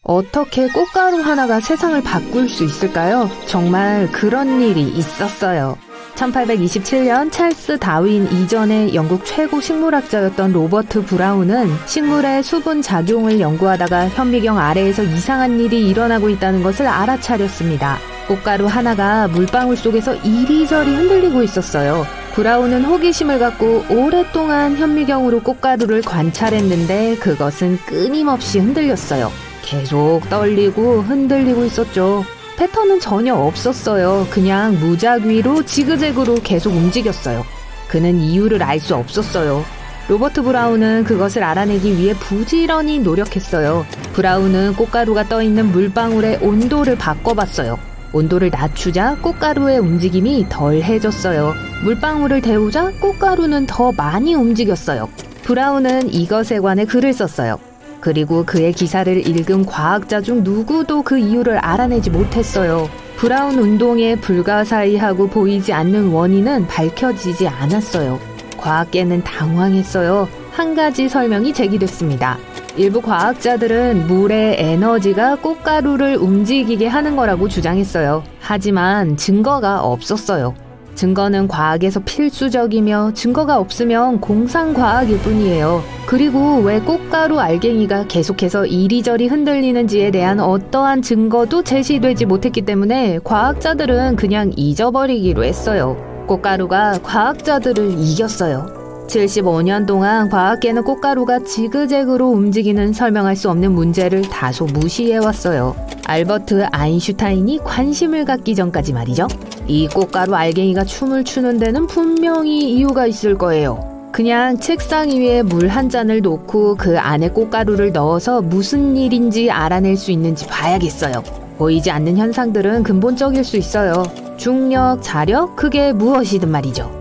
어떻게 꽃가루 하나가 세상을 바꿀 수 있을까요? 정말 그런 일이 있었어요. 1827년 찰스 다윈 이전의 영국 최고 식물학자였던 로버트 브라운은 식물의 수분 작용을 연구하다가 현미경 아래에서 이상한 일이 일어나고 있다는 것을 알아차렸습니다. 꽃가루 하나가 물방울 속에서 이리저리 흔들리고 있었어요. 브라운은 호기심을 갖고 오랫동안 현미경으로 꽃가루를 관찰했는데 그것은 끊임없이 흔들렸어요. 계속 떨리고 흔들리고 있었죠. 패턴은 전혀 없었어요. 그냥 무작위로 지그재그로 계속 움직였어요. 그는 이유를 알 수 없었어요. 로버트 브라운은 그것을 알아내기 위해 부지런히 노력했어요. 브라운은 꽃가루가 떠있는 물방울의 온도를 바꿔봤어요. 온도를 낮추자 꽃가루의 움직임이 덜해졌어요. 물방울을 데우자 꽃가루는 더 많이 움직였어요. 브라운은 이것에 관해 글을 썼어요. 그리고 그의 기사를 읽은 과학자 중 누구도 그 이유를 알아내지 못했어요. 브라운 운동의 불가사의하고 보이지 않는 원인은 밝혀지지 않았어요. 과학계는 당황했어요. 한 가지 설명이 제기됐습니다. 일부 과학자들은 물의 에너지가 꽃가루를 움직이게 하는 거라고 주장했어요. 하지만 증거가 없었어요. 증거는 과학에서 필수적이며 증거가 없으면 공상과학일 뿐이에요. 그리고 왜 꽃가루 알갱이가 계속해서 이리저리 흔들리는지에 대한 어떠한 증거도 제시되지 못했기 때문에 과학자들은 그냥 잊어버리기로 했어요. 꽃가루가 과학자들을 이겼어요. 75년 동안 과학계는 꽃가루가 지그재그로 움직이는 설명할 수 없는 문제를 다소 무시해왔어요. 알버트 아인슈타인이 관심을 갖기 전까지 말이죠. 이 꽃가루 알갱이가 춤을 추는 데는 분명히 이유가 있을 거예요. 그냥 책상 위에 물 한 잔을 놓고 그 안에 꽃가루를 넣어서 무슨 일인지 알아낼 수 있는지 봐야겠어요. 보이지 않는 현상들은 근본적일 수 있어요. 중력, 자력, 그게 무엇이든 말이죠.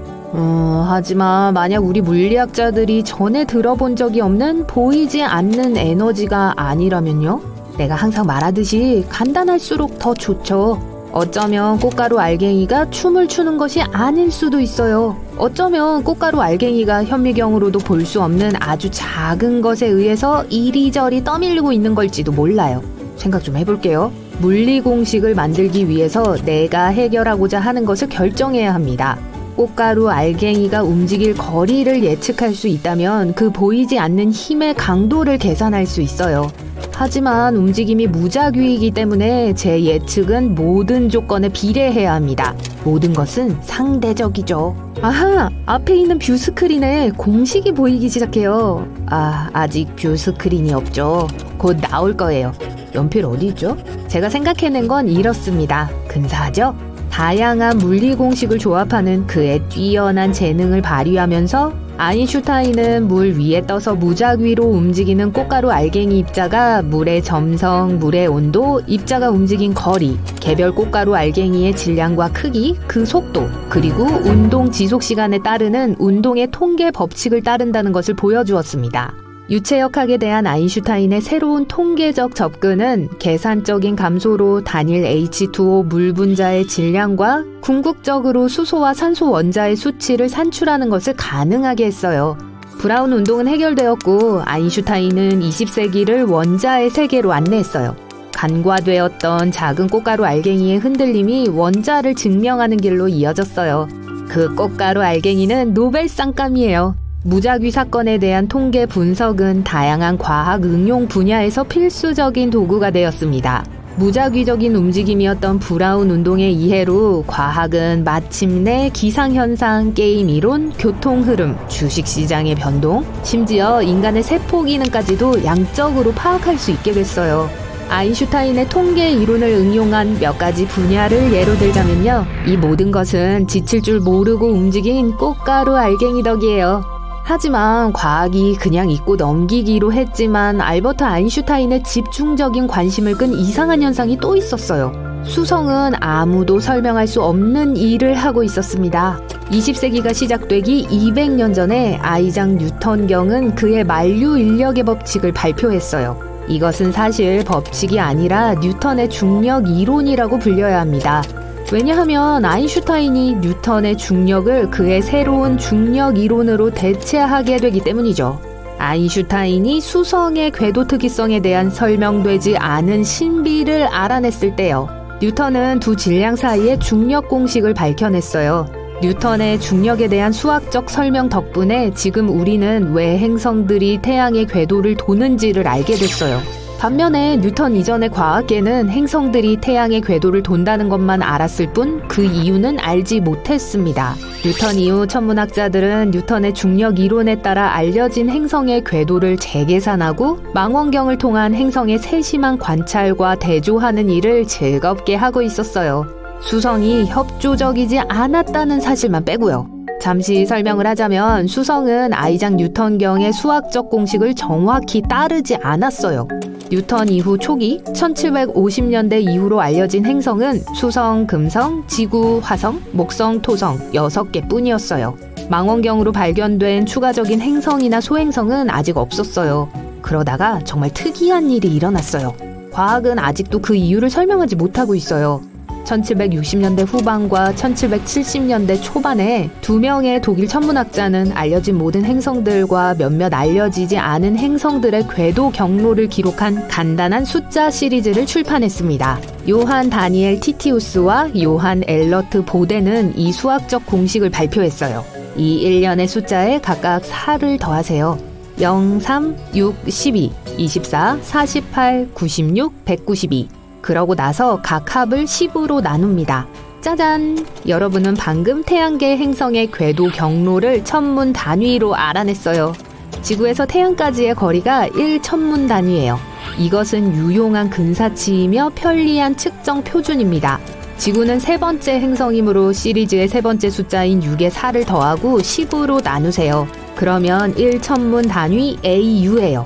하지만 만약 우리 물리학자들이 전에 들어본 적이 없는 보이지 않는 에너지가 아니라면요? 내가 항상 말하듯이 간단할수록 더 좋죠. 어쩌면 꽃가루 알갱이가 춤을 추는 것이 아닐 수도 있어요. 어쩌면 꽃가루 알갱이가 현미경으로도 볼 수 없는 아주 작은 것에 의해서 이리저리 떠밀리고 있는 걸지도 몰라요. 생각 좀 해볼게요. 물리 공식을 만들기 위해서 내가 해결하고자 하는 것을 결정해야 합니다. 꽃가루 알갱이가 움직일 거리를 예측할 수 있다면 그 보이지 않는 힘의 강도를 계산할 수 있어요. 하지만 움직임이 무작위이기 때문에 제 예측은 모든 조건에 비례해야 합니다. 모든 것은 상대적이죠. 아하! 앞에 있는 뷰 스크린에 공식이 보이기 시작해요. 아직 뷰 스크린이 없죠. 곧 나올 거예요. 연필 어디 있죠? 제가 생각해낸 건 이렇습니다. 근사하죠? 다양한 물리 공식을 조합하는 그의 뛰어난 재능을 발휘하면서 아인슈타인은 물 위에 떠서 무작위로 움직이는 꽃가루 알갱이 입자가 물의 점성, 물의 온도, 입자가 움직인 거리, 개별 꽃가루 알갱이의 질량과 크기, 그 속도, 그리고 운동 지속 시간에 따르는 운동의 통계 법칙을 따른다는 것을 보여주었습니다. 유체역학에 대한 아인슈타인의 새로운 통계적 접근은 계산적인 감소로 단일 H2O 물 분자의 질량과 궁극적으로 수소와 산소 원자의 수치를 산출하는 것을 가능하게 했어요. 브라운 운동은 해결되었고 아인슈타인은 20세기를 원자의 세계로 안내했어요. 간과되었던 작은 꽃가루 알갱이의 흔들림이 원자를 증명하는 길로 이어졌어요. 그 꽃가루 알갱이는 노벨상감이에요. 무작위 사건에 대한 통계 분석은 다양한 과학 응용 분야에서 필수적인 도구가 되었습니다. 무작위적인 움직임이었던 브라운 운동의 이해로 과학은 마침내 기상현상, 게임 이론, 교통 흐름, 주식시장의 변동, 심지어 인간의 세포 기능까지도 양적으로 파악할 수 있게 됐어요. 아인슈타인의 통계 이론을 응용한 몇 가지 분야를 예로 들자면요. 이 모든 것은 지칠 줄 모르고 움직인 꽃가루 알갱이 덕이에요. 하지만 과학이 그냥 잊고 넘기기로 했지만 알버트 아인슈타인의 집중적인 관심을 끈 이상한 현상이 또 있었어요. 수성은 아무도 설명할 수 없는 일을 하고 있었습니다. 20세기가 시작되기 200년 전에 아이작 뉴턴경은 그의 만류 인력의 법칙을 발표했어요. 이것은 사실 법칙이 아니라 뉴턴의 중력 이론이라고 불려야 합니다. 왜냐하면 아인슈타인이 뉴턴의 중력을 그의 새로운 중력 이론으로 대체하게 되기 때문이죠. 아인슈타인이 수성의 궤도 특이성에 대한 설명되지 않은 신비를 알아냈을 때요. 뉴턴은 두 질량 사이의 중력 공식을 밝혀냈어요. 뉴턴의 중력에 대한 수학적 설명 덕분에 지금 우리는 왜 행성들이 태양의 궤도를 도는지를 알게 됐어요. 반면에 뉴턴 이전의 과학계는 행성들이 태양의 궤도를 돈다는 것만 알았을 뿐 그 이유는 알지 못했습니다. 뉴턴 이후 천문학자들은 뉴턴의 중력 이론에 따라 알려진 행성의 궤도를 재계산하고 망원경을 통한 행성의 세심한 관찰과 대조하는 일을 즐겁게 하고 있었어요. 수성이 협조적이지 않았다는 사실만 빼고요. 잠시 설명을 하자면 수성은 아이작 뉴턴경의 수학적 공식을 정확히 따르지 않았어요. 뉴턴 이후 초기 1750년대 이후로 알려진 행성은 수성, 금성, 지구, 화성, 목성, 토성 6개 뿐이었어요. 망원경으로 발견된 추가적인 행성이나 소행성은 아직 없었어요. 그러다가 정말 특이한 일이 일어났어요. 과학은 아직도 그 이유를 설명하지 못하고 있어요. 1760년대 후반과 1770년대 초반에 2명의 독일 천문학자는 알려진 모든 행성들과 몇몇 알려지지 않은 행성들의 궤도 경로를 기록한 간단한 숫자 시리즈를 출판했습니다. 요한 다니엘 티티우스와 요한 엘러트 보데는 이 수학적 공식을 발표했어요. 이 일련의 숫자에 각각 4를 더하세요. 0, 3, 6, 12, 24, 48, 96, 192. 그러고 나서 각 합을 10으로 나눕니다. 짜잔! 여러분은 방금 태양계 행성의 궤도 경로를 천문 단위로 알아냈어요. 지구에서 태양까지의 거리가 1천문 단위예요. 이것은 유용한 근사치이며 편리한 측정 표준입니다. 지구는 세 번째 행성이므로 시리즈의 세 번째 숫자인 6에 4를 더하고 10으로 나누세요. 그러면 1천문 단위 AU예요.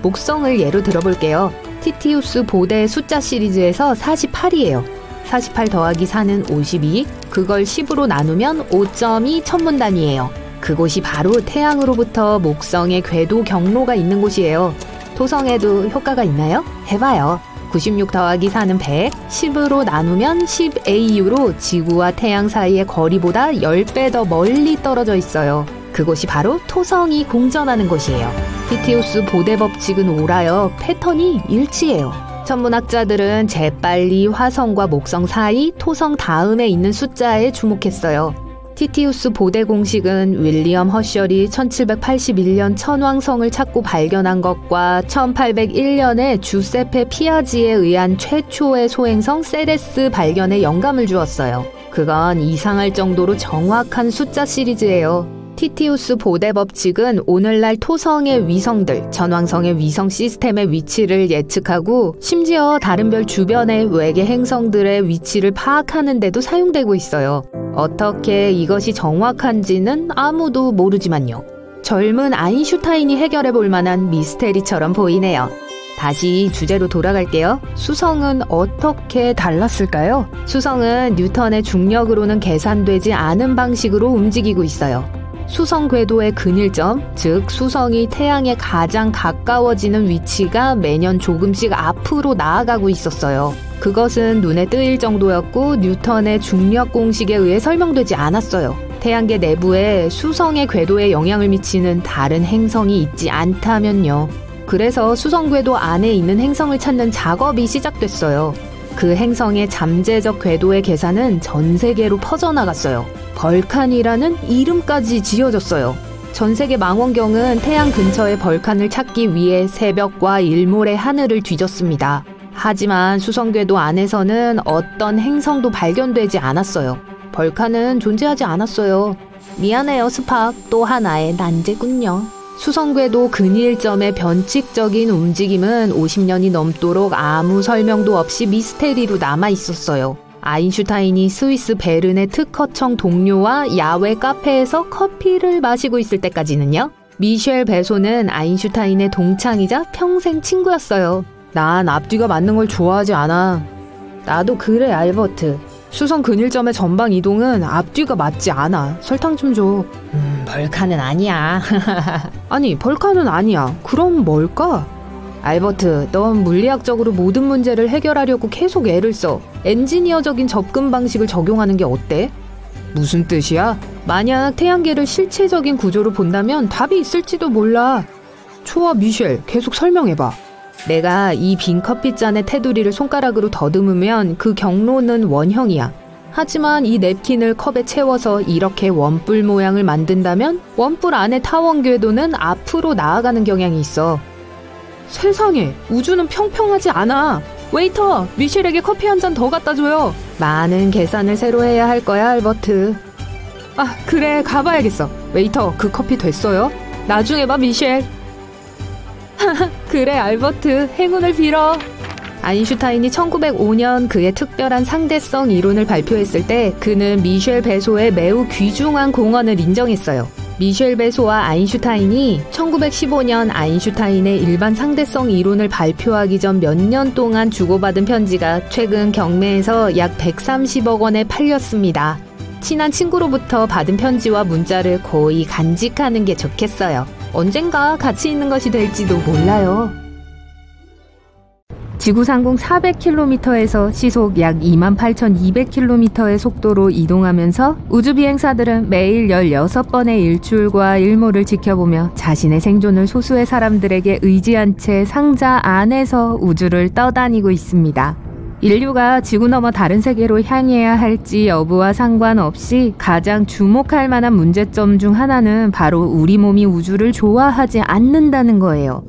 목성을 예로 들어볼게요. 티티우스 보데 숫자 시리즈에서 48이에요. 48 더하기 4는 52, 그걸 10으로 나누면 5.2 천문 단위예요. 그곳이 바로 태양으로부터 목성의 궤도 경로가 있는 곳이에요. 토성에도 효과가 있나요? 해봐요. 96 더하기 4는 100, 10으로 나누면 10AU로 지구와 태양 사이의 거리보다 10배 더 멀리 떨어져 있어요. 그곳이 바로 토성이 공전하는 곳이에요. 티티우스 보데 법칙은 옳아요. 패턴이 일치해요. 천문학자들은 재빨리 화성과 목성 사이, 토성 다음에 있는 숫자에 주목했어요. 티티우스 보데 공식은 윌리엄 허셜이 1781년 천왕성을 찾고 발견한 것과 1801년에 주세페 피아지에 의한 최초의 소행성 세레스 발견에 영감을 주었어요. 그건 이상할 정도로 정확한 숫자 시리즈예요. 티티우스 보데 법칙은 오늘날 토성의 위성들, 천왕성의 위성 시스템의 위치를 예측하고 심지어 다른 별 주변의 외계 행성들의 위치를 파악하는 데도 사용되고 있어요. 어떻게 이것이 정확한지는 아무도 모르지만요. 젊은 아인슈타인이 해결해 볼 만한 미스테리처럼 보이네요. 다시 주제로 돌아갈게요. 수성은 어떻게 달랐을까요? 수성은 뉴턴의 중력으로는 계산되지 않은 방식으로 움직이고 있어요. 수성 궤도의 근일점, 즉 수성이 태양에 가장 가까워지는 위치가 매년 조금씩 앞으로 나아가고 있었어요. 그것은 눈에 뜨일 정도였고 뉴턴의 중력 공식에 의해 설명되지 않았어요. 태양계 내부에 수성의 궤도에 영향을 미치는 다른 행성이 있지 않다면요. 그래서 수성 궤도 안에 있는 행성을 찾는 작업이 시작됐어요. 그 행성의 잠재적 궤도의 계산은 전 세계로 퍼져나갔어요. 벌칸이라는 이름까지 지어졌어요. 전 세계 망원경은 태양 근처의 벌칸을 찾기 위해 새벽과 일몰의 하늘을 뒤졌습니다. 하지만 수성궤도 안에서는 어떤 행성도 발견되지 않았어요. 벌칸은 존재하지 않았어요. 미안해요, 스팍. 또 하나의 난제군요. 수성궤도 근일점의 변칙적인 움직임은 50년이 넘도록 아무 설명도 없이 미스테리로 남아 있었어요. 아인슈타인이 스위스 베른의 특허청 동료와 야외 카페에서 커피를 마시고 있을 때까지는요. 미셸 베소는 아인슈타인의 동창이자 평생 친구였어요. 난 앞뒤가 맞는 걸 좋아하지 않아. 나도 그래, 알버트. 수성 근일점의 전방 이동은 앞뒤가 맞지 않아. 설탕 좀 줘. 벌칸은 아니야. 아니, 벌칸은 아니야. 그럼 뭘까? 알버트, 넌 물리학적으로 모든 문제를 해결하려고 계속 애를 써. 엔지니어적인 접근 방식을 적용하는 게 어때? 무슨 뜻이야? 만약 태양계를 실체적인 구조로 본다면 답이 있을지도 몰라. 좋아, 미셸. 계속 설명해봐. 내가 이 빈 커피잔의 테두리를 손가락으로 더듬으면 그 경로는 원형이야. 하지만 이 냅킨을 컵에 채워서 이렇게 원뿔 모양을 만든다면 원뿔 안의 타원 궤도는 앞으로 나아가는 경향이 있어. 세상에, 우주는 평평하지 않아. 웨이터, 미셸에게 커피 한 잔 더 갖다 줘요. 많은 계산을 새로 해야 할 거야, 알버트. 아, 그래, 가봐야겠어. 웨이터, 그 커피 됐어요? 나중에 봐, 미셸. 그래, 알버트, 행운을 빌어. 아인슈타인이 1905년 그의 특별한 상대성 이론을 발표했을 때 그는 미셸 베소의 매우 귀중한 공헌을 인정했어요. 미셸 베소와 아인슈타인이 1915년 아인슈타인의 일반 상대성 이론을 발표하기 전 몇 년 동안 주고받은 편지가 최근 경매에서 약 130억 원에 팔렸습니다. 친한 친구로부터 받은 편지와 문자를 거의 간직하는 게 좋겠어요. 언젠가 가치 있는 것이 될지도 몰라요. 지구상공 400km에서 시속 약 28,200km의 속도로 이동하면서 우주비행사들은 매일 16번의 일출과 일몰을 지켜보며 자신의 생존을 소수의 사람들에게 의지한 채 상자 안에서 우주를 떠다니고 있습니다. 인류가 지구 넘어 다른 세계로 향해야 할지 여부와 상관없이 가장 주목할 만한 문제점 중 하나는 바로 우리 몸이 우주를 좋아하지 않는다는 거예요.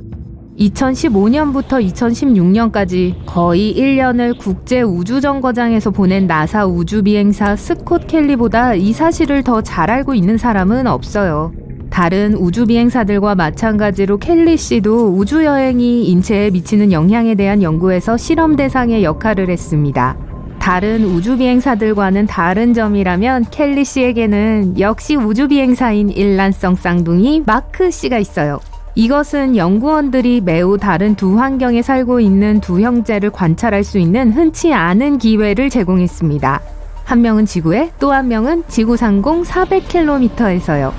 2015년부터 2016년까지 거의 1년을 국제우주정거장에서 보낸 나사 우주비행사 스콧 켈리보다 이 사실을 더 잘 알고 있는 사람은 없어요. 다른 우주비행사들과 마찬가지로 켈리 씨도 우주여행이 인체에 미치는 영향에 대한 연구에서 실험 대상의 역할을 했습니다. 다른 우주비행사들과는 다른 점이라면 켈리 씨에게는 역시 우주비행사인 일란성 쌍둥이 마크 씨가 있어요. 이것은 연구원들이 매우 다른 두 환경에 살고 있는 두 형제를 관찰할 수 있는 흔치 않은 기회를 제공했습니다. 한 명은 지구에, 또 한 명은 지구상공 400km에서요.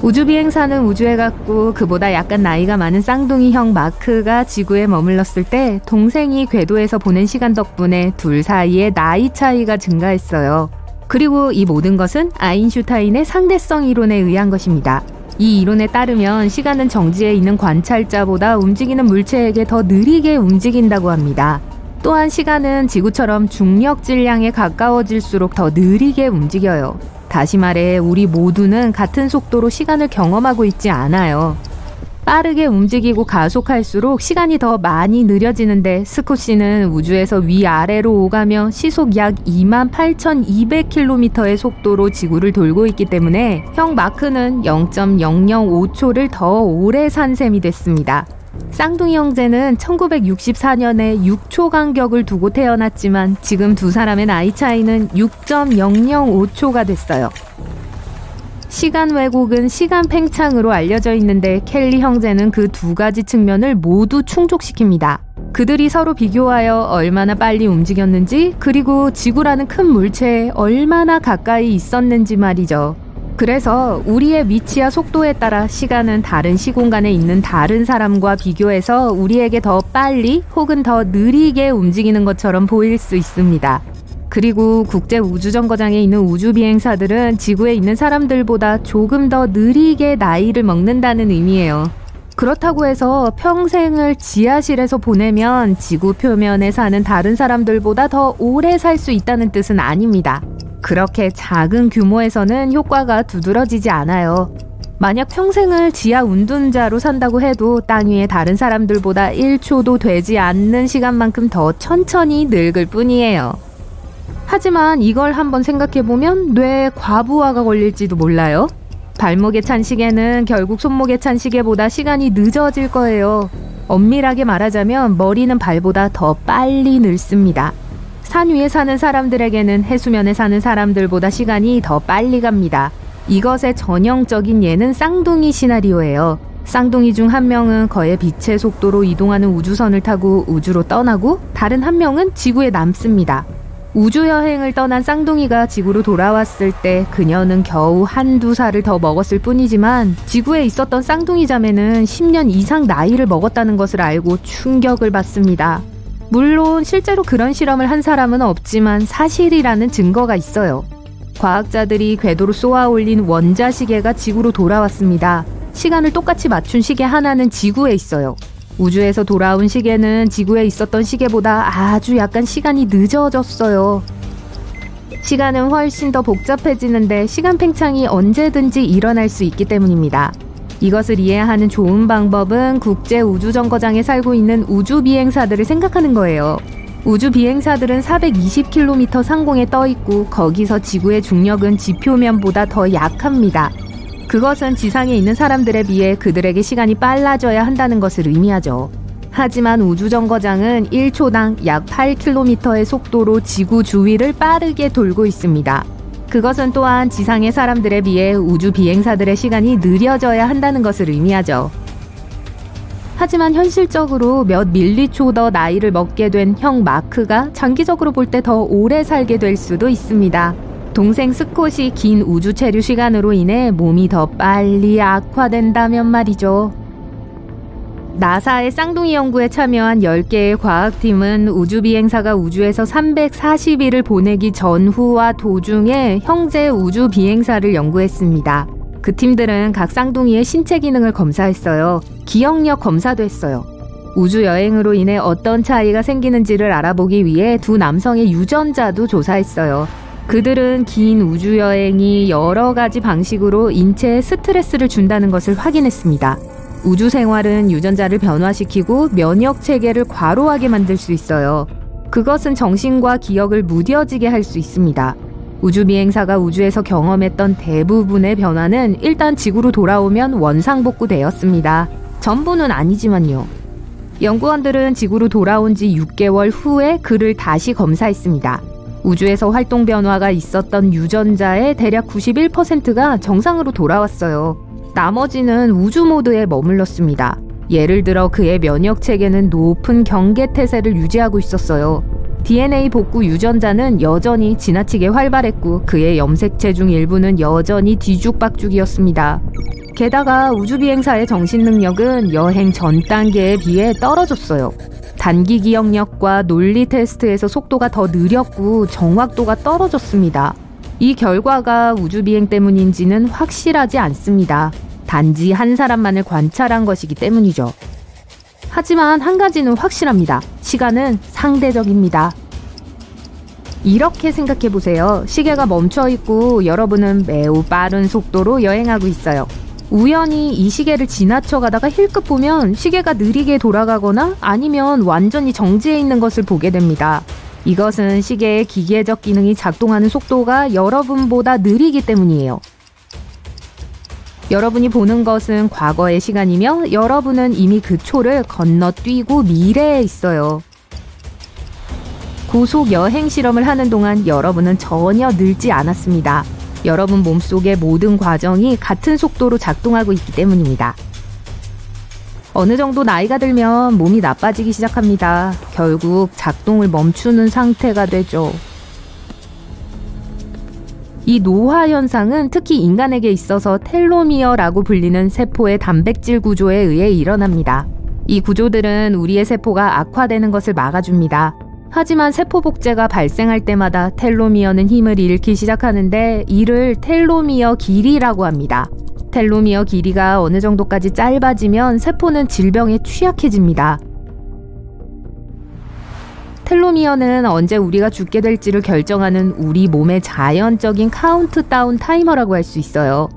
우주비행사는 우주에 갔고 그보다 약간 나이가 많은 쌍둥이 형 마크가 지구에 머물렀을 때 동생이 궤도에서 보낸 시간 덕분에 둘 사이에 나이 차이가 증가했어요. 그리고 이 모든 것은 아인슈타인의 상대성 이론에 의한 것입니다. 이 이론에 따르면 시간은 정지해 있는 관찰자보다 움직이는 물체에게 더 느리게 움직인다고 합니다. 또한 시간은 지구처럼 중력 질량에 가까워질수록 더 느리게 움직여요. 다시 말해 우리 모두는 같은 속도로 시간을 경험하고 있지 않아요. 빠르게 움직이고 가속할수록 시간이 더 많이 느려지는데 스콧 씨는 우주에서 위아래로 오가며 시속 약 28,200km의 속도로 지구를 돌고 있기 때문에 형 마크는 0.005초를 더 오래 산 셈이 됐습니다. 쌍둥이 형제는 1964년에 6초 간격을 두고 태어났지만 지금 두 사람의 나이 차이는 6.005초가 됐어요. 시간 왜곡은 시간 팽창으로 알려져 있는데 켈리 형제는 그 두 가지 측면을 모두 충족시킵니다. 그들이 서로 비교하여 얼마나 빨리 움직였는지 그리고 지구라는 큰 물체에 얼마나 가까이 있었는지 말이죠. 그래서 우리의 위치와 속도에 따라 시간은 다른 시공간에 있는 다른 사람과 비교해서 우리에게 더 빨리 혹은 더 느리게 움직이는 것처럼 보일 수 있습니다. 그리고 국제우주정거장에 있는 우주비행사들은 지구에 있는 사람들보다 조금 더 느리게 나이를 먹는다는 의미예요. 그렇다고 해서 평생을 지하실에서 보내면 지구 표면에 사는 다른 사람들보다 더 오래 살 수 있다는 뜻은 아닙니다. 그렇게 작은 규모에서는 효과가 두드러지지 않아요. 만약 평생을 지하 운둔자로 산다고 해도 땅 위에 다른 사람들보다 1초도 되지 않는 시간만큼 더 천천히 늙을 뿐이에요. 하지만 이걸 한번 생각해보면 뇌에 과부하가 걸릴지도 몰라요. 발목에 찬 시계는 결국 손목에 찬 시계보다 시간이 늦어질 거예요. 엄밀하게 말하자면 머리는 발보다 더 빨리 늙습니다. 산 위에 사는 사람들에게는 해수면에 사는 사람들보다 시간이 더 빨리 갑니다. 이것의 전형적인 예는 쌍둥이 시나리오예요. 쌍둥이 중 한 명은 거의 빛의 속도로 이동하는 우주선을 타고 우주로 떠나고 다른 한 명은 지구에 남습니다. 우주여행을 떠난 쌍둥이가 지구로 돌아왔을 때 그녀는 겨우 한두 살을 더 먹었을 뿐이지만 지구에 있었던 쌍둥이 자매는 10년 이상 나이를 먹었다는 것을 알고 충격을 받습니다. 물론 실제로 그런 실험을 한 사람은 없지만 사실이라는 증거가 있어요. 과학자들이 궤도로 쏘아 올린 원자시계가 지구로 돌아왔습니다. 시간을 똑같이 맞춘 시계 하나는 지구에 있어요. 우주에서 돌아온 시계는 지구에 있었던 시계보다 아주 약간 시간이 늦어졌어요. 시간은 훨씬 더 복잡해지는데 시간 팽창이 언제든지 일어날 수 있기 때문입니다. 이것을 이해하는 좋은 방법은 국제우주정거장에 살고 있는 우주비행사들을 생각하는 거예요. 우주비행사들은 420km 상공에 떠 있고 거기서 지구의 중력은 지표면보다 더 약합니다. 그것은 지상에 있는 사람들에 비해 그들에게 시간이 빨라져야 한다는 것을 의미하죠. 하지만 우주정거장은 1초당 약 8km의 속도로 지구 주위를 빠르게 돌고 있습니다. 그것은 또한 지상의 사람들에 비해 우주 비행사들의 시간이 느려져야 한다는 것을 의미하죠. 하지만 현실적으로 몇 밀리초 더 나이를 먹게 된 형 마크가 장기적으로 볼 때 더 오래 살게 될 수도 있습니다. 동생 스콧이 긴 우주 체류 시간으로 인해 몸이 더 빨리 악화된다면 말이죠. 나사의 쌍둥이 연구에 참여한 10개의 과학팀은 우주비행사가 우주에서 340일을 보내기 전후와 도중에 형제 우주비행사를 연구했습니다. 그 팀들은 각 쌍둥이의 신체 기능을 검사했어요. 기억력 검사도 했어요. 우주여행으로 인해 어떤 차이가 생기는지를 알아보기 위해 두 남성의 유전자도 조사했어요. 그들은 긴 우주여행이 여러 가지 방식으로 인체에 스트레스를 준다는 것을 확인했습니다. 우주 생활은 유전자를 변화시키고 면역 체계를 과로하게 만들 수 있어요. 그것은 정신과 기억을 무뎌지게 할 수 있습니다. 우주 비행사가 우주에서 경험했던 대부분의 변화는 일단 지구로 돌아오면 원상복구되었습니다. 전부는 아니지만요. 연구원들은 지구로 돌아온 지 6개월 후에 그를 다시 검사했습니다. 우주에서 활동 변화가 있었던 유전자의 대략 91%가 정상으로 돌아왔어요. 나머지는 우주 모드에 머물렀습니다. 예를 들어 그의 면역 체계는 높은 경계 태세를 유지하고 있었어요. DNA 복구 유전자는 여전히 지나치게 활발했고 그의 염색체 중 일부는 여전히 뒤죽박죽이었습니다. 게다가 우주비행사의 정신능력은 여행 전 단계에 비해 떨어졌어요. 단기 기억력과 논리 테스트에서 속도가 더 느렸고 정확도가 떨어졌습니다. 이 결과가 우주비행 때문인지는 확실하지 않습니다. 단지 한 사람만을 관찰한 것이기 때문이죠. 하지만 한 가지는 확실합니다. 시간은 상대적입니다. 이렇게 생각해보세요. 시계가 멈춰있고 여러분은 매우 빠른 속도로 여행하고 있어요. 우연히 이 시계를 지나쳐 가다가 힐끗 보면 시계가 느리게 돌아가거나 아니면 완전히 정지해 있는 것을 보게 됩니다. 이것은 시계의 기계적 기능이 작동하는 속도가 여러분보다 느리기 때문이에요. 여러분이 보는 것은 과거의 시간이며 여러분은 이미 그 초를 건너뛰고 미래에 있어요. 고속 여행 실험을 하는 동안 여러분은 전혀 늙지 않았습니다. 여러분 몸속의 모든 과정이 같은 속도로 작동하고 있기 때문입니다. 어느 정도 나이가 들면 몸이 나빠지기 시작합니다. 결국 작동을 멈추는 상태가 되죠. 이 노화 현상은 특히 인간에게 있어서 텔로미어라고 불리는 세포의 단백질 구조에 의해 일어납니다. 이 구조들은 우리의 세포가 악화되는 것을 막아줍니다. 하지만 세포 복제가 발생할 때마다 텔로미어는 힘을 잃기 시작하는데 이를 텔로미어 길이라고 합니다. 텔로미어 길이가 어느 정도까지 짧아지면 세포는 질병에 취약해집니다. 텔로미어는 언제 우리가 죽게 될지를 결정하는 우리 몸의 자연적인 카운트다운 타이머라고 할 수 있어요.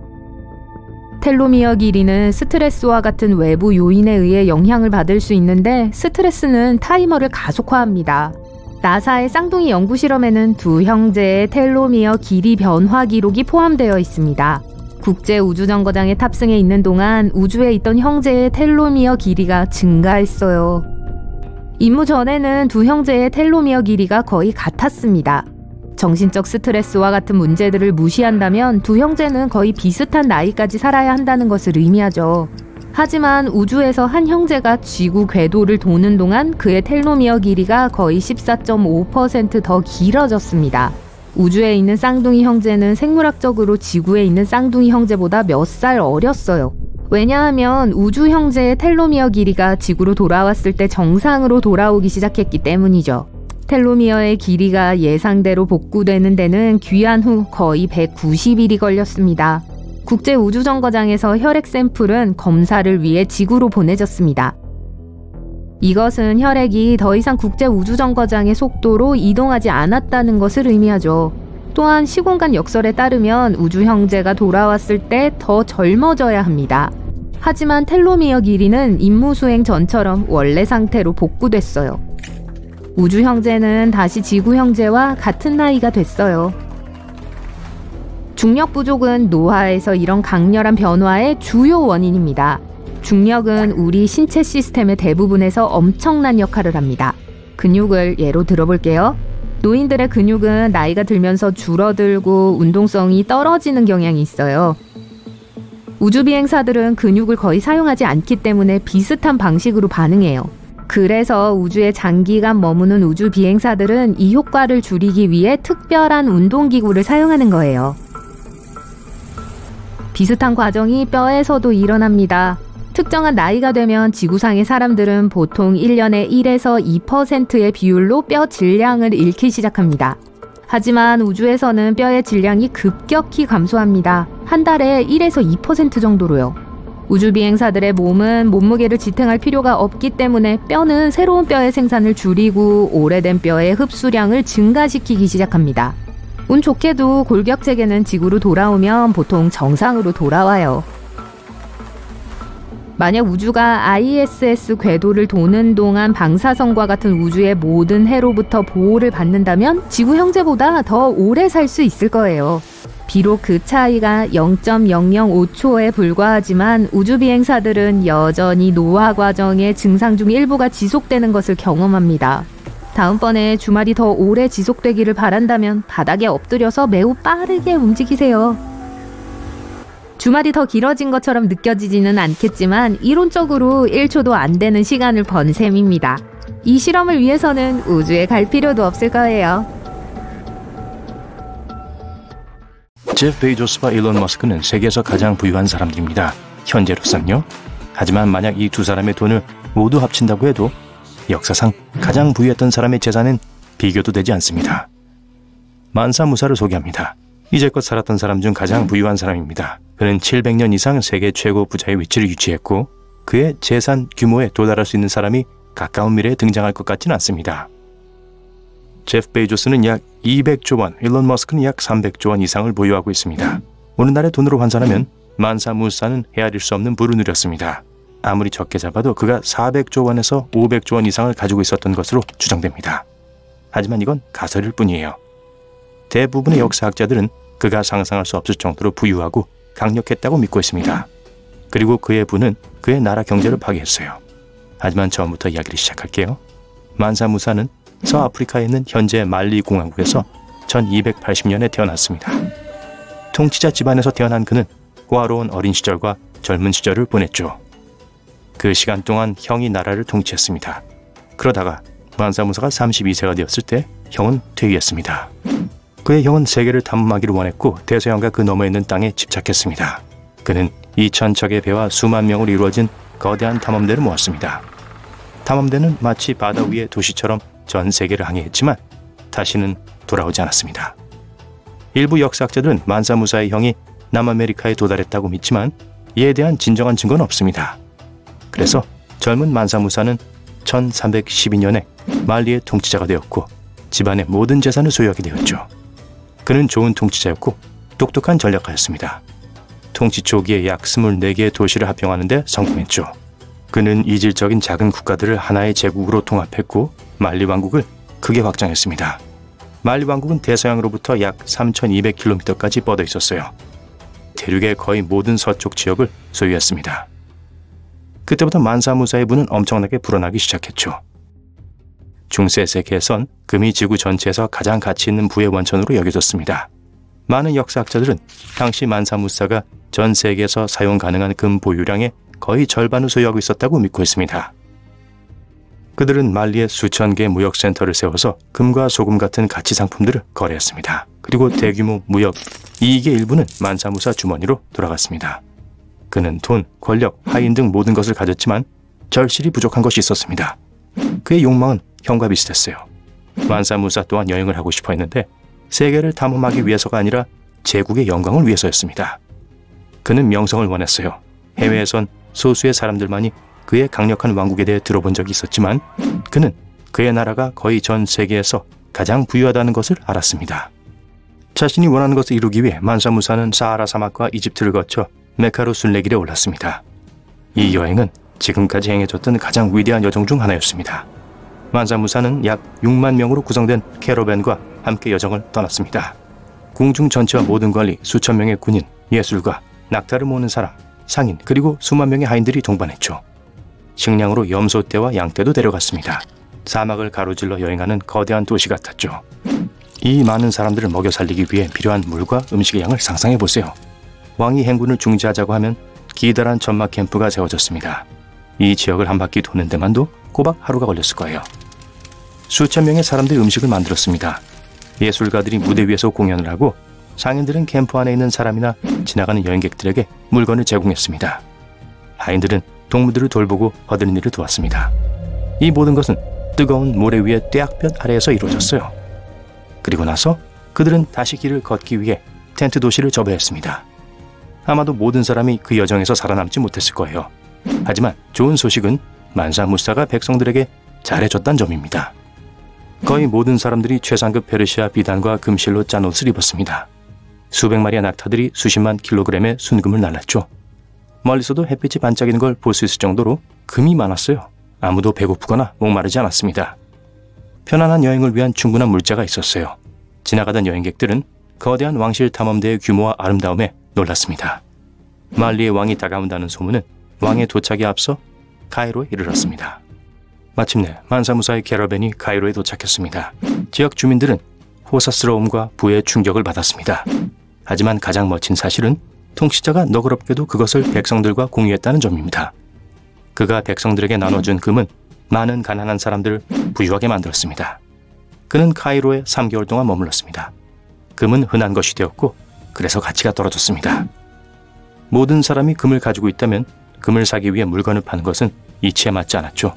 텔로미어 길이는 스트레스와 같은 외부 요인에 의해 영향을 받을 수 있는데 스트레스는 타이머를 가속화합니다. 나사의 쌍둥이 연구 실험에는 두 형제의 텔로미어 길이 변화 기록이 포함되어 있습니다. 국제우주정거장에 탑승해 있는 동안 우주에 있던 형제의 텔로미어 길이가 증가했어요. 임무 전에는 두 형제의 텔로미어 길이가 거의 같았습니다. 정신적 스트레스와 같은 문제들을 무시한다면 두 형제는 거의 비슷한 나이까지 살아야 한다는 것을 의미하죠. 하지만 우주에서 한 형제가 지구 궤도를 도는 동안 그의 텔로미어 길이가 거의 14.5% 더 길어졌습니다. 우주에 있는 쌍둥이 형제는 생물학적으로 지구에 있는 쌍둥이 형제보다 몇 살 어렸어요. 왜냐하면 우주 형제의 텔로미어 길이가 지구로 돌아왔을 때 정상으로 돌아오기 시작했기 때문이죠. 텔로미어의 길이가 예상대로 복구되는 데는 귀환 후 거의 190일이 걸렸습니다. 국제우주정거장에서 혈액 샘플은 검사를 위해 지구로 보내졌습니다. 이것은 혈액이 더 이상 국제우주정거장의 속도로 이동하지 않았다는 것을 의미하죠. 또한 시공간 역설에 따르면 우주 형제가 돌아왔을 때 더 젊어져야 합니다. 하지만 텔로미어 길이는 임무 수행 전처럼 원래 상태로 복구됐어요. 우주 형제는 다시 지구 형제와 같은 나이가 됐어요. 중력 부족은 노화에서 이런 강렬한 변화의 주요 원인입니다. 중력은 우리 신체 시스템의 대부분에서 엄청난 역할을 합니다. 근육을 예로 들어볼게요. 노인들의 근육은 나이가 들면서 줄어들고 운동성이 떨어지는 경향이 있어요. 우주비행사들은 근육을 거의 사용하지 않기 때문에 비슷한 방식으로 반응해요. 그래서 우주에 장기간 머무는 우주비행사들은 이 효과를 줄이기 위해 특별한 운동기구를 사용하는 거예요. 비슷한 과정이 뼈에서도 일어납니다. 특정한 나이가 되면 지구상의 사람들은 보통 1년에 1에서 2%의 비율로 뼈 질량을 잃기 시작합니다. 하지만 우주에서는 뼈의 질량이 급격히 감소합니다. 한 달에 1에서 2% 정도로요. 우주비행사들의 몸은 몸무게를 지탱할 필요가 없기 때문에 뼈는 새로운 뼈의 생산을 줄이고 오래된 뼈의 흡수량을 증가시키기 시작합니다. 운 좋게도 골격체계는 지구로 돌아오면 보통 정상으로 돌아와요. 만약 우주가 ISS 궤도를 도는 동안 방사선과 같은 우주의 모든 해로부터 보호를 받는다면 지구 형제보다 더 오래 살 수 있을 거예요. 비록 그 차이가 0.005초에 불과하지만 우주비행사들은 여전히 노화 과정의 증상 중 일부가 지속되는 것을 경험합니다. 다음번에 주말이 더 오래 지속되기를 바란다면 바닥에 엎드려서 매우 빠르게 움직이세요. 주말이 더 길어진 것처럼 느껴지지는 않겠지만 이론적으로 1초도 안 되는 시간을 번 셈입니다. 이 실험을 위해서는 우주에 갈 필요도 없을 거예요. 제프 베이조스와 일론 머스크는 세계에서 가장 부유한 사람들입니다. 현재로선요. 하지만 만약 이 두 사람의 돈을 모두 합친다고 해도 역사상 가장 부유했던 사람의 재산은 비교도 되지 않습니다. 만사 무사를 소개합니다. 이제껏 살았던 사람 중 가장 부유한 사람입니다. 그는 700년 이상 세계 최고 부자의 위치를 유지했고 그의 재산 규모에 도달할 수 있는 사람이 가까운 미래에 등장할 것 같지는 않습니다. 제프 베이조스는 약 200조 원, 일론 머스크는 약 300조 원 이상을 보유하고 있습니다. 오늘날의 돈으로 환산하면 만사무사는 헤아릴 수 없는 부를 누렸습니다. 아무리 적게 잡아도 그가 400조 원에서 500조 원 이상을 가지고 있었던 것으로 추정됩니다. 하지만 이건 가설일 뿐이에요. 대부분의 역사학자들은 그가 상상할 수 없을 정도로 부유하고 강력했다고 믿고 있습니다. 그리고 그의 부는 그의 나라 경제를 파괴했어요. 하지만 처음부터 이야기를 시작할게요. 만사무사는 서아프리카에 있는 현재 말리 공화국에서 1280년에 태어났습니다. 통치자 집안에서 태어난 그는 호화로운 어린 시절과 젊은 시절을 보냈죠. 그 시간 동안 형이 나라를 통치했습니다. 그러다가 만사무사가 32세가 되었을 때 형은 퇴위했습니다. 그의 형은 세계를 탐험하기를 원했고 대서양과 그 너머에 있는 땅에 집착했습니다. 그는 2,000척의 배와 수만 명으로 이루어진 거대한 탐험대를 모았습니다. 탐험대는 마치 바다 위의 도시처럼 전 세계를 항해했지만 다시는 돌아오지 않았습니다. 일부 역사학자들은 만사무사의 형이 남아메리카에 도달했다고 믿지만 이에 대한 진정한 증거는 없습니다. 그래서 젊은 만사무사는 1312년에 말리의 통치자가 되었고 집안의 모든 재산을 소유하게 되었죠. 그는 좋은 통치자였고 똑똑한 전략가였습니다. 통치 초기에 약 24개의 도시를 합병하는 데 성공했죠. 그는 이질적인 작은 국가들을 하나의 제국으로 통합했고 말리 왕국을 크게 확장했습니다. 말리 왕국은 대서양으로부터 약 3200km까지 뻗어 있었어요. 대륙의 거의 모든 서쪽 지역을 소유했습니다. 그때부터 만사무사의 부는 엄청나게 불어나기 시작했죠. 중세 세계에선 금이 지구 전체에서 가장 가치 있는 부의 원천으로 여겨졌습니다. 많은 역사학자들은 당시 만사무사가 전 세계에서 사용 가능한 금 보유량의 거의 절반을 소유하고 있었다고 믿고 있습니다. 그들은 말리에 수천 개의 무역센터를 세워서 금과 소금 같은 가치 상품들을 거래했습니다. 그리고 대규모 무역 이익의 일부는 만사무사 주머니로 돌아갔습니다. 그는 돈, 권력, 하인 등 모든 것을 가졌지만 절실히 부족한 것이 있었습니다. 그의 욕망은 형과 비슷했어요. 만사무사 또한 여행을 하고 싶어 했는데 세계를 탐험하기 위해서가 아니라 제국의 영광을 위해서였습니다. 그는 명성을 원했어요. 해외에선 소수의 사람들만이 그의 강력한 왕국에 대해 들어본 적이 있었지만 그는 그의 나라가 거의 전 세계에서 가장 부유하다는 것을 알았습니다. 자신이 원하는 것을 이루기 위해 만사 무사는 사하라 사막과 이집트를 거쳐 메카로 순례길에 올랐습니다. 이 여행은 지금까지 행해졌던 가장 위대한 여정 중 하나였습니다. 만사 무사는 약 6만 명으로 구성된 캐러밴과 함께 여정을 떠났습니다. 궁중 전체와 모든 관리, 수천 명의 군인, 예술가, 낙타를 모는 사람, 상인, 그리고 수만 명의 하인들이 동반했죠. 식량으로 염소떼와 양떼도 데려갔습니다. 사막을 가로질러 여행하는 거대한 도시 같았죠. 이 많은 사람들을 먹여 살리기 위해 필요한 물과 음식의 양을 상상해보세요. 왕이 행군을 중지하자고 하면 기다란 전막 캠프가 세워졌습니다. 이 지역을 한 바퀴 도는 데만도 꼬박 하루가 걸렸을 거예요. 수천 명의 사람들이 음식을 만들었습니다. 예술가들이 무대 위에서 공연을 하고 상인들은 캠프 안에 있는 사람이나 지나가는 여행객들에게 물건을 제공했습니다. 하인들은 동무들을 돌보고 얻은 일을 도왔습니다. 이 모든 것은 뜨거운 모래 위의 떼약볕 아래에서 이루어졌어요. 그리고 나서 그들은 다시 길을 걷기 위해 텐트 도시를 접어했습니다. 아마도 모든 사람이 그 여정에서 살아남지 못했을 거예요. 하지만 좋은 소식은 만사 무사가 백성들에게 잘해줬다는 점입니다. 거의 모든 사람들이 최상급 페르시아 비단과 금실로 짠 옷을 입었습니다. 수백 마리의 낙타들이 수십만 킬로그램의 순금을 날랐죠. 멀리서도 햇빛이 반짝이는 걸 볼 수 있을 정도로 금이 많았어요. 아무도 배고프거나 목마르지 않았습니다. 편안한 여행을 위한 충분한 물자가 있었어요. 지나가던 여행객들은 거대한 왕실 탐험대의 규모와 아름다움에 놀랐습니다. 말리의 왕이 다가온다는 소문은 왕의 도착에 앞서 카이로에 이르렀습니다. 마침내 만사무사의 캐러밴이 카이로에 도착했습니다. 지역 주민들은 호사스러움과 부의 충격을 받았습니다. 하지만 가장 멋진 사실은 통치자가 너그럽게도 그것을 백성들과 공유했다는 점입니다. 그가 백성들에게 나눠준 금은 많은 가난한 사람들을 부유하게 만들었습니다. 그는 카이로에 3개월 동안 머물렀습니다. 금은 흔한 것이 되었고 그래서 가치가 떨어졌습니다. 모든 사람이 금을 가지고 있다면 금을 사기 위해 물건을 파는 것은 이치에 맞지 않았죠.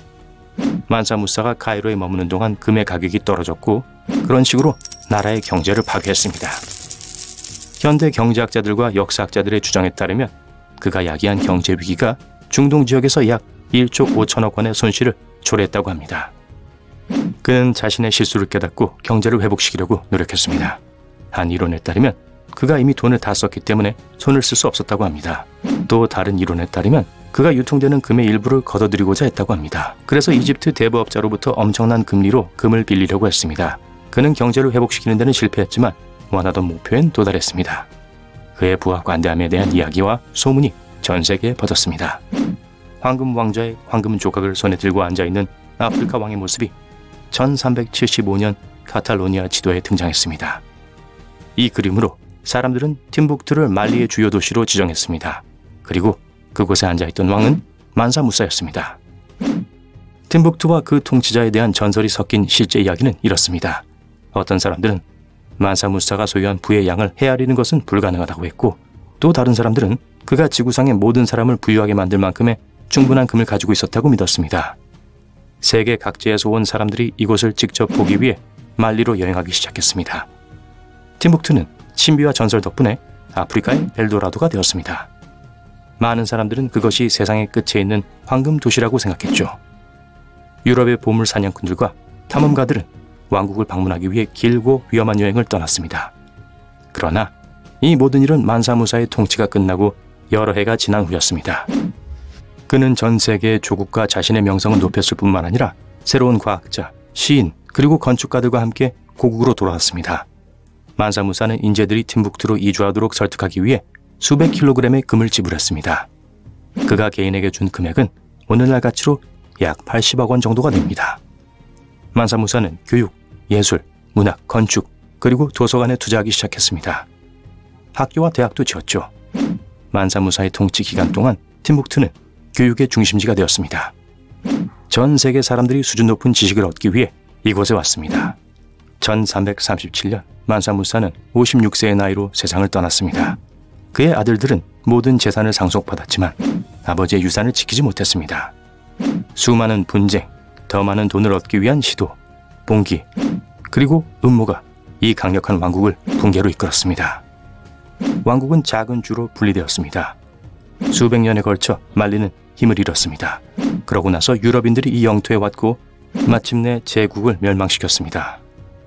만사 무사가 카이로에 머무는 동안 금의 가격이 떨어졌고 그런 식으로 나라의 경제를 파괴했습니다. 현대 경제학자들과 역사학자들의 주장에 따르면 그가 야기한 경제 위기가 중동 지역에서 약 1조 5천억 원의 손실을 초래했다고 합니다. 그는 자신의 실수를 깨닫고 경제를 회복시키려고 노력했습니다. 한 이론에 따르면 그가 이미 돈을 다 썼기 때문에 손을 쓸 수 없었다고 합니다. 또 다른 이론에 따르면 그가 유통되는 금의 일부를 걷어들이고자 했다고 합니다. 그래서 이집트 대부업자로부터 엄청난 금리로 금을 빌리려고 했습니다. 그는 경제를 회복시키는 데는 실패했지만 원하던 목표엔 도달했습니다. 그의 부와 관대함에 대한 이야기와 소문이 전 세계에 퍼졌습니다. 황금 왕자의 황금 조각을 손에 들고 앉아있는 아프리카 왕의 모습이 1375년 카탈로니아 지도에 등장했습니다. 이 그림으로 사람들은 팀북투를 말리의 주요 도시로 지정했습니다. 그리고 그곳에 앉아있던 왕은 만사 무사였습니다. 팀북투와 그 통치자에 대한 전설이 섞인 실제 이야기는 이렇습니다. 어떤 사람들은 만사 무사가 소유한 부의 양을 헤아리는 것은 불가능하다고 했고 또 다른 사람들은 그가 지구상의 모든 사람을 부유하게 만들 만큼의 충분한 금을 가지고 있었다고 믿었습니다. 세계 각지에서 온 사람들이 이곳을 직접 보기 위해 말리로 여행하기 시작했습니다. 팀북투는 신비와 전설 덕분에 아프리카의 엘도라도가 되었습니다. 많은 사람들은 그것이 세상의 끝에 있는 황금 도시라고 생각했죠. 유럽의 보물 사냥꾼들과 탐험가들은 왕국을 방문하기 위해 길고 위험한 여행을 떠났습니다. 그러나 이 모든 일은 만사무사의 통치가 끝나고 여러 해가 지난 후였습니다. 그는 전 세계의 조국과 자신의 명성을 높였을 뿐만 아니라 새로운 과학자, 시인, 그리고 건축가들과 함께 고국으로 돌아왔습니다. 만사무사는 인재들이 팀북투로 이주하도록 설득하기 위해 수백 킬로그램의 금을 지불했습니다. 그가 개인에게 준 금액은 오늘날 가치로 약 80억 원 정도가 됩니다. 만사무사는 교육, 예술, 문학, 건축, 그리고 도서관에 투자하기 시작했습니다. 학교와 대학도 지었죠. 만사무사의 통치 기간 동안 팀북투는 교육의 중심지가 되었습니다. 전 세계 사람들이 수준 높은 지식을 얻기 위해 이곳에 왔습니다. 1337년 만사무사는 56세의 나이로 세상을 떠났습니다. 그의 아들들은 모든 재산을 상속받았지만 아버지의 유산을 지키지 못했습니다. 수많은 분쟁, 더 많은 돈을 얻기 위한 시도, 봉기, 그리고 음모가 이 강력한 왕국을 붕괴로 이끌었습니다. 왕국은 작은 주로 분리되었습니다. 수백 년에 걸쳐 말리는 힘을 잃었습니다. 그러고 나서 유럽인들이 이 영토에 왔고 마침내 제국을 멸망시켰습니다.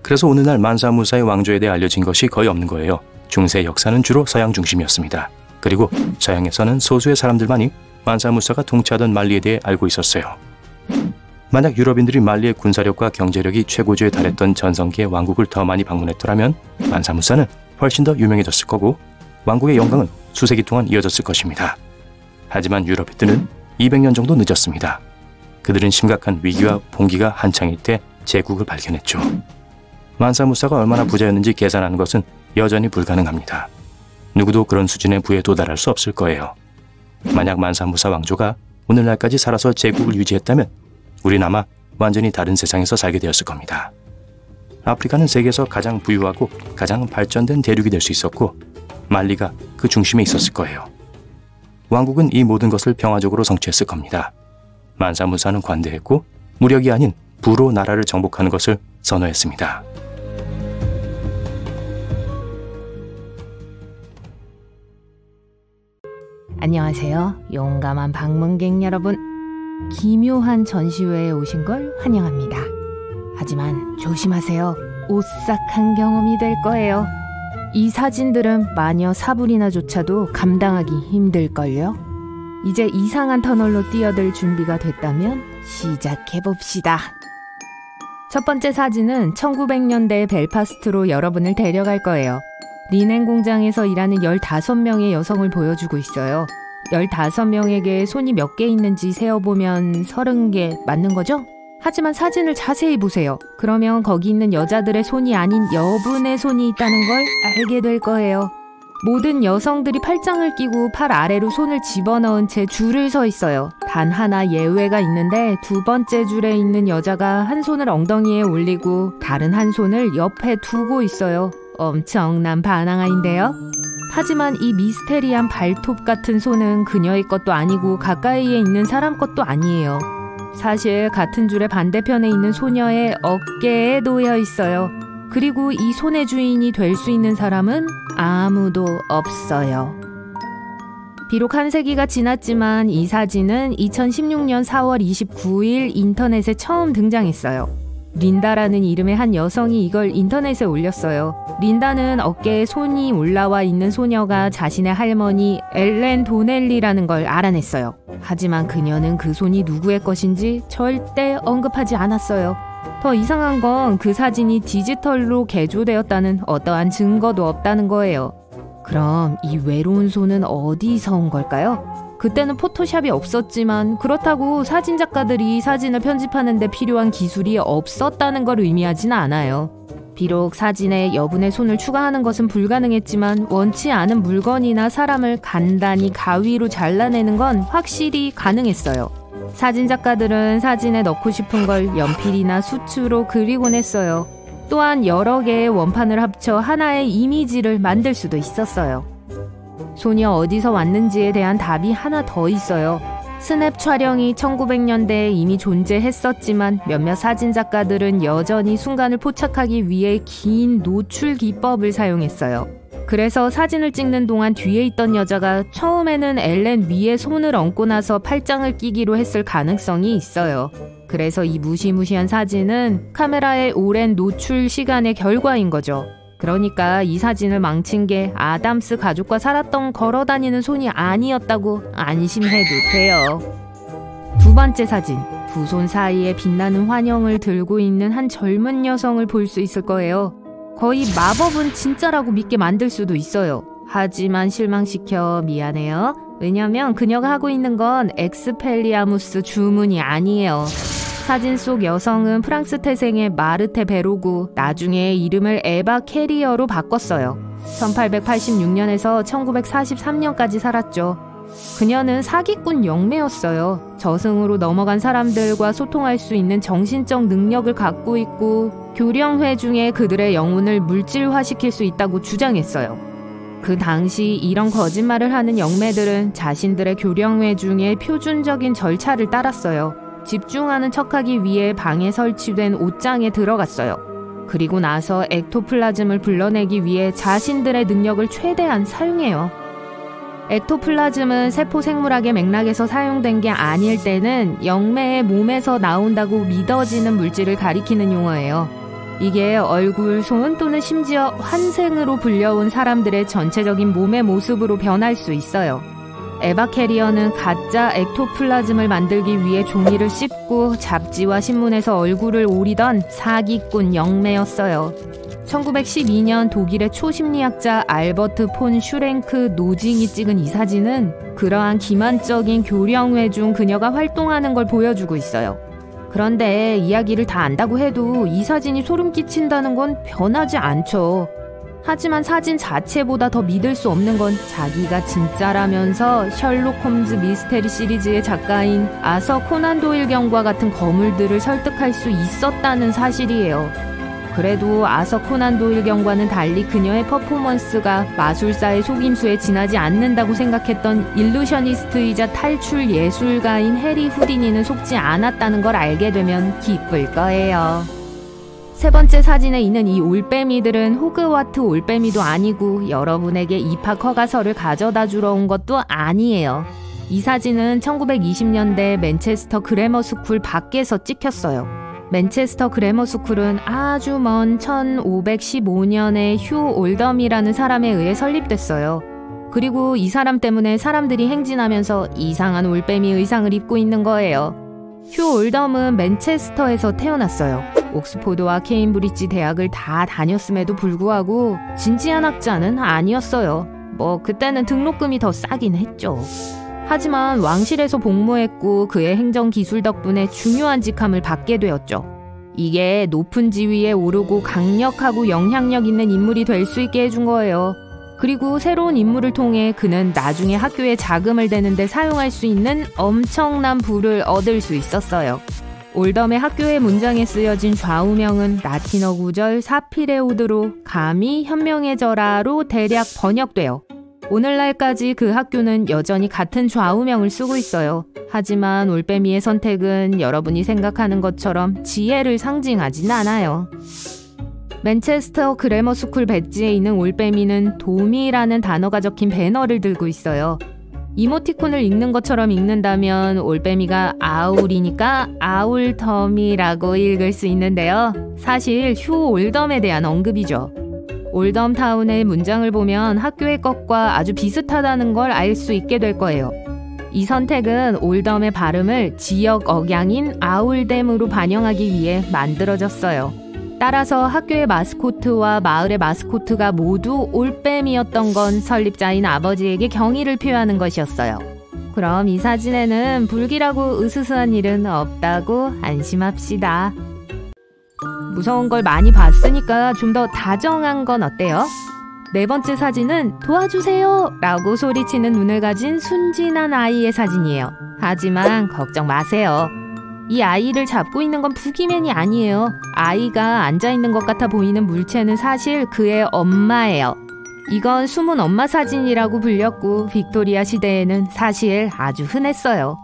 그래서 오늘날 만사무사의 왕조에 대해 알려진 것이 거의 없는 거예요. 중세 역사는 주로 서양 중심이었습니다. 그리고 서양에서는 소수의 사람들만이 만사무사가 통치하던 만리에 대해 알고 있었어요. 만약 유럽인들이 만리의 군사력과 경제력이 최고조에 달했던 전성기의 왕국을 더 많이 방문했더라면 만사무사는 훨씬 더 유명해졌을 거고 왕국의 영광은 수세기 동안 이어졌을 것입니다. 하지만 유럽인들은 200년 정도 늦었습니다. 그들은 심각한 위기와 봉기가 한창일 때 제국을 발견했죠. 만사무사가 얼마나 부자였는지 계산하는 것은 여전히 불가능합니다. 누구도 그런 수준의 부에 도달할 수 없을 거예요. 만약 만사무사 왕조가 오늘날까지 살아서 제국을 유지했다면 우린 아마 완전히 다른 세상에서 살게 되었을 겁니다. 아프리카는 세계에서 가장 부유하고 가장 발전된 대륙이 될 수 있었고 말리가 그 중심에 있었을 거예요. 왕국은 이 모든 것을 평화적으로 성취했을 겁니다. 만사무사는 관대했고 무력이 아닌 부로 나라를 정복하는 것을 선호했습니다. 안녕하세요. 용감한 방문객 여러분. 기묘한 전시회에 오신 걸 환영합니다. 하지만 조심하세요. 오싹한 경험이 될 거예요. 이 사진들은 마녀 사브리나조차도 감당하기 힘들걸요. 이제 이상한 터널로 뛰어들 준비가 됐다면 시작해봅시다. 첫 번째 사진은 1900년대 벨파스트로 여러분을 데려갈 거예요. 리넨 공장에서 일하는 15명의 여성을 보여주고 있어요. 15명에게 손이 몇 개 있는지 세어보면 30개 맞는 거죠? 하지만 사진을 자세히 보세요. 그러면 거기 있는 여자들의 손이 아닌 여분의 손이 있다는 걸 알게 될 거예요. 모든 여성들이 팔짱을 끼고 팔 아래로 손을 집어넣은 채 줄을 서 있어요. 단 하나 예외가 있는데 두 번째 줄에 있는 여자가 한 손을 엉덩이에 올리고 다른 한 손을 옆에 두고 있어요. 엄청난 바나나인데요. 하지만 이 미스테리한 발톱 같은 손은 그녀의 것도 아니고 가까이에 있는 사람 것도 아니에요. 사실 같은 줄의 반대편에 있는 소녀의 어깨에 놓여 있어요. 그리고 이 손의 주인이 될 수 있는 사람은 아무도 없어요. 비록 한 세기가 지났지만 이 사진은 2016년 4월 29일 인터넷에 처음 등장했어요. 린다라는 이름의 한 여성이 이걸 인터넷에 올렸어요. 린다는 어깨에 손이 올라와 있는 소녀가 자신의 할머니 엘렌 도넬리라는 걸 알아냈어요. 하지만 그녀는 그 손이 누구의 것인지 절대 언급하지 않았어요. 더 이상한 건 그 사진이 디지털로 개조되었다는 어떠한 증거도 없다는 거예요. 그럼 이 외로운 손은 어디서 온 걸까요? 그때는 포토샵이 없었지만 그렇다고 사진작가들이 사진을 편집하는 데 필요한 기술이 없었다는 걸 의미하진 않아요. 비록 사진에 여분의 손을 추가하는 것은 불가능했지만 원치 않은 물건이나 사람을 간단히 가위로 잘라내는 건 확실히 가능했어요. 사진작가들은 사진에 넣고 싶은 걸 연필이나 수추로 그리곤 했어요. 또한 여러 개의 원판을 합쳐 하나의 이미지를 만들 수도 있었어요. 손이 어디서 왔는지에 대한 답이 하나 더 있어요. 스냅 촬영이 1900년대에 이미 존재했었지만 몇몇 사진작가들은 여전히 순간을 포착하기 위해 긴 노출 기법을 사용했어요. 그래서 사진을 찍는 동안 뒤에 있던 여자가 처음에는 엘렌 위에 손을 얹고 나서 팔짱을 끼기로 했을 가능성이 있어요. 그래서 이 무시무시한 사진은 카메라의 오랜 노출 시간의 결과인 거죠. 그러니까 이 사진을 망친 게 아담스 가족과 살았던 걸어다니는 손이 아니었다고 안심해도 돼요. 두 번째 사진, 두 손 사이에 빛나는 환영을 들고 있는 한 젊은 여성을 볼 수 있을 거예요. 거의 마법은 진짜라고 믿게 만들 수도 있어요. 하지만 실망시켜 미안해요. 왜냐면 그녀가 하고 있는 건 엑스펠리아무스 주문이 아니에요. 사진 속 여성은 프랑스 태생의 마르테 베로고 나중에 이름을 에바 캐리어로 바꿨어요. 1886년에서 1943년까지 살았죠. 그녀는 사기꾼 영매였어요. 저승으로 넘어간 사람들과 소통할 수 있는 정신적 능력을 갖고 있고 교령회 중에 그들의 영혼을 물질화시킬 수 있다고 주장했어요. 그 당시 이런 거짓말을 하는 영매들은 자신들의 교령회 중에 표준적인 절차를 따랐어요. 집중하는 척하기 위해 방에 설치된 옷장에 들어갔어요. 그리고 나서 ek토플라즘을 불러내기 위해 자신들의 능력을 최대한 사용해요. 액토플라즘은 세포 생물학의 맥락에서 사용된 게 아닐 때는 영매의 몸에서 나온다고 믿어지는 물질을 가리키는 용어예요. 이게 얼굴, 손 또는 심지어 환생으로 불려온 사람들의 전체적인 몸의 모습으로 변할 수 있어요. 에바 캐리어는 가짜 액토플라즘을 만들기 위해 종이를 씹고 잡지와 신문에서 얼굴을 오리던 사기꾼 영매였어요. 1912년 독일의 초심리학자 알버트 폰 슈랭크 노징이 찍은 이 사진은 그러한 기만적인 교령회 중 그녀가 활동하는 걸 보여주고 있어요. 그런데 이야기를 다 안다고 해도 이 사진이 소름 끼친다는 건 변하지 않죠. 하지만 사진 자체보다 더 믿을 수 없는 건 자기가 진짜라면서 셜록 홈즈 미스테리 시리즈의 작가인 아서 코난 도일 경과 같은 거물들을 설득할 수 있었다는 사실이에요. 그래도 아서 코난 도일 경과는 달리 그녀의 퍼포먼스가 마술사의 속임수에 지나지 않는다고 생각했던 일루셔니스트이자 탈출 예술가인 해리 후디니는 속지 않았다는 걸 알게 되면 기쁠 거예요. 세 번째 사진에 있는 이 올빼미들은 호그와트 올빼미도 아니고 여러분에게 입학 허가서를 가져다 주러 온 것도 아니에요. 이 사진은 1920년대 맨체스터 그래머스쿨 밖에서 찍혔어요. 맨체스터 그래머스쿨은 아주 먼 1515년에 휴 올덤이라는 사람에 의해 설립됐어요. 그리고 이 사람 때문에 사람들이 행진하면서 이상한 올빼미 의상을 입고 있는 거예요. 휴 올덤은 맨체스터에서 태어났어요. 옥스포드와 케임브리지 대학을 다 다녔음에도 불구하고 진지한 학자는 아니었어요. 그때는 등록금이 더 싸긴 했죠. 하지만 왕실에서 복무했고 그의 행정 기술 덕분에 중요한 직함을 받게 되었죠. 이게 높은 지위에 오르고 강력하고 영향력 있는 인물이 될 수 있게 해준 거예요. 그리고 새로운 임무를 통해 그는 나중에 학교에 자금을 대는데 사용할 수 있는 엄청난 부를 얻을 수 있었어요. 올덤의 학교의 문장에 쓰여진 좌우명은 라틴어 구절 사피레오드로 감히 현명해져라로 대략 번역돼요. 오늘날까지 그 학교는 여전히 같은 좌우명을 쓰고 있어요. 하지만 올빼미의 선택은 여러분이 생각하는 것처럼 지혜를 상징하진 않아요. 맨체스터 그래머스쿨 배지에 있는 올빼미는 도미라는 단어가 적힌 배너를 들고 있어요. 이모티콘을 읽는 것처럼 읽는다면 올빼미가 아울이니까 아울덤이라고 읽을 수 있는데요. 사실 휴 올덤에 대한 언급이죠. 올덤 타운의 문장을 보면 학교의 것과 아주 비슷하다는 걸 알 수 있게 될 거예요. 이 선택은 올덤의 발음을 지역 억양인 아울댐으로 반영하기 위해 만들어졌어요. 따라서 학교의 마스코트와 마을의 마스코트가 모두 올빼미였던 건 설립자인 아버지에게 경의를 표하는 것이었어요. 그럼 이 사진에는 불길하고 으스스한 일은 없다고 안심합시다. 무서운 걸 많이 봤으니까 좀 더 다정한 건 어때요? 네 번째 사진은 도와주세요! 라고 소리치는 눈을 가진 순진한 아이의 사진이에요. 하지만 걱정 마세요. 이 아이를 잡고 있는 건 부기맨이 아니에요. 아이가 앉아있는 것 같아 보이는 물체는 사실 그의 엄마예요. 이건 숨은 엄마 사진이라고 불렸고 빅토리아 시대에는 사실 아주 흔했어요.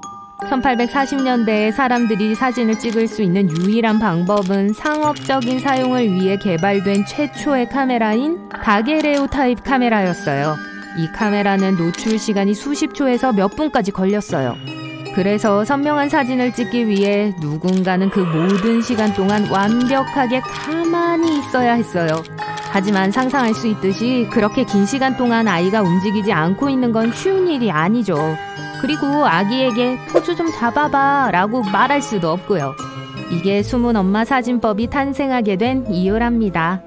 1840년대에 사람들이 사진을 찍을 수 있는 유일한 방법은 상업적인 사용을 위해 개발된 최초의 카메라인 다게레오 타입 카메라였어요. 이 카메라는 노출 시간이 수십 초에서 몇 분까지 걸렸어요. 그래서 선명한 사진을 찍기 위해 누군가는 그 모든 시간 동안 완벽하게 가만히 있어야 했어요. 하지만 상상할 수 있듯이 그렇게 긴 시간 동안 아이가 움직이지 않고 있는 건 쉬운 일이 아니죠. 그리고 아기에게 포즈 좀 잡아봐 라고 말할 수도 없고요. 이게 숨은 엄마 사진법이 탄생하게 된 이유랍니다.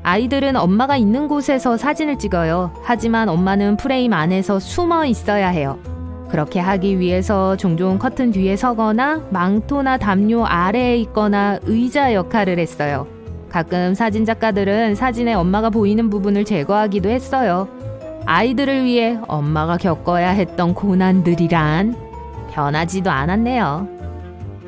아이들은 엄마가 있는 곳에서 사진을 찍어요. 하지만 엄마는 프레임 안에서 숨어 있어야 해요. 그렇게 하기 위해서 종종 커튼 뒤에 서거나 망토나 담요 아래에 있거나 의자 역할을 했어요. 가끔 사진작가들은 사진에 엄마가 보이는 부분을 제거하기도 했어요. 아이들을 위해 엄마가 겪어야 했던 고난들이란 변하지도 않았네요.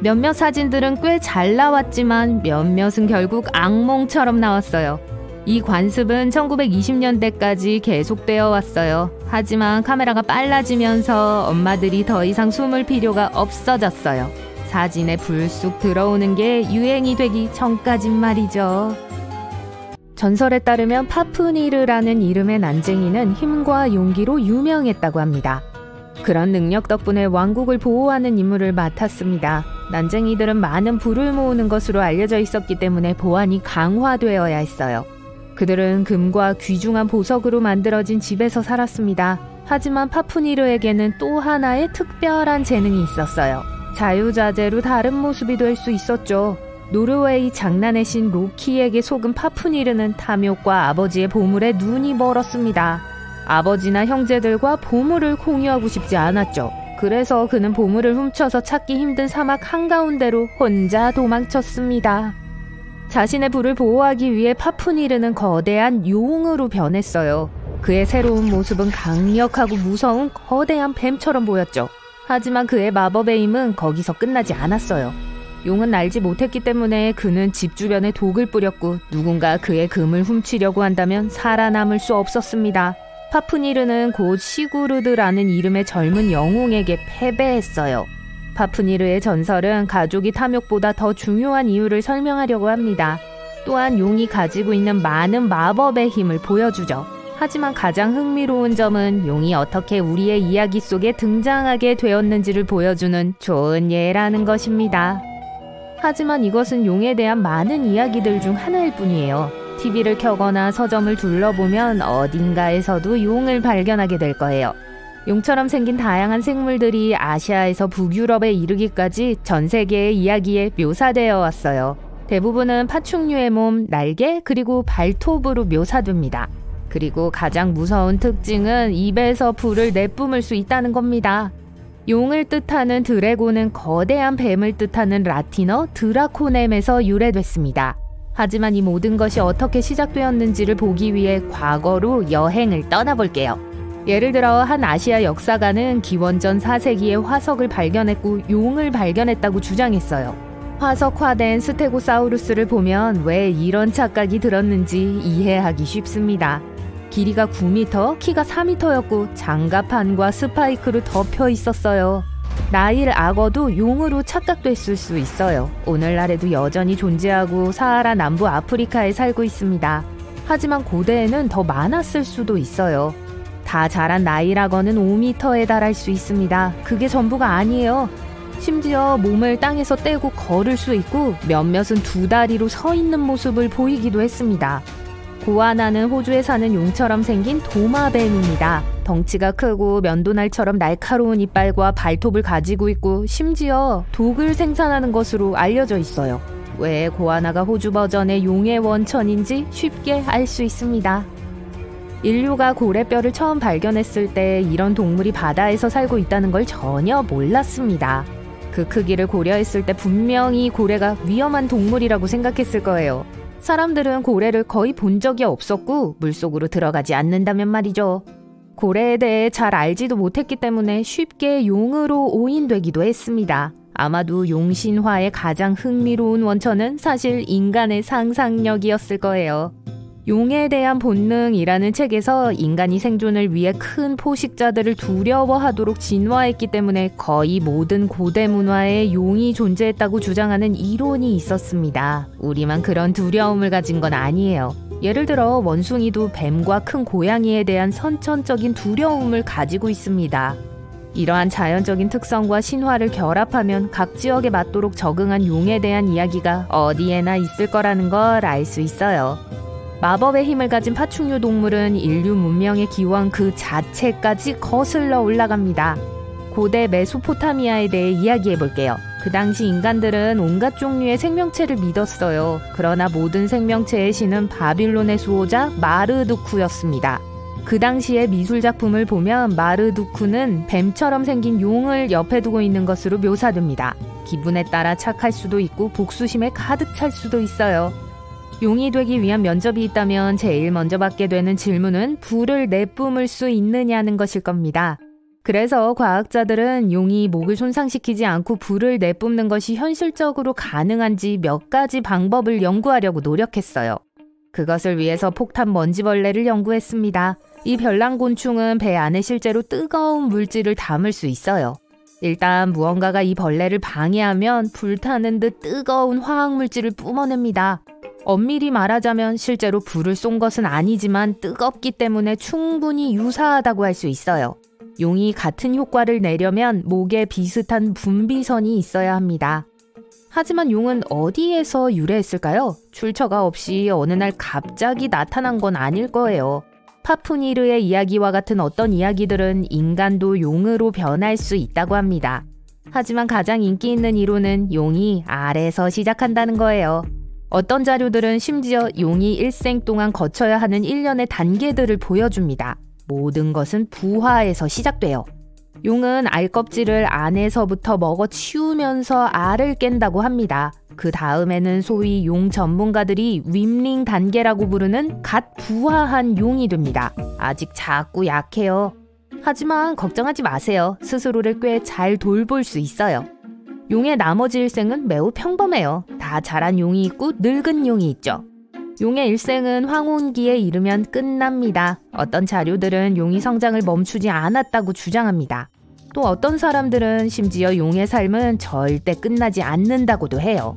몇몇 사진들은 꽤 잘 나왔지만 몇몇은 결국 악몽처럼 나왔어요. 이 관습은 1920년대까지 계속되어 왔어요. 하지만 카메라가 빨라지면서 엄마들이 더 이상 숨을 필요가 없어졌어요. 사진에 불쑥 들어오는 게 유행이 되기 전까진 말이죠. 전설에 따르면 파프니르라는 이름의 난쟁이는 힘과 용기로 유명했다고 합니다. 그런 능력 덕분에 왕국을 보호하는 임무를 맡았습니다. 난쟁이들은 많은 부를 모으는 것으로 알려져 있었기 때문에 보안이 강화되어야 했어요. 그들은 금과 귀중한 보석으로 만들어진 집에서 살았습니다. 하지만 파프니르에게는 또 하나의 특별한 재능이 있었어요. 자유자재로 다른 모습이 될 수 있었죠. 노르웨이 장난의 신 로키에게 속은 파프니르는 탐욕과 아버지의 보물에 눈이 멀었습니다. 아버지나 형제들과 보물을 공유하고 싶지 않았죠. 그래서 그는 보물을 훔쳐서 찾기 힘든 사막 한가운데로 혼자 도망쳤습니다. 자신의 부를 보호하기 위해 파프니르는 거대한 용으로 변했어요. 그의 새로운 모습은 강력하고 무서운 거대한 뱀처럼 보였죠. 하지만 그의 마법의 힘은 거기서 끝나지 않았어요. 용은 알지 못했기 때문에 그는 집 주변에 독을 뿌렸고 누군가 그의 금을 훔치려고 한다면 살아남을 수 없었습니다. 파프니르는 곧 시구르드라는 이름의 젊은 영웅에게 패배했어요. 파프니르의 전설은 가족이 탐욕보다 더 중요한 이유를 설명하려고 합니다. 또한 용이 가지고 있는 많은 마법의 힘을 보여주죠. 하지만 가장 흥미로운 점은 용이 어떻게 우리의 이야기 속에 등장하게 되었는지를 보여주는 좋은 예라는 것입니다. 하지만 이것은 용에 대한 많은 이야기들 중 하나일 뿐이에요. TV를 켜거나 서점을 둘러보면 어딘가에서도 용을 발견하게 될 거예요. 용처럼 생긴 다양한 생물들이 아시아에서 북유럽에 이르기까지 전 세계의 이야기에 묘사되어 왔어요. 대부분은 파충류의 몸, 날개, 그리고 발톱으로 묘사됩니다. 그리고 가장 무서운 특징은 입에서 불을 내뿜을 수 있다는 겁니다. 용을 뜻하는 드래곤은 거대한 뱀을 뜻하는 라틴어 드라코넴에서 유래됐습니다. 하지만 이 모든 것이 어떻게 시작되었는지를 보기 위해 과거로 여행을 떠나볼게요. 예를 들어 한 아시아 역사가는 기원전 4세기에 화석을 발견했고 용을 발견했다고 주장했어요. 화석화된 스테고사우루스를 보면 왜 이런 착각이 들었는지 이해하기 쉽습니다. 길이가 9m, 키가 4m였고 장갑판과 스파이크로 덮여 있었어요. 나일 악어도 용으로 착각됐을 수 있어요. 오늘날에도 여전히 존재하고 사하라 남부 아프리카에 살고 있습니다. 하지만 고대에는 더 많았을 수도 있어요. 다 자란 나일 악어는 5m에 달할 수 있습니다. 그게 전부가 아니에요. 심지어 몸을 땅에서 떼고 걸을 수 있고 몇몇은 두 다리로 서 있는 모습을 보이기도 했습니다. 고아나는 호주에 사는 용처럼 생긴 도마뱀입니다. 덩치가 크고 면도날처럼 날카로운 이빨과 발톱을 가지고 있고 심지어 독을 생산하는 것으로 알려져 있어요. 왜 고아나가 호주 버전의 용의 원천인지 쉽게 알 수 있습니다. 인류가 고래뼈를 처음 발견했을 때 이런 동물이 바다에서 살고 있다는 걸 전혀 몰랐습니다. 그 크기를 고려했을 때 분명히 고래가 위험한 동물이라고 생각했을 거예요. 사람들은 고래를 거의 본 적이 없었고 물속으로 들어가지 않는다면 말이죠. 고래에 대해 잘 알지도 못했기 때문에 쉽게 용으로 오인되기도 했습니다. 아마도 용신화의 가장 흥미로운 원천은 사실 인간의 상상력이었을 거예요. 용에 대한 본능이라는 책에서 인간이 생존을 위해 큰 포식자들을 두려워하도록 진화했기 때문에 거의 모든 고대 문화에 용이 존재했다고 주장하는 이론이 있었습니다. 우리만 그런 두려움을 가진 건 아니에요. 예를 들어 원숭이도 뱀과 큰 고양이에 대한 선천적인 두려움을 가지고 있습니다. 이러한 자연적인 특성과 신화를 결합하면 각 지역에 맞도록 적응한 용에 대한 이야기가 어디에나 있을 거라는 걸 알 수 있어요. 마법의 힘을 가진 파충류 동물은 인류 문명의 기원 그 자체까지 거슬러 올라갑니다. 고대 메소포타미아에 대해 이야기해 볼게요. 그 당시 인간들은 온갖 종류의 생명체를 믿었어요. 그러나 모든 생명체의 신은 바빌론의 수호자 마르두쿠였습니다. 그 당시의 미술작품을 보면 마르두쿠는 뱀처럼 생긴 용을 옆에 두고 있는 것으로 묘사됩니다. 기분에 따라 착할 수도 있고 복수심에 가득 찰 수도 있어요. 용이 되기 위한 면접이 있다면 제일 먼저 받게 되는 질문은 불을 내뿜을 수 있느냐는 것일 겁니다. 그래서 과학자들은 용이 목을 손상시키지 않고 불을 내뿜는 것이 현실적으로 가능한지 몇 가지 방법을 연구하려고 노력했어요. 그것을 위해서 폭탄 먼지벌레를 연구했습니다. 이 별난곤충은 배 안에 실제로 뜨거운 물질을 담을 수 있어요. 일단 무언가가 이 벌레를 방해하면 불타는 듯 뜨거운 화학물질을 뿜어냅니다. 엄밀히 말하자면 실제로 불을 쏜 것은 아니지만 뜨겁기 때문에 충분히 유사하다고 할 수 있어요. 용이 같은 효과를 내려면 목에 비슷한 분비선이 있어야 합니다. 하지만 용은 어디에서 유래했을까요? 출처가 없이 어느 날 갑자기 나타난 건 아닐 거예요. 파푸니르의 이야기와 같은 어떤 이야기들은 인간도 용으로 변할 수 있다고 합니다. 하지만 가장 인기 있는 이론은 용이 알에서 시작한다는 거예요. 어떤 자료들은 심지어 용이 일생 동안 거쳐야 하는 일련의 단계들을 보여줍니다. 모든 것은 부화에서 시작돼요. 용은 알 껍질을 안에서부터 먹어 치우면서 알을 깬다고 합니다. 그 다음에는 소위 용 전문가들이 윈링 단계라고 부르는 갓 부화한 용이 됩니다. 아직 작고 약해요. 하지만 걱정하지 마세요. 스스로를 꽤 잘 돌볼 수 있어요. 용의 나머지 일생은 매우 평범해요. 다 자란 용이 있고 늙은 용이 있죠. 용의 일생은 황혼기에 이르면 끝납니다. 어떤 자료들은 용이 성장을 멈추지 않았다고 주장합니다. 또 어떤 사람들은 심지어 용의 삶은 절대 끝나지 않는다고도 해요.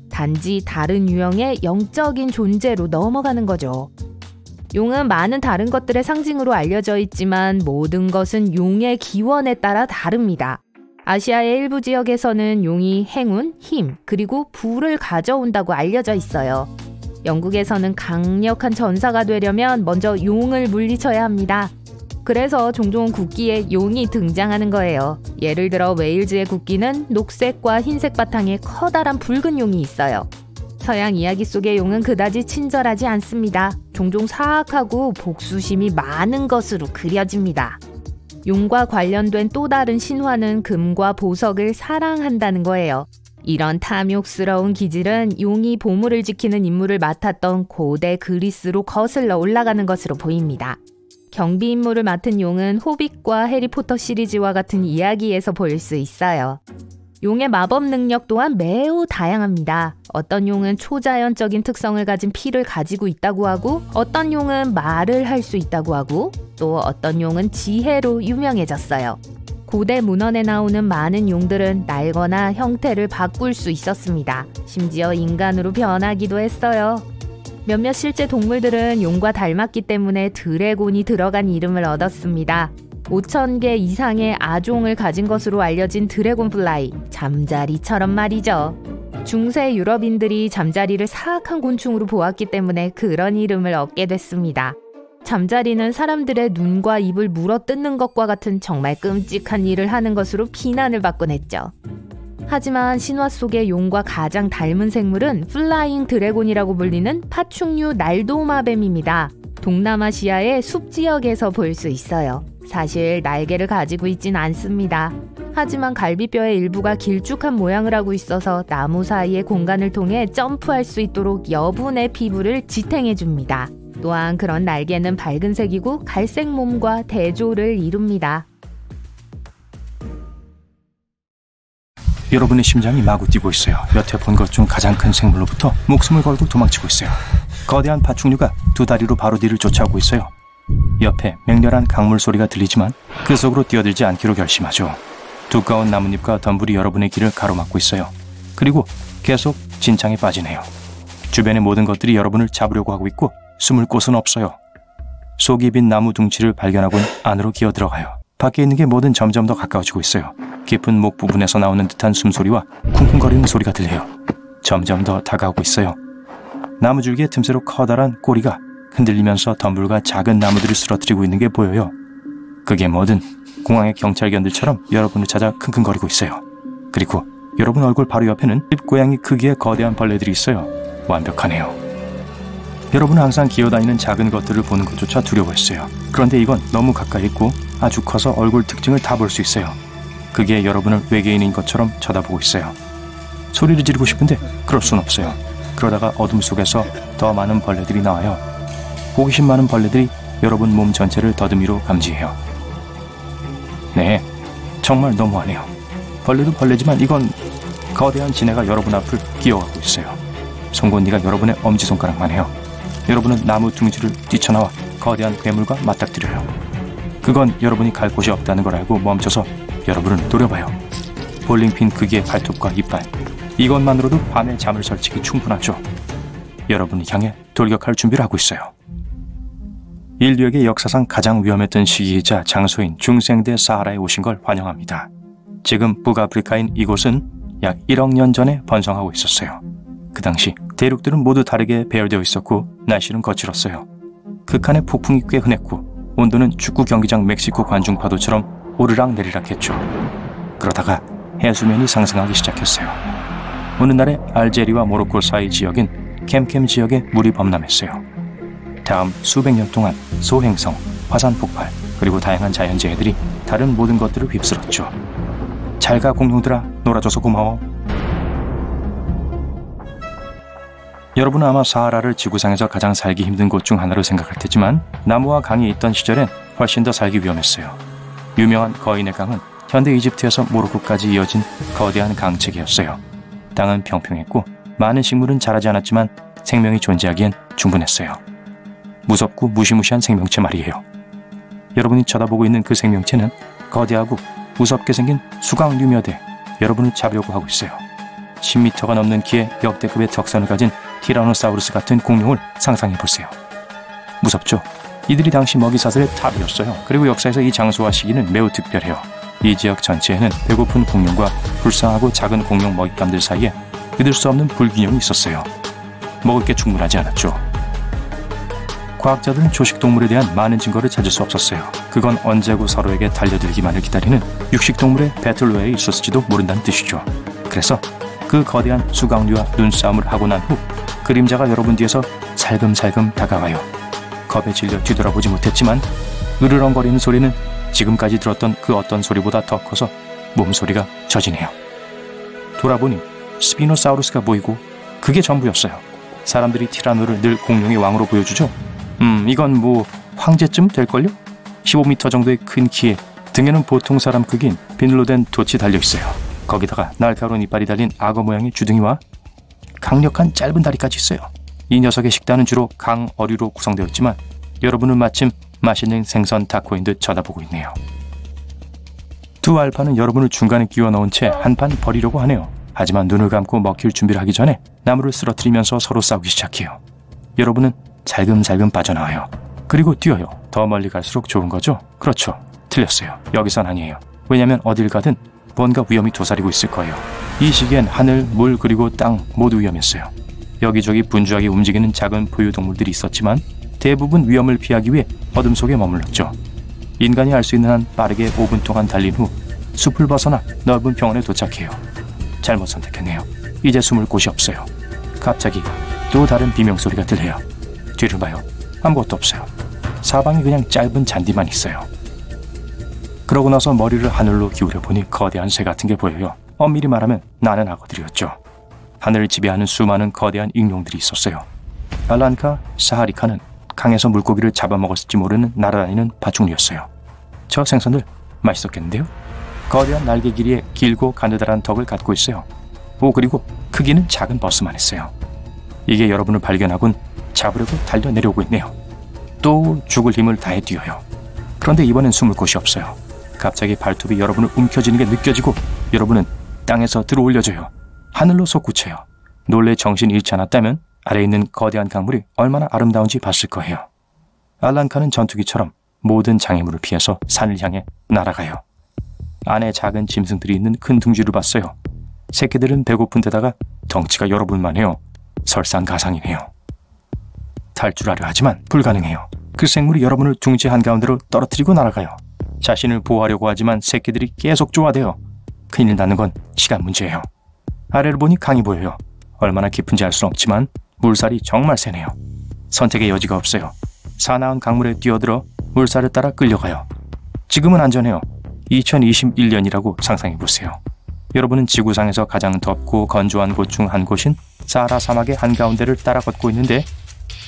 단지 다른 유형의 영적인 존재로 넘어가는 거죠. 용은 많은 다른 것들의 상징으로 알려져 있지만 모든 것은 용의 기원에 따라 다릅니다. 아시아의 일부 지역에서는 용이 행운, 힘, 그리고 부를 가져온다고 알려져 있어요. 영국에서는 강력한 전사가 되려면 먼저 용을 물리쳐야 합니다. 그래서 종종 국기에 용이 등장하는 거예요. 예를 들어 웨일즈의 국기는 녹색과 흰색 바탕에 커다란 붉은 용이 있어요. 서양 이야기 속의 용은 그다지 친절하지 않습니다. 종종 사악하고 복수심이 많은 것으로 그려집니다. 용과 관련된 또 다른 신화는 금과 보석을 사랑한다는 거예요. 이런 탐욕스러운 기질은 용이 보물을 지키는 임무를 맡았던 고대 그리스로 거슬러 올라가는 것으로 보입니다. 경비 임무를 맡은 용은 호빗과 해리포터 시리즈와 같은 이야기에서 보일 수 있어요. 용의 마법 능력 또한 매우 다양합니다. 어떤 용은 초자연적인 특성을 가진 피를 가지고 있다고 하고, 어떤 용은 말을 할 수 있다고 하고, 또 어떤 용은 지혜로 유명해졌어요. 고대 문헌에 나오는 많은 용들은 날거나 형태를 바꿀 수 있었습니다. 심지어 인간으로 변하기도 했어요. 몇몇 실제 동물들은 용과 닮았기 때문에 드래곤이 들어간 이름을 얻었습니다. 5,000개 이상의 아종을 가진 것으로 알려진 드래곤플라이, 잠자리처럼 말이죠. 중세 유럽인들이 잠자리를 사악한 곤충으로 보았기 때문에 그런 이름을 얻게 됐습니다. 잠자리는 사람들의 눈과 입을 물어뜯는 것과 같은 정말 끔찍한 일을 하는 것으로 비난을 받곤 했죠. 하지만 신화 속의 용과 가장 닮은 생물은 플라잉 드래곤이라고 불리는 파충류 날도마뱀입니다. 동남아시아의 숲지역에서 볼 수 있어요. 사실 날개를 가지고 있진 않습니다. 하지만 갈비뼈의 일부가 길쭉한 모양을 하고 있어서 나무 사이의 공간을 통해 점프할 수 있도록 여분의 피부를 지탱해줍니다. 또한 그런 날개는 밝은색이고 갈색 몸과 대조를 이룹니다. 여러분의 심장이 마구 뛰고 있어요. 여태 본 것 중 가장 큰 생물로부터 목숨을 걸고 도망치고 있어요. 거대한 파충류가 두 다리로 바로 뒤를 쫓아오고 있어요. 옆에 맹렬한 강물 소리가 들리지만 그 속으로 뛰어들지 않기로 결심하죠. 두꺼운 나뭇잎과 덤불이 여러분의 길을 가로막고 있어요. 그리고 계속 진창에 빠지네요. 주변의 모든 것들이 여러분을 잡으려고 하고 있고 숨을 곳은 없어요. 속이 빈 나무 둥치를 발견하곤 안으로 기어들어가요. 밖에 있는 게 뭐든 점점 더 가까워지고 있어요. 깊은 목 부분에서 나오는 듯한 숨소리와 쿵쿵거리는 소리가 들려요. 점점 더 다가오고 있어요. 나무줄기의 틈새로 커다란 꼬리가 흔들리면서 덤불과 작은 나무들을 쓰러뜨리고 있는 게 보여요. 그게 뭐든 공항의 경찰견들처럼 여러분을 찾아 킁킁거리고 있어요. 그리고 여러분 얼굴 바로 옆에는 집고양이 크기의 거대한 벌레들이 있어요. 완벽하네요. 여러분은 항상 기어다니는 작은 것들을 보는 것조차 두려워했어요. 그런데 이건 너무 가까이 있고 아주 커서 얼굴 특징을 다 볼 수 있어요. 그게 여러분을 외계인인 것처럼 쳐다보고 있어요. 소리를 지르고 싶은데 그럴 순 없어요. 그러다가 어둠 속에서 더 많은 벌레들이 나와요. 호기심 많은 벌레들이 여러분 몸 전체를 더듬이로 감지해요. 네, 정말 너무하네요. 벌레도 벌레지만 이건 거대한 지네가 여러분 앞을 기어가고 있어요. 송곳니가 여러분의 엄지손가락만 해요. 여러분은 나무 둥지를 뛰쳐나와 거대한 괴물과 맞닥뜨려요. 그건 여러분이 갈 곳이 없다는 걸 알고 멈춰서 여러분을 노려봐요. 볼링핀 크기의 발톱과 이빨, 이것만으로도 밤에 잠을 설치기 충분하죠. 여러분을 향해 돌격할 준비를 하고 있어요. 인류에게 역사상 가장 위험했던 시기이자 장소인 중생대 사하라에 오신 걸 환영합니다. 지금 북아프리카인 이곳은 약 1억 년 전에 번성하고 있었어요. 그 당시 대륙들은 모두 다르게 배열되어 있었고 날씨는 거칠었어요. 극한의 폭풍이 꽤 흔했고 온도는 축구 경기장 멕시코 관중파도처럼 오르락내리락했죠. 그러다가 해수면이 상승하기 시작했어요. 어느 날에 알제리와 모로코 사이 지역인 캠캠 지역에 물이 범람했어요. 다음 수백 년 동안 소행성, 화산 폭발, 그리고 다양한 자연재해들이 다른 모든 것들을 휩쓸었죠. 잘가 공룡들아, 놀아줘서 고마워. 여러분은 아마 사하라를 지구상에서 가장 살기 힘든 곳 중 하나로 생각할 테지만 나무와 강이 있던 시절엔 훨씬 더 살기 위험했어요. 유명한 거인의 강은 현대 이집트에서 모로코까지 이어진 거대한 강체계였어요. 땅은 평평했고 많은 식물은 자라지 않았지만 생명이 존재하기엔 충분했어요. 무섭고 무시무시한 생명체 말이에요. 여러분이 쳐다보고 있는 그 생명체는 거대하고 무섭게 생긴 수강류며대 여러분을 잡으려고 하고 있어요. 10m가 넘는 키에 역대급의 턱선을 가진 티라노사우루스 같은 공룡을 상상해보세요. 무섭죠? 이들이 당시 먹이사슬의 탑이었어요. 그리고 역사에서 이 장소와 시기는 매우 특별해요. 이 지역 전체에는 배고픈 공룡과 불쌍하고 작은 공룡 먹잇감들 사이에 믿을 수 없는 불균형이 있었어요. 먹을 게 충분하지 않았죠. 과학자들은 초식동물에 대한 많은 증거를 찾을 수 없었어요. 그건 언제고 서로에게 달려들기만을 기다리는 육식동물의 배틀로에 있었을지도 모른다는 뜻이죠. 그래서 그 거대한 수강류와 눈싸움을 하고 난 후 그림자가 여러분 뒤에서 살금살금 다가와요. 겁에 질려 뒤돌아보지 못했지만 으르렁거리는 소리는 지금까지 들었던 그 어떤 소리보다 더 커서 몸소리가 젖이네요. 돌아보니 스피노사우루스가 보이고 그게 전부였어요. 사람들이 티라노를 늘 공룡의 왕으로 보여주죠. 이건 뭐 황제쯤 될걸요? 15m 정도의 큰 키에 등에는 보통 사람 크기인 비늘로 된 돛이 달려있어요. 거기다가 날카로운 이빨이 달린 악어 모양의 주둥이와 강력한 짧은 다리까지 있어요. 이 녀석의 식단은 주로 강 어류로 구성되었지만 여러분은 마침 맛있는 생선 타코인 듯 쳐다보고 있네요. 두 알파는 여러분을 중간에 끼워 넣은 채 한 판 버리려고 하네요. 하지만 눈을 감고 먹힐 준비를 하기 전에 나무를 쓰러뜨리면서 서로 싸우기 시작해요. 여러분은 살금살금 빠져나와요. 그리고 뛰어요. 더 멀리 갈수록 좋은 거죠? 그렇죠. 틀렸어요. 여기선 아니에요. 왜냐면 어딜 가든 뭔가 위험이 도사리고 있을 거예요. 이 시기엔 하늘, 물, 그리고 땅 모두 위험했어요. 여기저기 분주하게 움직이는 작은 포유동물들이 있었지만 대부분 위험을 피하기 위해 어둠 속에 머물렀죠. 인간이 할 수 있는 한 빠르게 5분 동안 달린 후 숲을 벗어나 넓은 평원에 도착해요. 잘못 선택했네요. 이제 숨을 곳이 없어요. 갑자기 또 다른 비명소리가 들려요. 뒤를 봐요. 아무것도 없어요. 사방에 그냥 짧은 잔디만 있어요. 그러고 나서 머리를 하늘로 기울여 보니 거대한 새 같은 게 보여요. 엄밀히 말하면 나는 악어들이었죠. 하늘을 지배하는 수많은 거대한 익룡들이 있었어요. 알란카, 사하리카는 강에서 물고기를 잡아먹었을지 모르는 날아다니는 파충류였어요. 저 생선들 맛있었겠는데요? 거대한 날개 길이에 길고 가느다란 턱을 갖고 있어요. 그리고 크기는 작은 버스만 했어요. 이게 여러분을 발견하곤 잡으려고 달려 내려오고 있네요. 또 죽을 힘을 다해 뛰어요. 그런데 이번엔 숨을 곳이 없어요. 갑자기 발톱이 여러분을 움켜쥐는 게 느껴지고 여러분은 땅에서 들어올려져요. 하늘로 솟구쳐요. 놀래 정신 잃지 않았다면 아래에 있는 거대한 강물이 얼마나 아름다운지 봤을 거예요. 알란카는 전투기처럼 모든 장애물을 피해서 산을 향해 날아가요. 안에 작은 짐승들이 있는 큰 둥지를 봤어요. 새끼들은 배고픈 데다가 덩치가 여러분만 해요. 설상가상이네요. 탈출하려 하지만 불가능해요. 그 생물이 여러분을 둥지 한가운데로 떨어뜨리고 날아가요. 자신을 보호하려고 하지만 새끼들이 계속 쪼아대요. 큰일 나는 건 시간 문제예요. 아래를 보니 강이 보여요. 얼마나 깊은지 알 수는 없지만 물살이 정말 세네요. 선택의 여지가 없어요. 사나운 강물에 뛰어들어 물살을 따라 끌려가요. 지금은 안전해요. 2021년이라고 상상해보세요. 여러분은 지구상에서 가장 덥고 건조한 곳 중 한 곳인 사하라 사막의 한가운데를 따라 걷고 있는데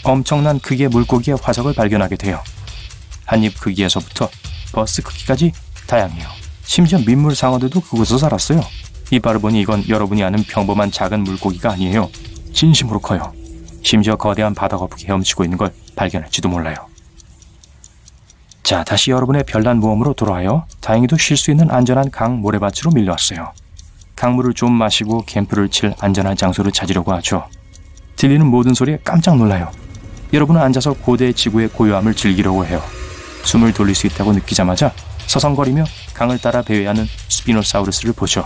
엄청난 크기의 물고기의 화석을 발견하게 돼요. 한입 크기에서부터 버스 크기까지 다양해요. 심지어 민물 상어들도 그곳에서 살았어요. 이빨을 보니 이건 여러분이 아는 평범한 작은 물고기가 아니에요. 진심으로 커요. 심지어 거대한 바다 거북이 헤엄치고 있는 걸 발견할지도 몰라요. 자, 다시 여러분의 별난 모험으로 돌아와요. 다행히도 쉴 수 있는 안전한 강 모래밭으로 밀려왔어요. 강물을 좀 마시고 캠프를 칠 안전한 장소를 찾으려고 하죠. 들리는 모든 소리에 깜짝 놀라요. 여러분은 앉아서 고대 지구의 고요함을 즐기려고 해요. 숨을 돌릴 수 있다고 느끼자마자 서성거리며 강을 따라 배회하는 스피노사우루스를 보죠.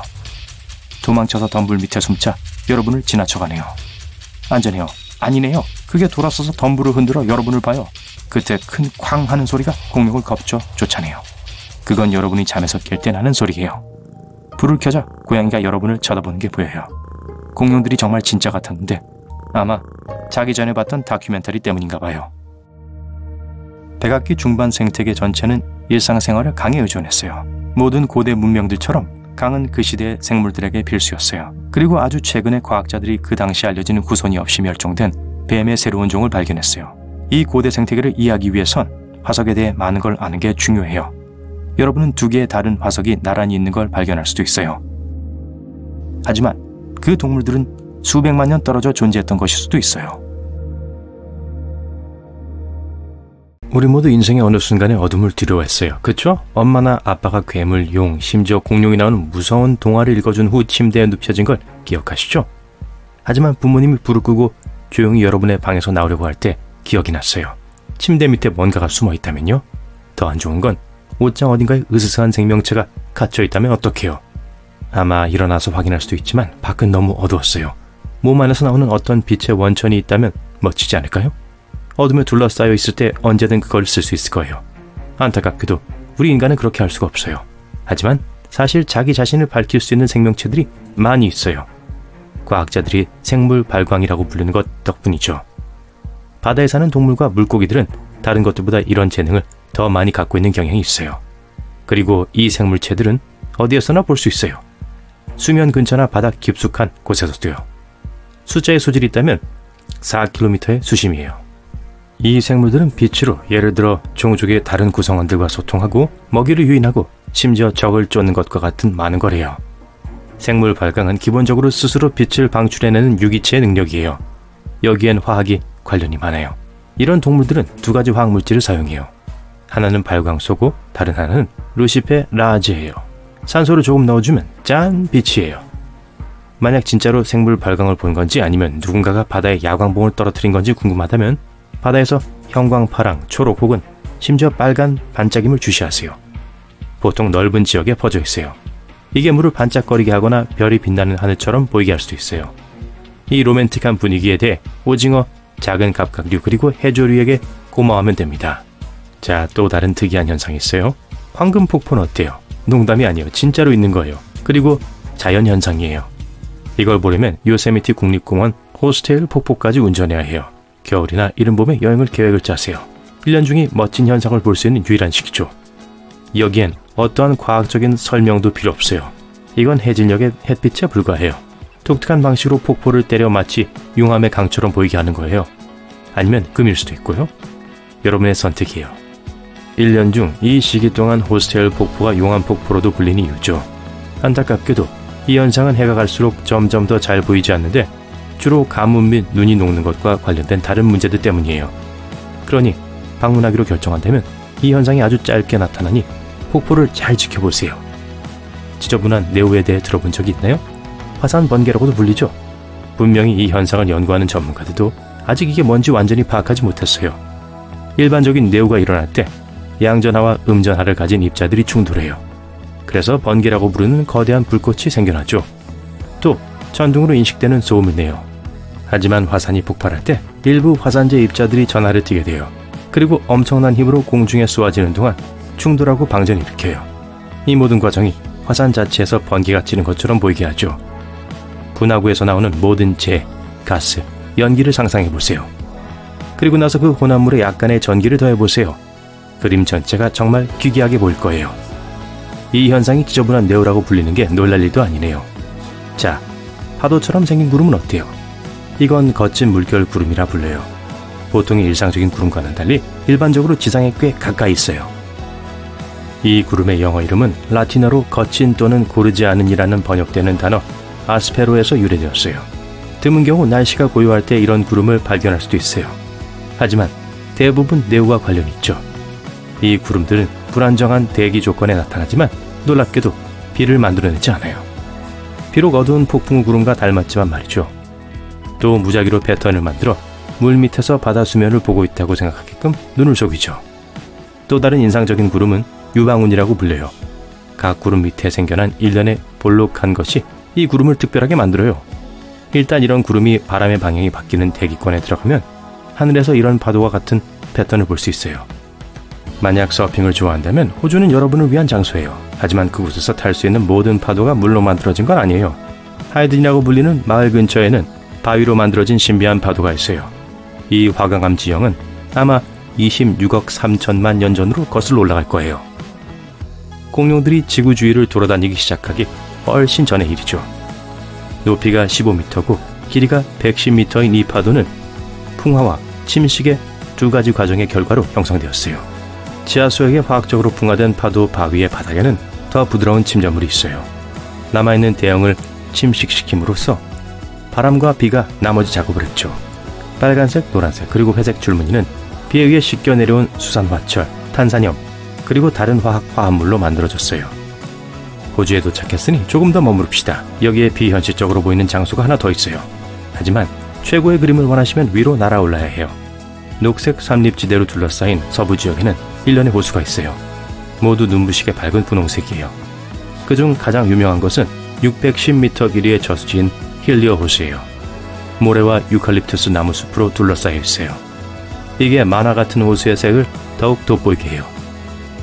도망쳐서 덤불 밑에 숨자 여러분을 지나쳐가네요. 안전해요. 아니네요. 그게 돌아서서 덤불을 흔들어 여러분을 봐요. 그때 큰 쾅 하는 소리가 공룡을 겁줘 쫓아내요. 그건 여러분이 잠에서 깰 때 나는 소리예요. 불을 켜자 고양이가 여러분을 쳐다보는 게 보여요. 공룡들이 정말 진짜 같았는데 아마 자기 전에 봤던 다큐멘터리 때문인가 봐요. 백악기 중반 생태계 전체는 일상생활을 강에 의존했어요. 모든 고대 문명들처럼 강은 그 시대의 생물들에게 필수였어요. 그리고 아주 최근에 과학자들이 그 당시 알려진 후손이 없이 멸종된 뱀의 새로운 종을 발견했어요. 이 고대 생태계를 이해하기 위해선 화석에 대해 많은 걸 아는 게 중요해요. 여러분은 두 개의 다른 화석이 나란히 있는 걸 발견할 수도 있어요. 하지만 그 동물들은 수백만 년 떨어져 존재했던 것일 수도 있어요. 우리 모두 인생의 어느 순간에 어둠을 두려워했어요. 그쵸? 엄마나 아빠가 괴물, 용, 심지어 공룡이 나오는 무서운 동화를 읽어준 후 침대에 눕혀진 걸 기억하시죠? 하지만 부모님이 불을 끄고 조용히 여러분의 방에서 나오려고 할 때 기억이 났어요. 침대 밑에 뭔가가 숨어 있다면요? 더 안 좋은 건 옷장 어딘가에 으스스한 생명체가 갇혀 있다면 어떡해요? 아마 일어나서 확인할 수도 있지만 밖은 너무 어두웠어요. 몸 안에서 나오는 어떤 빛의 원천이 있다면 멋지지 않을까요? 어둠에 둘러싸여 있을 때 언제든 그걸 쓸 수 있을 거예요. 안타깝게도 우리 인간은 그렇게 할 수가 없어요. 하지만 사실 자기 자신을 밝힐 수 있는 생명체들이 많이 있어요. 과학자들이 생물 발광이라고 부르는 것 덕분이죠. 바다에 사는 동물과 물고기들은 다른 것들보다 이런 재능을 더 많이 갖고 있는 경향이 있어요. 그리고 이 생물체들은 어디에서나 볼 수 있어요. 수면 근처나 바다 깊숙한 곳에서도요. 숫자의 소질이 있다면 4km의 수심이에요. 이 생물들은 빛으로 예를 들어 종족의 다른 구성원들과 소통하고 먹이를 유인하고 심지어 적을 쫓는 것과 같은 많은 걸 해요. 생물 발광은 기본적으로 스스로 빛을 방출해내는 유기체의 능력이에요. 여기엔 화학이 관련이 많아요. 이런 동물들은 두 가지 화학물질을 사용해요. 하나는 발광소고 다른 하나는 루시페 라즈예요. 산소를 조금 넣어주면 짠! 빛이에요. 만약 진짜로 생물 발광을 본 건지 아니면 누군가가 바다에 야광봉을 떨어뜨린 건지 궁금하다면 바다에서 형광파랑, 초록 혹은 심지어 빨간 반짝임을 주시하세요. 보통 넓은 지역에 퍼져 있어요. 이게 물을 반짝거리게 하거나 별이 빛나는 하늘처럼 보이게 할 수도 있어요. 이 로맨틱한 분위기에 대해 오징어, 작은 갑각류 그리고 해조류에게 고마워하면 됩니다. 자, 또 다른 특이한 현상이 있어요. 황금 폭포는 어때요? 농담이 아니에요. 진짜로 있는 거예요. 그리고 자연현상이에요. 이걸 보려면 요세미티 국립공원 호스테일 폭포까지 운전해야 해요. 겨울이나 이른 봄에 여행을 계획을 짜세요. 1년 중에 멋진 현상을 볼 수 있는 유일한 시기죠. 여기엔 어떠한 과학적인 설명도 필요 없어요. 이건 해질녘의 햇빛에 불과해요. 독특한 방식으로 폭포를 때려 마치 용암의 강처럼 보이게 하는 거예요. 아니면 금일 수도 있고요. 여러분의 선택이에요. 1년 중 이 시기 동안 호스테일 폭포가 용암 폭포로도 불린 이유죠. 안타깝게도 이 현상은 해가 갈수록 점점 더 잘 보이지 않는데 주로 가뭄 및 눈이 녹는 것과 관련된 다른 문제들 때문이에요. 그러니 방문하기로 결정한다면 이 현상이 아주 짧게 나타나니 폭포를 잘 지켜보세요. 지저분한 네오에 대해 들어본 적이 있나요? 화산 번개라고도 불리죠. 분명히 이 현상을 연구하는 전문가들도 아직 이게 뭔지 완전히 파악하지 못했어요. 일반적인 네오가 일어날 때 양전하와 음전하를 가진 입자들이 충돌해요. 그래서 번개라고 부르는 거대한 불꽃이 생겨나죠. 또 천둥으로 인식되는 소음을 내요. 하지만 화산이 폭발할 때 일부 화산재 입자들이 전하를 띠게 돼요. 그리고 엄청난 힘으로 공중에 쏘아지는 동안 충돌하고 방전을 일으켜요. 이 모든 과정이 화산 자체에서 번개가 치는 것처럼 보이게 하죠. 분화구에서 나오는 모든 재, 가스, 연기를 상상해보세요. 그리고 나서 그 혼합물에 약간의 전기를 더해보세요. 그림 전체가 정말 기괴하게 보일 거예요. 이 현상이 지저분한 네오라고 불리는 게 놀랄 일도 아니네요. 자, 파도처럼 생긴 구름은 어때요? 이건 거친 물결 구름이라 불려요. 보통의 일상적인 구름과는 달리 일반적으로 지상에 꽤 가까이 있어요. 이 구름의 영어 이름은 라틴어로 거친 또는 고르지 않은이라는 번역되는 단어 아스페로에서 유래되었어요. 드문 경우 날씨가 고요할 때 이런 구름을 발견할 수도 있어요. 하지만 대부분 네오와 관련이 있죠. 이 구름들은 불안정한 대기 조건에 나타나지만 놀랍게도 비를 만들어내지 않아요. 비록 어두운 폭풍 구름과 닮았지만 말이죠. 또 무작위로 패턴을 만들어 물 밑에서 바다 수면을 보고 있다고 생각하게끔 눈을 속이죠. 또 다른 인상적인 구름은 유방운이라고 불려요. 각 구름 밑에 생겨난 일련의 볼록한 것이 이 구름을 특별하게 만들어요. 일단 이런 구름이 바람의 방향이 바뀌는 대기권에 들어가면 하늘에서 이런 파도와 같은 패턴을 볼 수 있어요. 만약 서핑을 좋아한다면 호주는 여러분을 위한 장소예요. 하지만 그곳에서 탈 수 있는 모든 파도가 물로 만들어진 건 아니에요. 하이든이라고 불리는 마을 근처에는 바위로 만들어진 신비한 파도가 있어요. 이 화강암 지형은 아마 26억 3천만 년 전으로 거슬러 올라갈 거예요. 공룡들이 지구 주위를 돌아다니기 시작하기 훨씬 전의 일이죠. 높이가 15m고 길이가 110m인 이 파도는 풍화와 침식의 두 가지 과정의 결과로 형성되었어요. 지하수역에 화학적으로 풍화된 파도 바위의 바닥에는 더 부드러운 침전물이 있어요. 남아있는 대형을 침식시킴으로써 바람과 비가 나머지 작업을 했죠. 빨간색, 노란색, 그리고 회색 줄무늬는 비에 의해 씻겨 내려온 수산화철, 탄산염, 그리고 다른 화합물로 만들어졌어요. 호주에 도착했으니 조금 더 머무릅시다. 여기에 비현실적으로 보이는 장소가 하나 더 있어요. 하지만 최고의 그림을 원하시면 위로 날아올라야 해요. 녹색 산립지대로 둘러싸인 서부 지역에는 일련의 호수가 있어요. 모두 눈부시게 밝은 분홍색이에요. 그중 가장 유명한 것은 610m 길이의 저수지인 힐리어 호수예요. 모래와 유칼립투스 나무 숲으로 둘러싸여 있어요. 이게 만화 같은 호수의 색을 더욱 돋보이게 해요.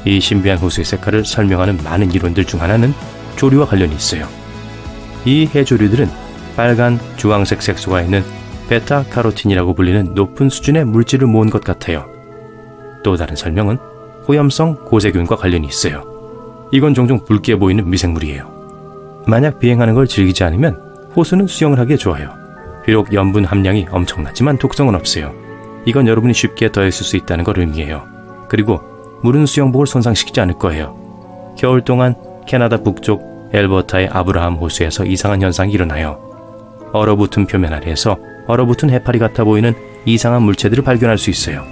이 신비한 호수의 색깔을 설명하는 많은 이론들 중 하나는 조류와 관련이 있어요. 이 해조류들은 빨간, 주황색 색소가 있는 베타카로틴이라고 불리는 높은 수준의 물질을 모은 것 같아요. 또 다른 설명은 오염성 고세균과 관련이 있어요. 이건 종종 붉게 보이는 미생물이에요. 만약 비행하는 걸 즐기지 않으면 호수는 수영을 하기에 좋아요. 비록 염분 함량이 엄청나지만 독성은 없어요. 이건 여러분이 쉽게 더했을 수 있다는 걸 의미해요. 그리고 물은 수영복을 손상시키지 않을 거예요. 겨울 동안 캐나다 북쪽 엘버타의 아브라함 호수에서 이상한 현상이 일어나요. 얼어붙은 표면 아래에서 얼어붙은 해파리 같아 보이는 이상한 물체들을 발견할 수 있어요.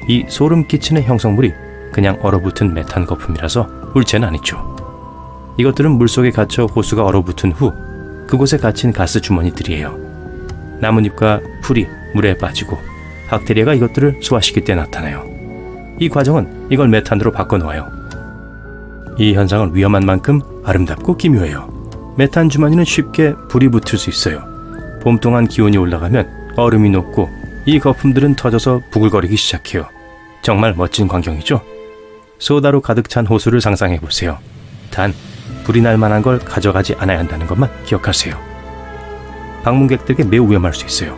이 소름 끼치는 형성물이 그냥 얼어붙은 메탄 거품이라서 물체는 아니죠. 이것들은 물속에 갇혀 호수가 얼어붙은 후 그곳에 갇힌 가스 주머니들이에요. 나뭇잎과 풀이 물에 빠지고 박테리아가 이것들을 소화시킬 때 나타나요. 이 과정은 이걸 메탄으로 바꿔놓아요. 이 현상은 위험한 만큼 아름답고 기묘해요. 메탄 주머니는 쉽게 불이 붙을 수 있어요. 봄 동안 기온이 올라가면 얼음이 녹고 이 거품들은 터져서 부글거리기 시작해요. 정말 멋진 광경이죠? 소다로 가득 찬 호수를 상상해보세요. 단, 불이 날 만한 걸 가져가지 않아야 한다는 것만 기억하세요. 방문객들에게 매우 위험할 수 있어요.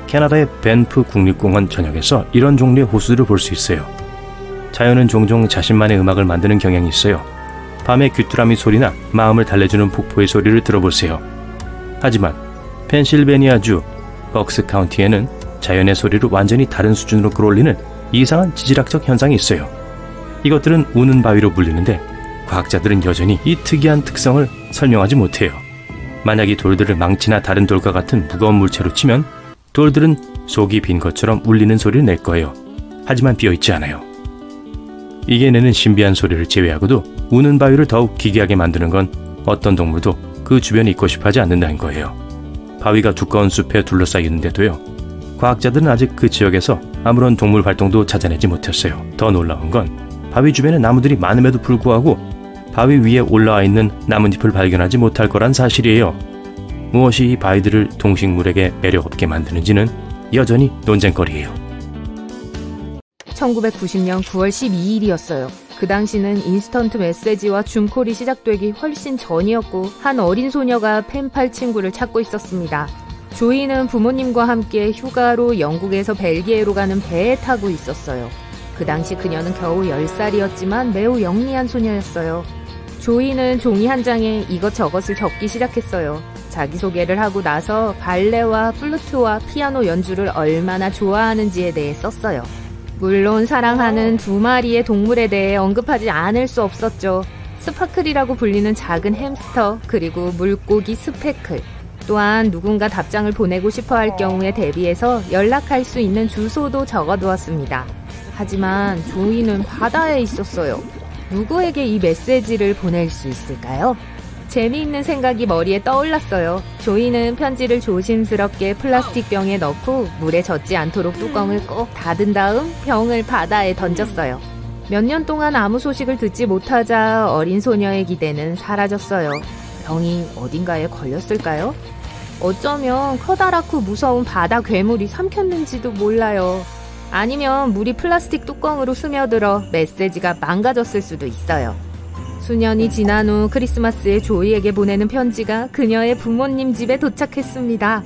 캐나다의 밴프 국립공원 전역에서 이런 종류의 호수들을 볼 수 있어요. 자연은 종종 자신만의 음악을 만드는 경향이 있어요. 밤의 귀뚜라미 소리나 마음을 달래주는 폭포의 소리를 들어보세요. 하지만 펜실베니아주 벅스 카운티에는 자연의 소리를 완전히 다른 수준으로 끌어올리는 이상한 지질학적 현상이 있어요. 이것들은 우는 바위로 불리는데 과학자들은 여전히 이 특이한 특성을 설명하지 못해요. 만약 이 돌들을 망치나 다른 돌과 같은 무거운 물체로 치면 돌들은 속이 빈 것처럼 울리는 소리를 낼 거예요. 하지만 비어있지 않아요. 이게 내는 신비한 소리를 제외하고도 우는 바위를 더욱 기괴하게 만드는 건 어떤 동물도 그 주변에 있고 싶어하지 않는다는 거예요. 바위가 두꺼운 숲에 둘러싸여 있는데도요. 과학자들은 아직 그 지역에서 아무런 동물 활동도 찾아내지 못했어요. 더 놀라운 건 바위 주변에 나무들이 많음에도 불구하고 바위 위에 올라와 있는 나뭇잎을 발견하지 못할 거란 사실이에요. 무엇이 이 바위들을 동식물에게 매력없게 만드는지는 여전히 논쟁거리예요. 1990년 9월 12일이었어요. 그 당시는 인스턴트 메시지와 줌콜이 시작되기 훨씬 전이었고 한 어린 소녀가 펜팔 친구를 찾고 있었습니다. 조이는 부모님과 함께 휴가로 영국에서 벨기에로 가는 배에 타고 있었어요. 그 당시 그녀는 겨우 10살이었지만 매우 영리한 소녀였어요. 조이는 종이 한 장에 이것저것을 적기 시작했어요. 자기소개를 하고 나서 발레와 플루트와 피아노 연주를 얼마나 좋아하는지에 대해 썼어요. 물론 사랑하는 2마리의 동물에 대해 언급하지 않을 수 없었죠. 스파클이라고 불리는 작은 햄스터, 그리고 물고기 스페클. 또한 누군가 답장을 보내고 싶어 할 경우에 대비해서 연락할 수 있는 주소도 적어두었습니다. 하지만 조이는 바다에 있었어요. 누구에게 이 메시지를 보낼 수 있을까요? 재미있는 생각이 머리에 떠올랐어요. 조이는 편지를 조심스럽게 플라스틱 병에 넣고 물에 젖지 않도록 뚜껑을 꼭 닫은 다음 병을 바다에 던졌어요. 몇 년 동안 아무 소식을 듣지 못하자 어린 소녀의 기대는 사라졌어요. 병이 어딘가에 걸렸을까요? 어쩌면 커다랗고 무서운 바다 괴물이 삼켰는지도 몰라요. 아니면 물이 플라스틱 뚜껑으로 스며들어 메시지가 망가졌을 수도 있어요. 수년이 지난 후 크리스마스에 조이에게 보내는 편지가 그녀의 부모님 집에 도착했습니다.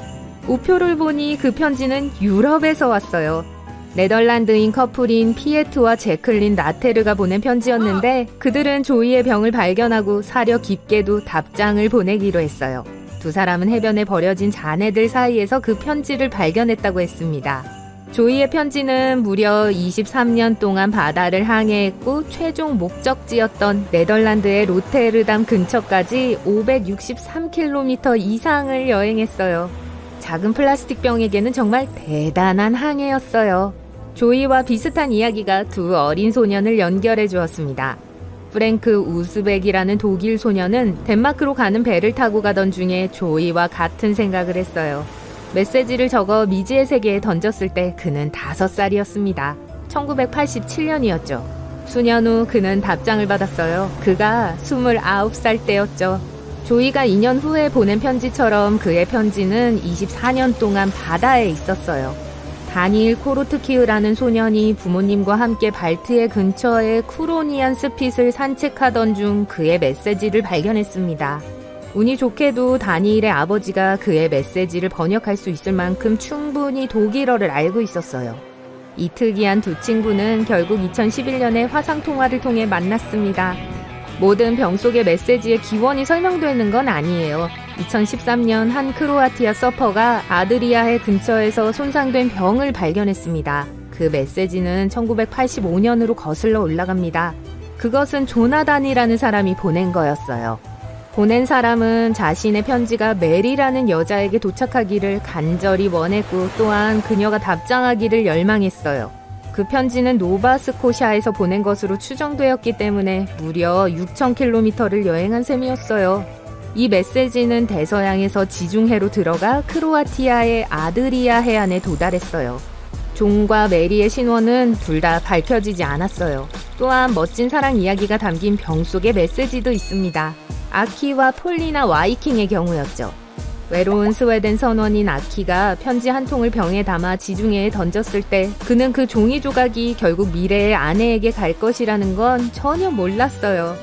우표를 보니 그 편지는 유럽에서 왔어요. 네덜란드인 커플인 피에트와 제클린 나테르가 보낸 편지였는데 그들은 조이의 병을 발견하고 사려 깊게도 답장을 보내기로 했어요. 두 사람은 해변에 버려진 잔해들 사이에서 그 편지를 발견했다고 했습니다. 조이의 편지는 무려 23년 동안 바다를 항해했고 최종 목적지였던 네덜란드의 로테르담 근처까지 563km 이상을 여행했어요. 작은 플라스틱 병에게는 정말 대단한 항해였어요. 조이와 비슷한 이야기가 두 어린 소년을 연결해 주었습니다. 프랭크 우스벡이라는 독일 소년은 덴마크로 가는 배를 타고 가던 중에 조이와 같은 생각을 했어요. 메시지를 적어 미지의 세계에 던졌을 때 그는 5살이었습니다. 1987년이었죠. 수년 후 그는 답장을 받았어요. 그가 29살 때였죠. 조이가 2년 후에 보낸 편지처럼 그의 편지는 24년 동안 바다에 있었어요. 다니일 코로트키우라는 소년이 부모님과 함께 발트해 근처의 쿠로니안 스핏을 산책하던 중 그의 메시지를 발견했습니다. 운이 좋게도 다니일의 아버지가 그의 메시지를 번역할 수 있을 만큼 충분히 독일어를 알고 있었어요. 이 특이한 두 친구는 결국 2011년에 화상통화를 통해 만났습니다. 모든 병 속의 메시지의 기원이 설명되어 있는 건 아니에요. 2013년 한 크로아티아 서퍼가 아드리아해 근처에서 손상된 병을 발견했습니다. 그 메시지는 1985년으로 거슬러 올라갑니다. 그것은 조나단이라는 사람이 보낸 거였어요. 보낸 사람은 자신의 편지가 메리라는 여자에게 도착하기를 간절히 원했고 또한 그녀가 답장하기를 열망했어요. 그 편지는 노바스코샤에서 보낸 것으로 추정되었기 때문에 무려 6,000km를 여행한 셈이었어요. 이 메시지는 대서양에서 지중해로 들어가 크로아티아의 아드리아 해안에 도달했어요. 존과 메리의 신원은 둘 다 밝혀지지 않았어요. 또한 멋진 사랑 이야기가 담긴 병 속의 메시지도 있습니다. 아키와 폴리나 와이킹의 경우였죠. 외로운 스웨덴 선원인 아키가 편지 한 통을 병에 담아 지중해에 던졌을 때 그는 그 종이 조각이 결국 미래의 아내에게 갈 것이라는 건 전혀 몰랐어요.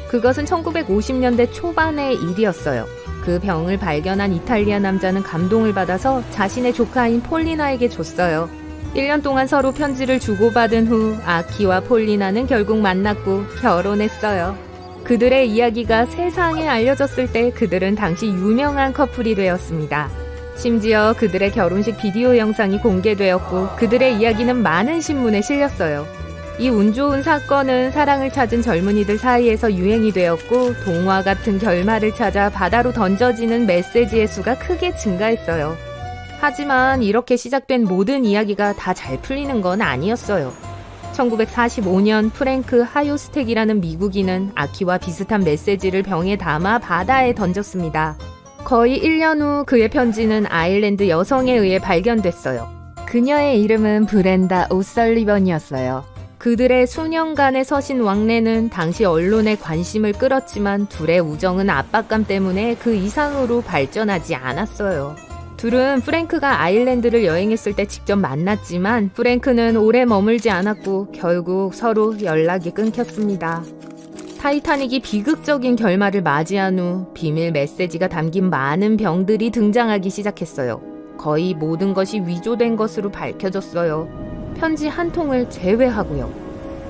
그것은 1950년대 초반의 일이었어요. 그 병을 발견한 이탈리아 남자는 감동을 받아서 자신의 조카인 폴리나에게 줬어요. 1년 동안 서로 편지를 주고받은 후 아키와 폴리나는 결국 만났고 결혼했어요. 그들의 이야기가 세상에 알려졌을 때 그들은 당시 유명한 커플이 되었습니다. 심지어 그들의 결혼식 비디오 영상이 공개되었고 그들의 이야기는 많은 신문에 실렸어요. 이 운 좋은 사건은 사랑을 찾은 젊은이들 사이에서 유행이 되었고 동화 같은 결말을 찾아 바다로 던져지는 메시지의 수가 크게 증가했어요. 하지만 이렇게 시작된 모든 이야기가 다 잘 풀리는 건 아니었어요. 1945년 프랭크 하요스텍이라는 미국인은 아키와 비슷한 메시지를 병에 담아 바다에 던졌습니다. 거의 1년 후 그의 편지는 아일랜드 여성에 의해 발견됐어요. 그녀의 이름은 브렌다 오설리번이었어요. 그들의 수년간의 서신 왕래는 당시 언론의 관심을 끌었지만 둘의 우정은 압박감 때문에 그 이상으로 발전하지 않았어요. 둘은 프랭크가 아일랜드를 여행했을 때 직접 만났지만 프랭크는 오래 머물지 않았고 결국 서로 연락이 끊겼습니다. 타이타닉이 비극적인 결말을 맞이한 후 비밀 메시지가 담긴 많은 병들이 등장하기 시작했어요. 거의 모든 것이 위조된 것으로 밝혀졌어요. 편지 한 통을 제외하고요.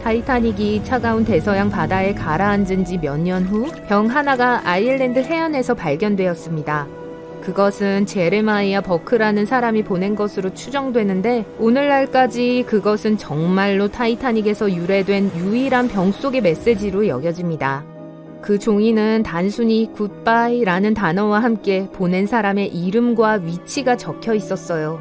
타이타닉이 차가운 대서양 바다에 가라앉은 지 몇 년 후 병 하나가 아일랜드 해안에서 발견되었습니다. 그것은 제레마이아 버크라는 사람이 보낸 것으로 추정되는데 오늘날까지 그것은 정말로 타이타닉에서 유래된 유일한 병 속의 메시지로 여겨집니다. 그 종이는 단순히 굿바이라는 단어와 함께 보낸 사람의 이름과 위치가 적혀 있었어요.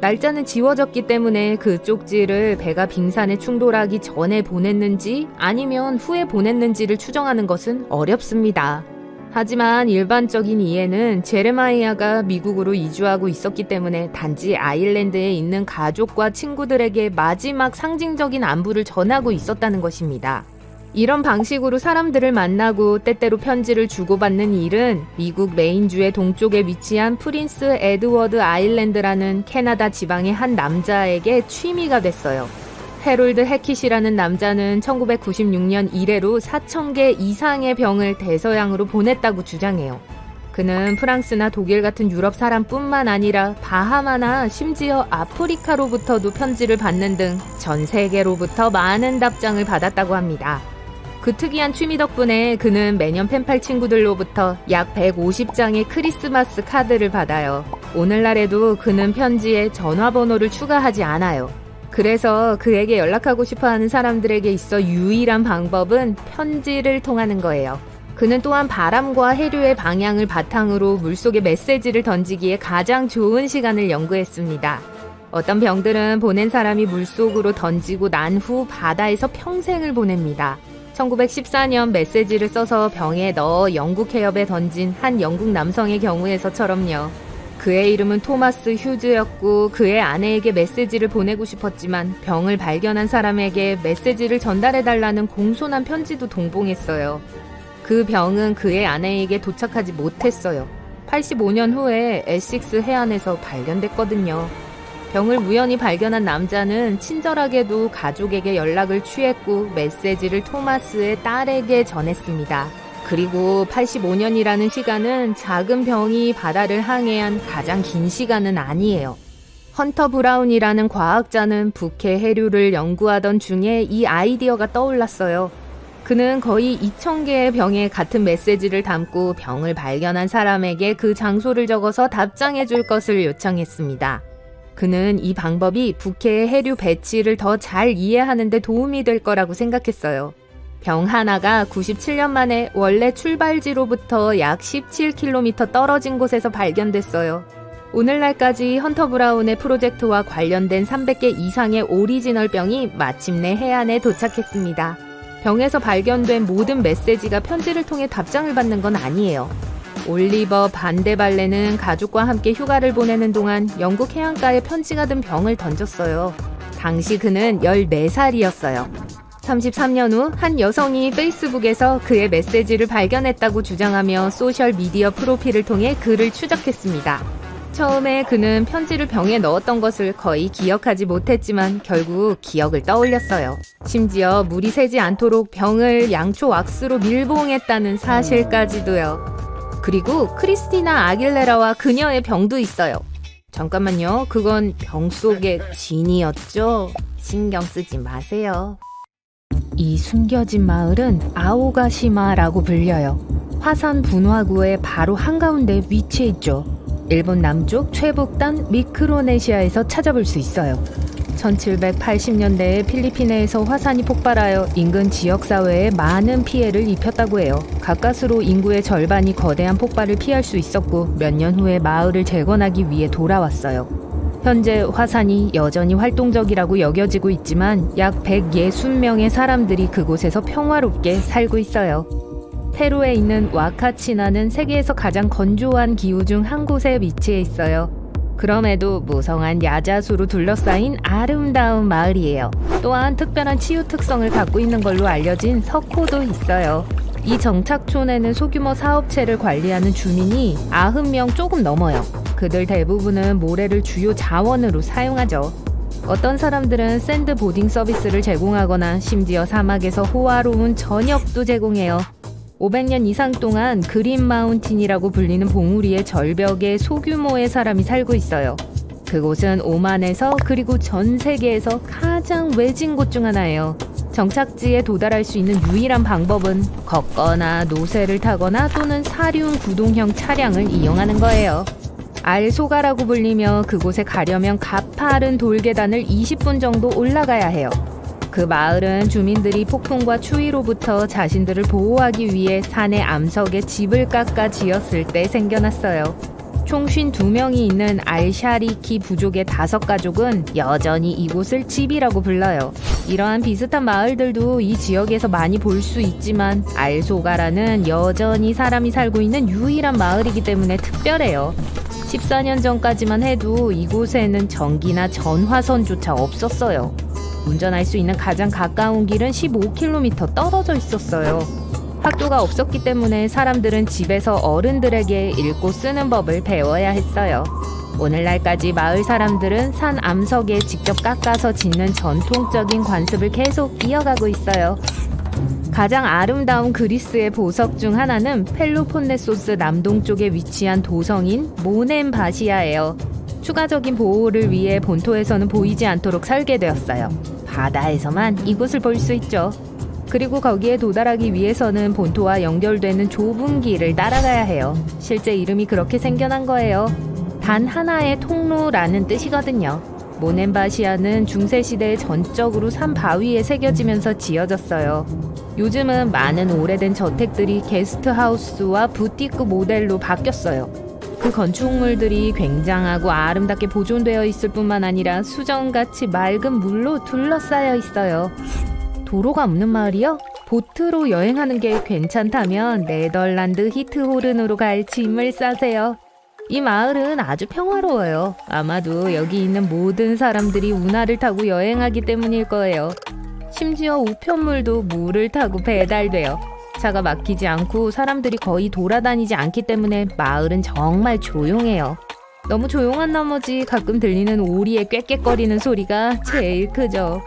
날짜는 지워졌기 때문에 그 쪽지를 배가 빙산에 충돌하기 전에 보냈는지 아니면 후에 보냈는지를 추정하는 것은 어렵습니다. 하지만 일반적인 이해는 제레마이아가 미국으로 이주하고 있었기 때문에 단지 아일랜드에 있는 가족과 친구들에게 마지막 상징적인 안부를 전하고 있었다는 것입니다. 이런 방식으로 사람들을 만나고 때때로 편지를 주고받는 일은 미국 메인주의 동쪽에 위치한 프린스 에드워드 아일랜드라는 캐나다 지방의 한 남자에게 취미가 됐어요. 해롤드 해킷이라는 남자는 1996년 이래로 4,000개 이상의 병을 대서양으로 보냈다고 주장해요. 그는 프랑스나 독일 같은 유럽 사람뿐만 아니라 바하마나 심지어 아프리카로부터도 편지를 받는 등 전 세계로부터 많은 답장을 받았다고 합니다. 그 특이한 취미 덕분에 그는 매년 펜팔 친구들로부터 약 150장의 크리스마스 카드를 받아요. 오늘날에도 그는 편지에 전화번호를 추가하지 않아요. 그래서 그에게 연락하고 싶어하는 사람들에게 있어 유일한 방법은 편지를 통하는 거예요. 그는 또한 바람과 해류의 방향을 바탕으로 물속에 메시지를 던지기에 가장 좋은 시간을 연구했습니다. 어떤 병들은 보낸 사람이 물속으로 던지고 난 후 바다에서 평생을 보냅니다. 1914년 메시지를 써서 병에 넣어 영국 해협에 던진 한 영국 남성의 경우에서처럼요. 그의 이름은 토마스 휴즈였고 그의 아내에게 메시지를 보내고 싶었지만 병을 발견한 사람에게 메시지를 전달해달라는 공손한 편지도 동봉했어요. 그 병은 그의 아내에게 도착하지 못했어요. 85년 후에 에식스 해안에서 발견됐거든요. 병을 우연히 발견한 남자는 친절하게도 가족에게 연락을 취했고 메시지를 토마스의 딸에게 전했습니다. 그리고 85년이라는 시간은 작은 병이 바다를 항해한 가장 긴 시간은 아니에요. 헌터 브라운이라는 과학자는 북해 해류를 연구하던 중에 이 아이디어가 떠올랐어요. 그는 거의 2,000개의 병에 같은 메시지를 담고 병을 발견한 사람에게 그 장소를 적어서 답장해 줄 것을 요청했습니다. 그는 이 방법이 북해의 해류 배치를 더 잘 이해하는 데 도움이 될 거라고 생각했어요. 병 하나가 97년 만에 원래 출발지로부터 약 17km 떨어진 곳에서 발견됐어요. 오늘날까지 헌터 브라운의 프로젝트와 관련된 300개 이상의 오리지널 병이 마침내 해안에 도착했습니다. 병에서 발견된 모든 메시지가 편지를 통해 답장을 받는 건 아니에요. 올리버 반데발레는 가족과 함께 휴가를 보내는 동안 영국 해안가에 편지가 든 병을 던졌어요. 당시 그는 14살이었어요. 33년 후 한 여성이 페이스북에서 그의 메시지를 발견했다고 주장하며 소셜미디어 프로필을 통해 그를 추적했습니다. 처음에 그는 편지를 병에 넣었던 것을 거의 기억하지 못했지만 결국 기억을 떠올렸어요. 심지어 물이 새지 않도록 병을 양초 왁스로 밀봉했다는 사실까지도요. 그리고 크리스티나 아길레라와 그녀의 병도 있어요. 잠깐만요. 그건 병 속의 진이었죠? 신경 쓰지 마세요. 이 숨겨진 마을은 아오가시마라고 불려요. 화산 분화구의 바로 한가운데 위치해 있죠. 일본 남쪽 최북단 미크로네시아에서 찾아볼 수 있어요. 1780년대에 필리핀에서 화산이 폭발하여 인근 지역사회에 많은 피해를 입혔다고 해요. 가까스로 인구의 절반이 거대한 폭발을 피할 수 있었고 몇 년 후에 마을을 재건하기 위해 돌아왔어요. 현재 화산이 여전히 활동적이라고 여겨지고 있지만 약 160명의 사람들이 그곳에서 평화롭게 살고 있어요. 페루에 있는 와카치나는 세계에서 가장 건조한 기후 중 한 곳에 위치해 있어요. 그럼에도 무성한 야자수로 둘러싸인 아름다운 마을이에요. 또한 특별한 치유 특성을 갖고 있는 걸로 알려진 석호도 있어요. 이 정착촌에는 소규모 사업체를 관리하는 주민이 90명 조금 넘어요. 그들 대부분은 모래를 주요 자원으로 사용하죠. 어떤 사람들은 샌드보딩 서비스를 제공하거나 심지어 사막에서 호화로운 저녁도 제공해요. 500년 이상 동안 그린 마운틴이라고 불리는 봉우리의 절벽에 소규모의 사람이 살고 있어요. 그곳은 오만에서 그리고 전 세계에서 가장 외진 곳 중 하나예요. 정착지에 도달할 수 있는 유일한 방법은 걷거나 노새를 타거나 또는 사륜 구동형 차량을 이용하는 거예요. 알소가라고 불리며 그곳에 가려면 가파른 돌계단을 20분 정도 올라가야 해요. 그 마을은 주민들이 폭풍과 추위로부터 자신들을 보호하기 위해 산의 암석에 집을 깎아 지었을 때 생겨났어요. 총 52명이 있는 알샤리키 부족의 5가족은 여전히 이곳을 집이라고 불러요. 이러한 비슷한 마을들도 이 지역에서 많이 볼 수 있지만 알소가라는 여전히 사람이 살고 있는 유일한 마을이기 때문에 특별해요. 14년 전까지만 해도 이곳에는 전기나 전화선조차 없었어요. 운전할 수 있는 가장 가까운 길은 15km 떨어져 있었어요. 학교가 없었기 때문에 사람들은 집에서 어른들에게 읽고 쓰는 법을 배워야 했어요. 오늘날까지 마을 사람들은 산 암석에 직접 깎아서 짓는 전통적인 관습을 계속 이어가고 있어요. 가장 아름다운 그리스의 보석 중 하나는 펠로폰네소스 남동쪽에 위치한 도성인 모넨바시아예요. 추가적인 보호를 위해 본토에서는 보이지 않도록 설계되었어요. 바다에서만 이곳을 볼 수 있죠. 그리고 거기에 도달하기 위해서는 본토와 연결되는 좁은 길을 따라가야 해요. 실제 이름이 그렇게 생겨난 거예요. 단 하나의 통로라는 뜻이거든요. 모넨바시아는 중세시대에 전적으로 산 바위에 새겨지면서 지어졌어요. 요즘은 많은 오래된 저택들이 게스트하우스와 부티크 모델로 바뀌었어요. 그 건축물들이 굉장하고 아름답게 보존되어 있을 뿐만 아니라 수정같이 맑은 물로 둘러싸여 있어요. 도로가 없는 마을이요? 보트로 여행하는 게 괜찮다면 네덜란드 히트호른으로 갈 짐을 싸세요. 이 마을은 아주 평화로워요. 아마도 여기 있는 모든 사람들이 운하를 타고 여행하기 때문일 거예요. 심지어 우편물도 물을 타고 배달돼요. 차가 막히지 않고 사람들이 거의 돌아다니지 않기 때문에 마을은 정말 조용해요. 너무 조용한 나머지 가끔 들리는 오리의 꽥꽥거리는 소리가 제일 크죠.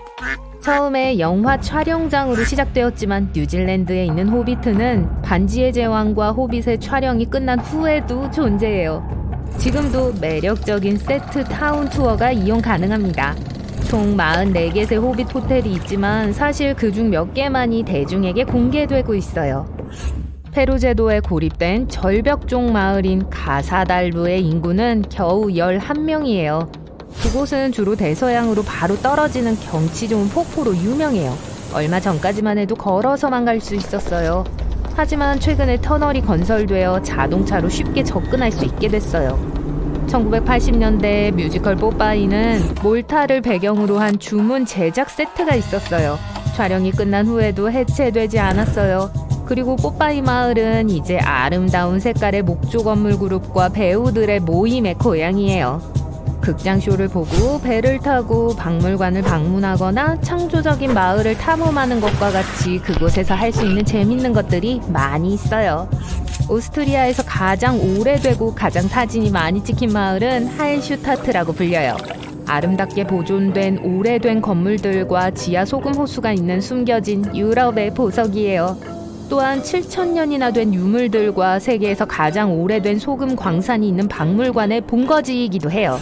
처음에 영화 촬영장으로 시작되었지만 뉴질랜드에 있는 호비트는 반지의 제왕과 호빗의 촬영이 끝난 후에도 존재해요. 지금도 매력적인 세트 타운 투어가 이용 가능합니다. 총 44개의 호빗 호텔이 있지만 사실 그중 몇 개만이 대중에게 공개되고 있어요. 페루 제도에 고립된 절벽종 마을인 가사달루의 인구는 겨우 11명이에요. 그곳은 주로 대서양으로 바로 떨어지는 경치 좋은 폭포로 유명해요. 얼마 전까지만 해도 걸어서만 갈 수 있었어요. 하지만 최근에 터널이 건설되어 자동차로 쉽게 접근할 수 있게 됐어요. 1980년대 뮤지컬 뽀빠이는 몰타를 배경으로 한 주문 제작 세트가 있었어요. 촬영이 끝난 후에도 해체되지 않았어요. 그리고 뽀빠이 마을은 이제 아름다운 색깔의 목조 건물 그룹과 배우들의 모임의 고향이에요. 극장쇼를 보고 배를 타고 박물관을 방문하거나 창조적인 마을을 탐험하는 것과 같이 그곳에서 할 수 있는 재밌는 것들이 많이 있어요. 오스트리아에서 가장 오래되고 가장 사진이 많이 찍힌 마을은 할슈타트라고 불려요. 아름답게 보존된 오래된 건물들과 지하 소금 호수가 있는 숨겨진 유럽의 보석이에요. 또한 7,000년이나 된 유물들과 세계에서 가장 오래된 소금 광산이 있는 박물관의 본거지이기도 해요.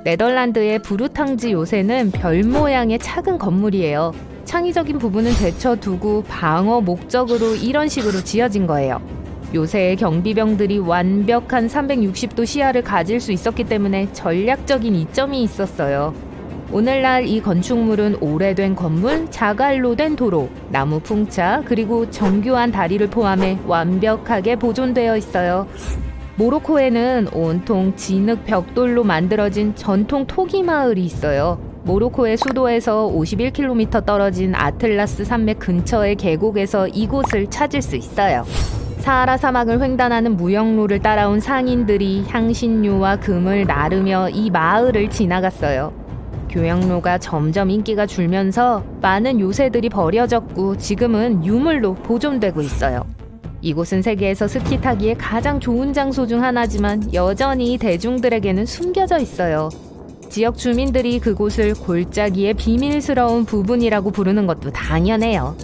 네덜란드의 브루탕지 요새는 별 모양의 작은 건물이에요. 창의적인 부분은 제쳐두고 방어 목적으로 이런 식으로 지어진 거예요. 요새의 경비병들이 완벽한 360도 시야를 가질 수 있었기 때문에 전략적인 이점이 있었어요. 오늘날 이 건축물은 오래된 건물, 자갈로 된 도로, 나무 풍차, 그리고 정교한 다리를 포함해 완벽하게 보존되어 있어요. 모로코에는 온통 진흙 벽돌로 만들어진 전통 토기 마을이 있어요. 모로코의 수도에서 51km 떨어진 아틀라스 산맥 근처의 계곡에서 이곳을 찾을 수 있어요. 사하라 사막을 횡단하는 무역로를 따라온 상인들이 향신료와 금을 나르며 이 마을을 지나갔어요. 교역로가 점점 인기가 줄면서 많은 요새들이 버려졌고 지금은 유물로 보존되고 있어요. 이곳은 세계에서 스키 타기에 가장 좋은 장소 중 하나지만 여전히 대중들에게는 숨겨져 있어요. 지역 주민들이 그곳을 골짜기의 비밀스러운 부분이라고 부르는 것도 당연해요.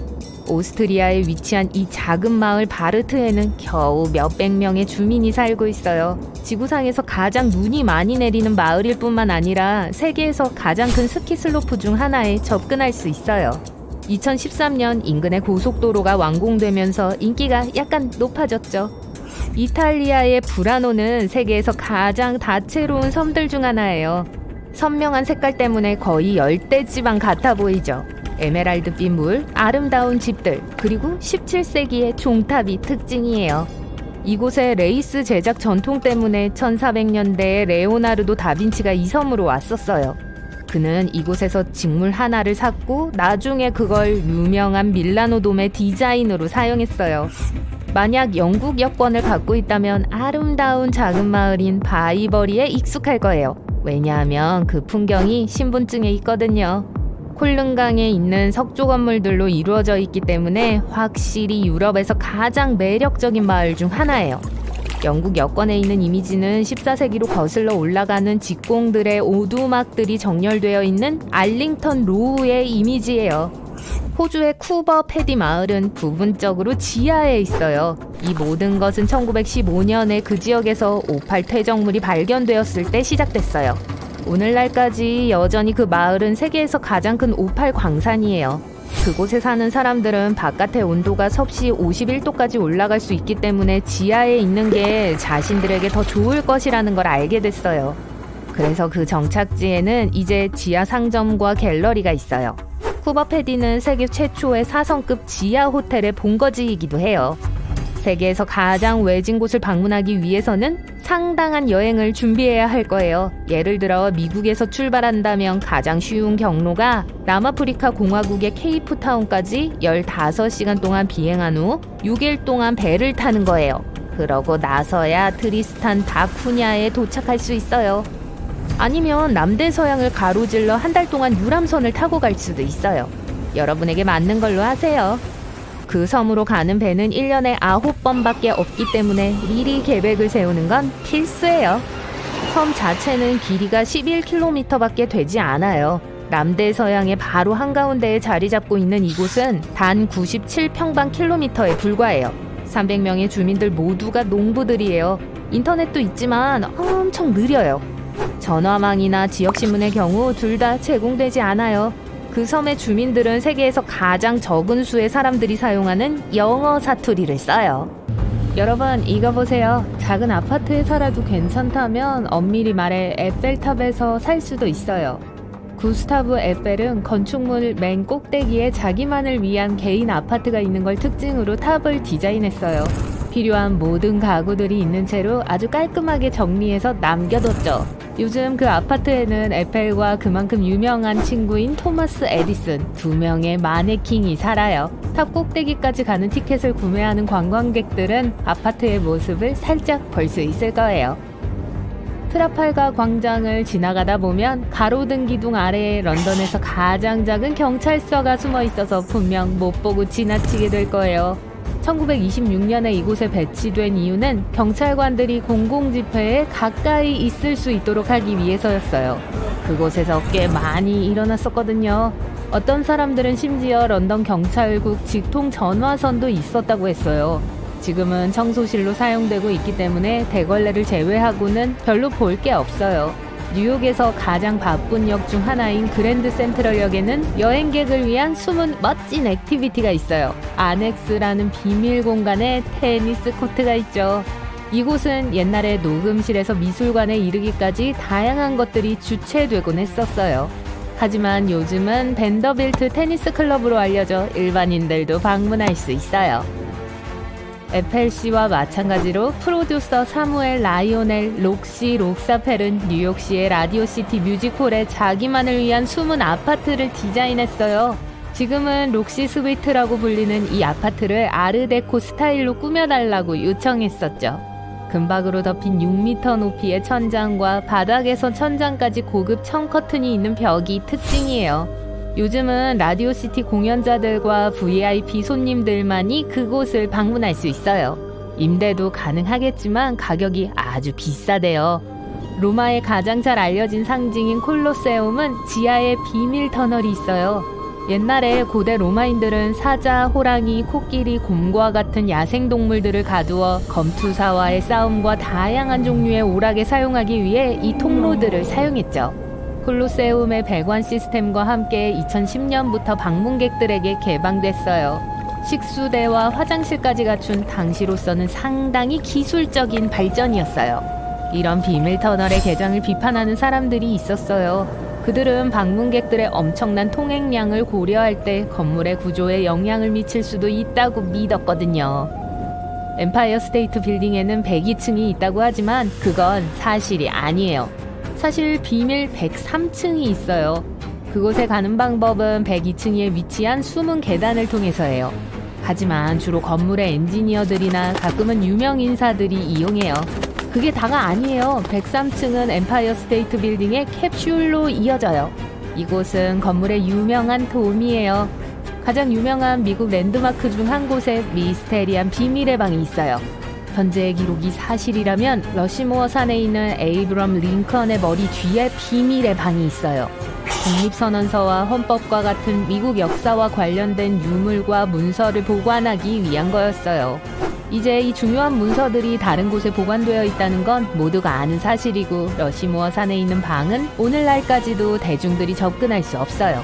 오스트리아에 위치한 이 작은 마을 바르트에는 겨우 몇백 명의 주민이 살고 있어요. 지구상에서 가장 눈이 많이 내리는 마을일 뿐만 아니라 세계에서 가장 큰 스키 슬로프 중 하나에 접근할 수 있어요. 2013년 인근의 고속도로가 완공되면서 인기가 약간 높아졌죠. 이탈리아의 부라노는 세계에서 가장 다채로운 섬들 중 하나예요. 선명한 색깔 때문에 거의 열대지방 같아 보이죠. 에메랄드빛 물, 아름다운 집들, 그리고 17세기의 종탑이 특징이에요. 이곳의 레이스 제작 전통 때문에 1400년대에 레오나르도 다빈치가 이 섬으로 왔었어요. 그는 이곳에서 직물 하나를 샀고 나중에 그걸 유명한 밀라노 돔의 디자인으로 사용했어요. 만약 영국 여권을 갖고 있다면 아름다운 작은 마을인 바이버리에 익숙할 거예요. 왜냐하면 그 풍경이 신분증에 있거든요. 콜른강에 있는 석조 건물들로 이루어져 있기 때문에 확실히 유럽에서 가장 매력적인 마을 중 하나예요. 영국 여권에 있는 이미지는 14세기로 거슬러 올라가는 직공들의 오두막들이 정렬되어 있는 알링턴 로우의 이미지예요. 호주의 쿠버 패디 마을은 부분적으로 지하에 있어요. 이 모든 것은 1915년에 그 지역에서 오팔 퇴적물이 발견되었을 때 시작됐어요. 오늘날까지 여전히 그 마을은 세계에서 가장 큰 오팔 광산이에요. 그곳에 사는 사람들은 바깥의 온도가 섭씨 51도까지 올라갈 수 있기 때문에 지하에 있는 게 자신들에게 더 좋을 것이라는 걸 알게 됐어요. 그래서 그 정착지에는 이제 지하 상점과 갤러리가 있어요. 쿠버 패디는 세계 최초의 4성급 지하 호텔의 본거지이기도 해요. 세계에서 가장 외진 곳을 방문하기 위해서는 상당한 여행을 준비해야 할 거예요. 예를 들어 미국에서 출발한다면 가장 쉬운 경로가 남아프리카 공화국의 케이프타운까지 15시간 동안 비행한 후 6일 동안 배를 타는 거예요. 그러고 나서야 트리스탄 다 쿠냐에 도착할 수 있어요. 아니면 남대서양을 가로질러 한 달 동안 유람선을 타고 갈 수도 있어요. 여러분에게 맞는 걸로 하세요. 그 섬으로 가는 배는 1년에 9번밖에 없기 때문에 미리 계획을 세우는 건 필수예요. 섬 자체는 길이가 11km밖에 되지 않아요. 남대서양의 바로 한가운데에 자리 잡고 있는 이곳은 단 97평방킬로미터에 불과해요. 300명의 주민들 모두가 농부들이에요. 인터넷도 있지만 엄청 느려요. 전화망이나 지역신문의 경우 둘 다 제공되지 않아요. 그 섬의 주민들은 세계에서 가장 적은 수의 사람들이 사용하는 영어 사투리를 써요. 여러분 이거 보세요. 작은 아파트에 살아도 괜찮다면 엄밀히 말해 에펠탑에서 살 수도 있어요. 구스타브 에펠은 건축물 맨 꼭대기에 자기만을 위한 개인 아파트가 있는 걸 특징으로 탑을 디자인했어요. 필요한 모든 가구들이 있는 채로 아주 깔끔하게 정리해서 남겨뒀죠. 요즘 그 아파트에는 에펠과 그만큼 유명한 친구인 토마스 에디슨 2명의 마네킹이 살아요. 탑 꼭대기까지 가는 티켓을 구매하는 관광객들은 아파트의 모습을 살짝 볼 수 있을 거예요. 트라팔가 광장을 지나가다 보면 가로등 기둥 아래에 런던에서 가장 작은 경찰서가 숨어 있어서 분명 못 보고 지나치게 될 거예요. 1926년에 이곳에 배치된 이유는 경찰관들이 공공집회에 가까이 있을 수 있도록 하기 위해서였어요. 그곳에서 꽤 많이 일어났었거든요. 어떤 사람들은 심지어 런던 경찰국 직통 전화선도 있었다고 했어요. 지금은 청소실로 사용되고 있기 때문에 대걸레를 제외하고는 별로 볼 게 없어요. 뉴욕에서 가장 바쁜 역 중 하나인 그랜드 센트럴역에는 여행객을 위한 숨은 멋진 액티비티가 있어요. 아넥스라는 비밀 공간에 테니스 코트가 있죠. 이곳은 옛날에 녹음실에서 미술관에 이르기까지 다양한 것들이 주최되곤 했었어요. 하지만 요즘은 벤더빌트 테니스 클럽으로 알려져 일반인들도 방문할 수 있어요. 에펠시와 마찬가지로 프로듀서 사무엘 라이오넬 록시 록사펠은 뉴욕시의 라디오시티 뮤직홀에 자기만을 위한 숨은 아파트를 디자인했어요. 지금은 록시 스위트라고 불리는 이 아파트를 아르데코 스타일로 꾸며달라고 요청했었죠. 금박으로 덮인 6m 높이의 천장과 바닥에서 천장까지 고급 청 커튼이 있는 벽이 특징이에요. 요즘은 라디오시티 공연자들과 VIP 손님들만이 그곳을 방문할 수 있어요. 임대도 가능하겠지만 가격이 아주 비싸대요. 로마의 가장 잘 알려진 상징인 콜로세움은 지하에 비밀 터널이 있어요. 옛날에 고대 로마인들은 사자, 호랑이, 코끼리, 곰과 같은 야생동물들을 가두어 검투사와의 싸움과 다양한 종류의 오락에 사용하기 위해 이 통로들을 사용했죠. 콜로세움의 배관 시스템과 함께 2010년부터 방문객들에게 개방됐어요. 식수대와 화장실까지 갖춘 당시로서는 상당히 기술적인 발전이었어요. 이런 비밀 터널의 개장을 비판하는 사람들이 있었어요. 그들은 방문객들의 엄청난 통행량을 고려할 때 건물의 구조에 영향을 미칠 수도 있다고 믿었거든요. 엠파이어 스테이트 빌딩에는 102층이 있다고 하지만 그건 사실이 아니에요. 사실 비밀 103층이 있어요. 그곳에 가는 방법은 102층에 위치한 숨은 계단을 통해서예요. 하지만 주로 건물의 엔지니어들이나 가끔은 유명 인사들이 이용해요. 그게 다가 아니에요. 103층은 엠파이어 스테이트 빌딩의 캡슐로 이어져요. 이곳은 건물의 유명한 돔이에요. 가장 유명한 미국 랜드마크 중 한 곳에 미스테리한 비밀의 방이 있어요. 현재의 기록이 사실이라면 러시모어 산에 있는 에이브럼 링컨의 머리 뒤에 비밀의 방이 있어요. 독립선언서와 헌법과 같은 미국 역사와 관련된 유물과 문서를 보관하기 위한 거였어요. 이제 이 중요한 문서들이 다른 곳에 보관되어 있다는 건 모두가 아는 사실이고 러시모어 산에 있는 방은 오늘날까지도 대중들이 접근할 수 없어요.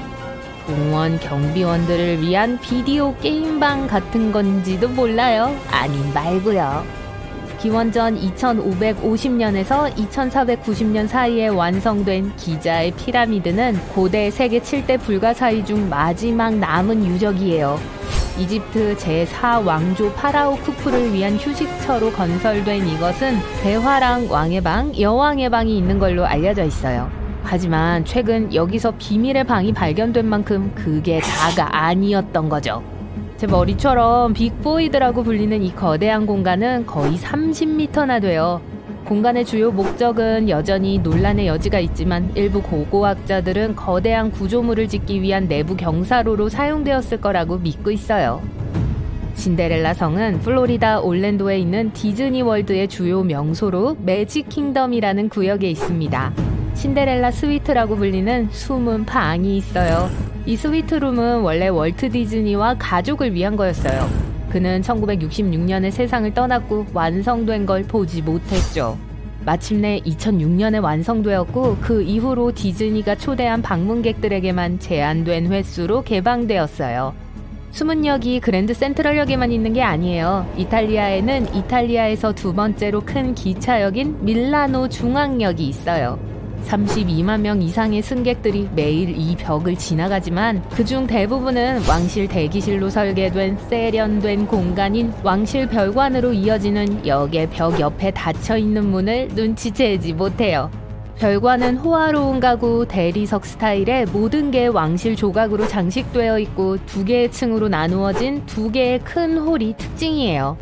공원 경비원들을 위한 비디오 게임방 같은 건지도 몰라요. 아님 말고요. 기원전 2550년에서 2490년 사이에 완성된 기자의 피라미드는 고대 세계 7대 불가사의 중 마지막 남은 유적이에요. 이집트 제4왕조 파라오 쿠푸를 위한 휴식처로 건설된 이것은 대화랑 왕의 방, 여왕의 방이 있는 걸로 알려져 있어요. 하지만 최근 여기서 비밀의 방이 발견된 만큼 그게 다가 아니었던 거죠. 제 머리처럼 빅보이드라고 불리는 이 거대한 공간은 거의 30m나 돼요. 공간의 주요 목적은 여전히 논란의 여지가 있지만 일부 고고학자들은 거대한 구조물을 짓기 위한 내부 경사로로 사용되었을 거라고 믿고 있어요. 신데렐라 성은 플로리다 올랜도에 있는 디즈니 월드의 주요 명소로 매직 킹덤이라는 구역에 있습니다. 신데렐라 스위트라고 불리는 숨은 방이 있어요. 이 스위트룸은 원래 월트 디즈니와 가족을 위한 거였어요. 그는 1966년에 세상을 떠났고 완성된 걸 보지 못했죠. 마침내 2006년에 완성되었고 그 이후로 디즈니가 초대한 방문객들에게만 제한된 횟수로 개방되었어요. 숨은 역이 그랜드 센트럴역에만 있는 게 아니에요. 이탈리아에는 이탈리아에서 두 번째로 큰 기차역인 밀라노 중앙역이 있어요. 32만 명 이상의 승객들이 매일 이 벽을 지나가지만 그중 대부분은 왕실 대기실로 설계된 세련된 공간인 왕실 별관으로 이어지는 역의 벽 옆에 닫혀있는 문을 눈치채지 못해요. 별관은 호화로운 가구, 대리석 스타일의 모든 게 왕실 조각으로 장식되어 있고 2개의 층으로 나누어진 2개의 큰 홀이 특징이에요.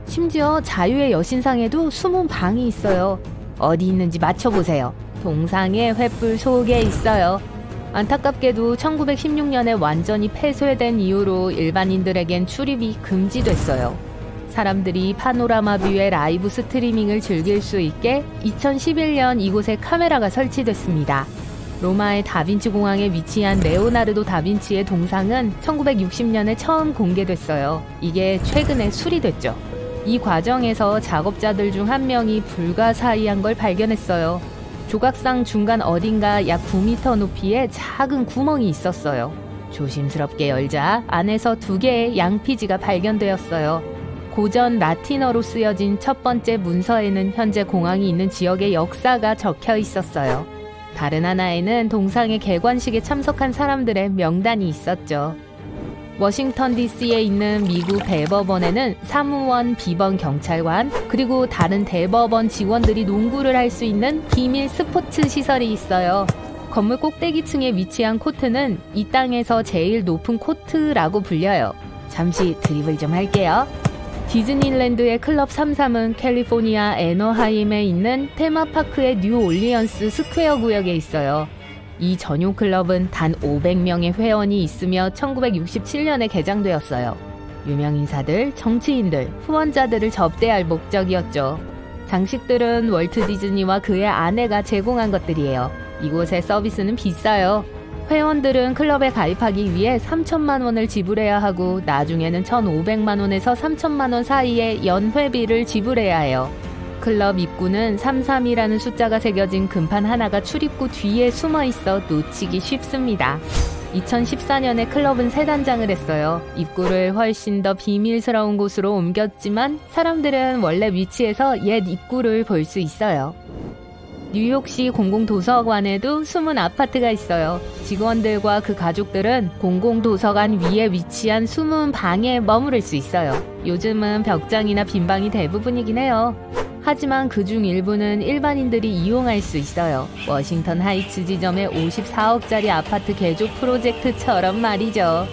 심지어 자유의 여신상에도 숨은 방이 있어요. 어디 있는지 맞춰보세요. 동상의 횃불 속에 있어요. 안타깝게도 1916년에 완전히 폐쇄된 이후로 일반인들에겐 출입이 금지됐어요. 사람들이 파노라마 뷰의 라이브 스트리밍을 즐길 수 있게 2011년 이곳에 카메라가 설치됐습니다. 로마의 다빈치 공항에 위치한 레오나르도 다빈치의 동상은 1960년에 처음 공개됐어요. 이게 최근에 수리됐죠. 이 과정에서 작업자들 중 한 명이 불가사의한 걸 발견했어요. 조각상 중간 어딘가 약 9m 높이의 작은 구멍이 있었어요. 조심스럽게 열자 안에서 2개의 양피지가 발견되었어요. 고전 라틴어로 쓰여진 첫 번째 문서에는 현재 공항이 있는 지역의 역사가 적혀 있었어요. 다른 하나에는 동상의 개관식에 참석한 사람들의 명단이 있었죠. 워싱턴 DC에 있는 미국 대법원에는 사무원, 비번 경찰관, 그리고 다른 대법원 직원들이 농구를 할 수 있는 비밀 스포츠 시설이 있어요. 건물 꼭대기층에 위치한 코트는 이 땅에서 제일 높은 코트라고 불려요. 잠시 드리블 좀 할게요. 디즈니랜드의 클럽 33은 캘리포니아 애너하임에 있는 테마파크의 뉴 올리언스 스퀘어 구역에 있어요. 이 전용 클럽은 단 500명의 회원이 있으며 1967년에 개장되었어요. 유명 인사들, 정치인들, 후원자들을 접대할 목적이었죠. 장식들은 월트 디즈니와 그의 아내가 제공한 것들이에요. 이곳의 서비스는 비싸요. 회원들은 클럽에 가입하기 위해 3천만 원을 지불해야 하고 나중에는 1,500만 원에서 3천만 원 사이의 연회비를 지불해야 해요. 클럽 입구는 33이라는 숫자가 새겨진 금판 하나가 출입구 뒤에 숨어 있어 놓치기 쉽습니다. 2014년에 클럽은 새 단장을 했어요. 입구를 훨씬 더 비밀스러운 곳으로 옮겼지만 사람들은 원래 위치에서 옛 입구를 볼 수 있어요. 뉴욕시 공공도서관에도 숨은 아파트가 있어요. 직원들과 그 가족들은 공공도서관 위에 위치한 숨은 방에 머무를 수 있어요. 요즘은 벽장이나 빈방이 대부분이긴 해요. 하지만 그중 일부는 일반인들이 이용할 수 있어요. 워싱턴 하이츠 지점의 54억짜리 아파트 개조 프로젝트처럼 말이죠.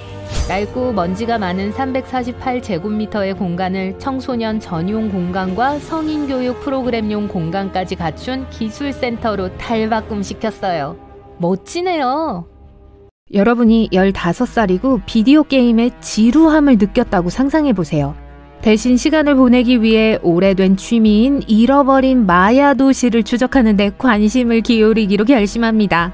낡고 먼지가 많은 348제곱미터의 공간을 청소년 전용 공간과 성인 교육 프로그램용 공간까지 갖춘 기술센터로 탈바꿈시켰어요. 멋지네요. 여러분이 15살이고 비디오 게임의 지루함을 느꼈다고 상상해보세요. 대신 시간을 보내기 위해 오래된 취미인 잃어버린 마야 도시를 추적하는 데 관심을 기울이기로 결심합니다.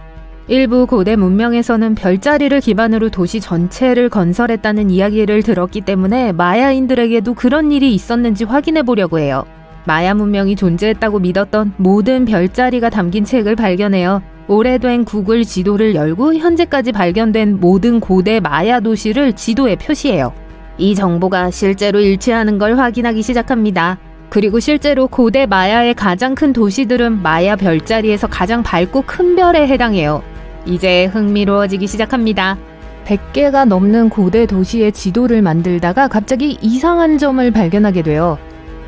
일부 고대 문명에서는 별자리를 기반으로 도시 전체를 건설했다는 이야기를 들었기 때문에 마야인들에게도 그런 일이 있었는지 확인해 보려고 해요. 마야 문명이 존재했다고 믿었던 모든 별자리가 담긴 책을 발견해요. 오래된 구글 지도를 열고 현재까지 발견된 모든 고대 마야 도시를 지도에 표시해요. 이 정보가 실제로 일치하는 걸 확인하기 시작합니다. 그리고 실제로 고대 마야의 가장 큰 도시들은 마야 별자리에서 가장 밝고 큰 별에 해당해요. 이제 흥미로워지기 시작합니다. 100개가 넘는 고대 도시의 지도를 만들다가 갑자기 이상한 점을 발견하게 돼요.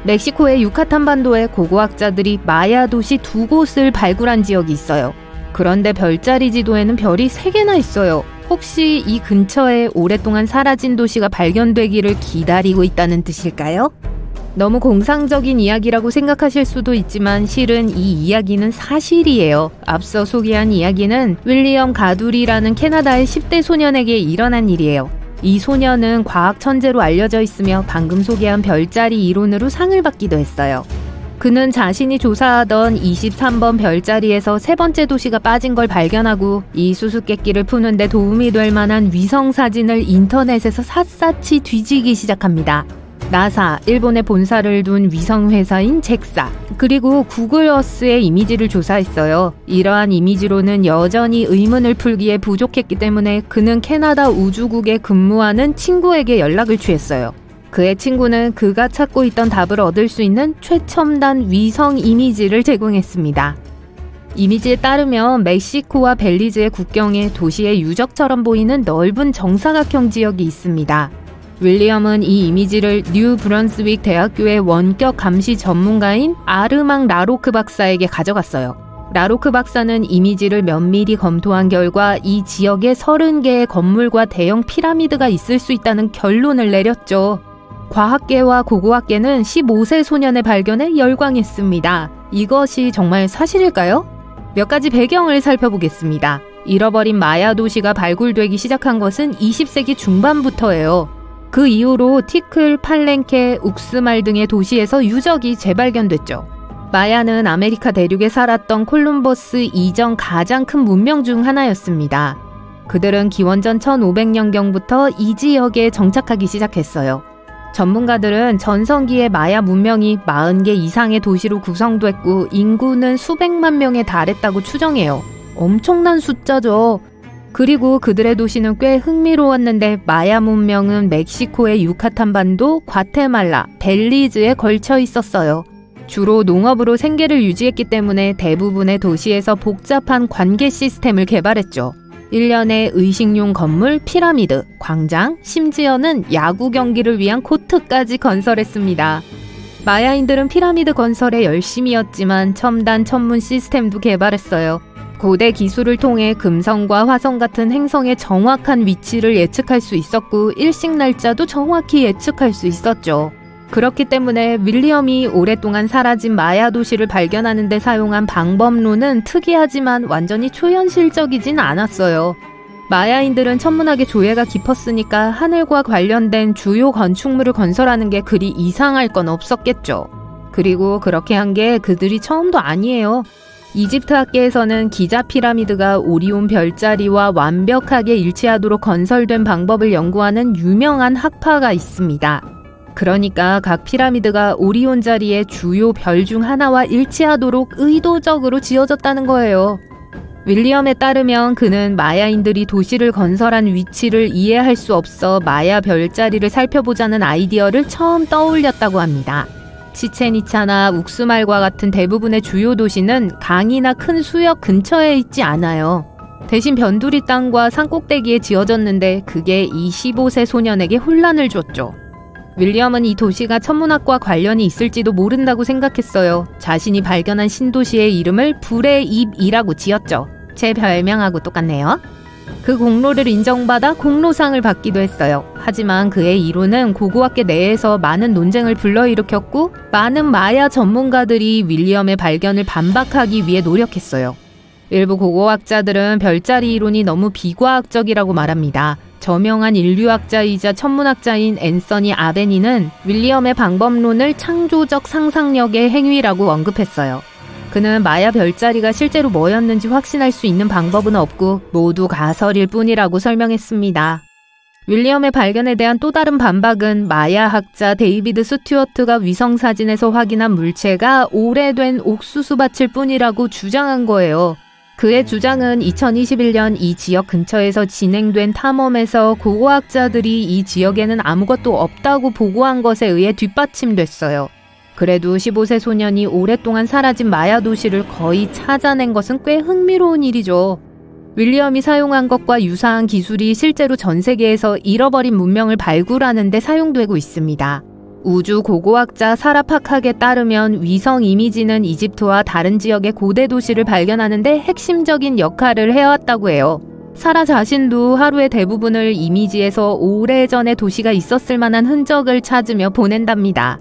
멕시코의 유카탄 반도에 고고학자들이 마야 도시 2곳을 발굴한 지역이 있어요. 그런데 별자리 지도에는 별이 3개나 있어요. 혹시 이 근처에 오랫동안 사라진 도시가 발견되기를 기다리고 있다는 뜻일까요? 너무 공상적인 이야기라고 생각하실 수도 있지만 실은 이 이야기는 사실이에요. 앞서 소개한 이야기는 윌리엄 가두리라는 캐나다의 10대 소년에게 일어난 일이에요. 이 소년은 과학 천재로 알려져 있으며 방금 소개한 별자리 이론으로 상을 받기도 했어요. 그는 자신이 조사하던 23번 별자리에서 3번째 도시가 빠진 걸 발견하고 이 수수께끼를 푸는 데 도움이 될 만한 위성 사진을 인터넷에서 샅샅이 뒤지기 시작합니다. 나사, 일본에 본사를 둔 위성회사인 잭사, 그리고 구글 어스의 이미지를 조사했어요. 이러한 이미지로는 여전히 의문을 풀기에 부족했기 때문에 그는 캐나다 우주국에 근무하는 친구에게 연락을 취했어요. 그의 친구는 그가 찾고 있던 답을 얻을 수 있는 최첨단 위성 이미지를 제공했습니다. 이미지에 따르면 멕시코와 벨리즈의 국경에 도시의 유적처럼 보이는 넓은 정사각형 지역이 있습니다. 윌리엄은 이 이미지를 뉴 브런스윅 대학교의 원격 감시 전문가인 아르망 라로크 박사에게 가져갔어요. 라로크 박사는 이미지를 면밀히 검토한 결과 이 지역에 30개의 건물과 대형 피라미드가 있을 수 있다는 결론을 내렸죠. 과학계와 고고학계는 15세 소년의 발견에 열광했습니다. 이것이 정말 사실일까요? 몇 가지 배경을 살펴보겠습니다. 잃어버린 마야 도시가 발굴되기 시작한 것은 20세기 중반부터예요. 그 이후로 티클, 팔렌케, 욱스말 등의 도시에서 유적이 재발견됐죠. 마야는 아메리카 대륙에 살았던 콜럼버스 이전 가장 큰 문명 중 하나였습니다. 그들은 기원전 1500년경부터 이 지역에 정착하기 시작했어요. 전문가들은 전성기의 마야 문명이 40개 이상의 도시로 구성됐고 인구는 수백만 명에 달했다고 추정해요. 엄청난 숫자죠. 그리고 그들의 도시는 꽤 흥미로웠는데 마야 문명은 멕시코의 유카탄 반도, 과테말라, 벨리즈에 걸쳐 있었어요. 주로 농업으로 생계를 유지했기 때문에 대부분의 도시에서 복잡한 관계 시스템을 개발했죠. 일련의 의식용 건물, 피라미드, 광장, 심지어는 야구 경기를 위한 코트까지 건설했습니다. 마야인들은 피라미드 건설에 열심이었지만 첨단 천문 시스템도 개발했어요. 고대 기술을 통해 금성과 화성 같은 행성의 정확한 위치를 예측할 수 있었고 일식 날짜도 정확히 예측할 수 있었죠. 그렇기 때문에 윌리엄이 오랫동안 사라진 마야 도시를 발견하는 데 사용한 방법론은 특이하지만 완전히 초현실적이진 않았어요. 마야인들은 천문학의 조예가 깊었으니까 하늘과 관련된 주요 건축물을 건설하는 게 그리 이상할 건 없었겠죠. 그리고 그렇게 한 게 그들이 처음도 아니에요. 이집트 학계에서는 기자 피라미드가 오리온 별자리와 완벽하게 일치하도록 건설된 방법을 연구하는 유명한 학파가 있습니다. 그러니까 각 피라미드가 오리온 자리의 주요 별 중 하나와 일치하도록 의도적으로 지어졌다는 거예요. 윌리엄에 따르면 그는 마야인들이 도시를 건설한 위치를 이해할 수 없어 마야 별자리를 살펴보자는 아이디어를 처음 떠올렸다고 합니다. 치첸 이차나 욱스말과 같은 대부분의 주요 도시는 강이나 큰 수역 근처에 있지 않아요. 대신 변두리 땅과 산꼭대기에 지어졌는데 그게 이 15세 소년에게 혼란을 줬죠. 윌리엄은 이 도시가 천문학과 관련이 있을지도 모른다고 생각했어요. 자신이 발견한 신도시의 이름을 불의 입이라고 지었죠. 제 별명하고 똑같네요. 그 공로를 인정받아 공로상을 받기도 했어요. 하지만 그의 이론은 고고학계 내에서 많은 논쟁을 불러일으켰고 많은 마야 전문가들이 윌리엄의 발견을 반박하기 위해 노력했어요. 일부 고고학자들은 별자리 이론이 너무 비과학적이라고 말합니다. 저명한 인류학자이자 천문학자인 앤서니 아베니는 윌리엄의 방법론을 창조적 상상력의 행위라고 언급했어요. 그는 마야 별자리가 실제로 뭐였는지 확신할 수 있는 방법은 없고 모두 가설일 뿐이라고 설명했습니다. 윌리엄의 발견에 대한 또 다른 반박은 마야 학자 데이비드 스튜어트가 위성사진에서 확인한 물체가 오래된 옥수수밭일 뿐이라고 주장한 거예요. 그의 주장은 2021년 이 지역 근처에서 진행된 탐험에서 고고학자들이 이 지역에는 아무것도 없다고 보고한 것에 의해 뒷받침됐어요. 그래도 15세 소년이 오랫동안 사라진 마야 도시를 거의 찾아낸 것은 꽤 흥미로운 일이죠. 윌리엄이 사용한 것과 유사한 기술이 실제로 전 세계에서 잃어버린 문명을 발굴하는 데 사용되고 있습니다. 우주 고고학자 사라 파카에 따르면 위성 이미지는 이집트와 다른 지역의 고대 도시를 발견하는 데 핵심적인 역할을 해왔다고 해요. 사라 자신도 하루의 대부분을 이미지에서 오래전에 도시가 있었을 만한 흔적을 찾으며 보낸답니다.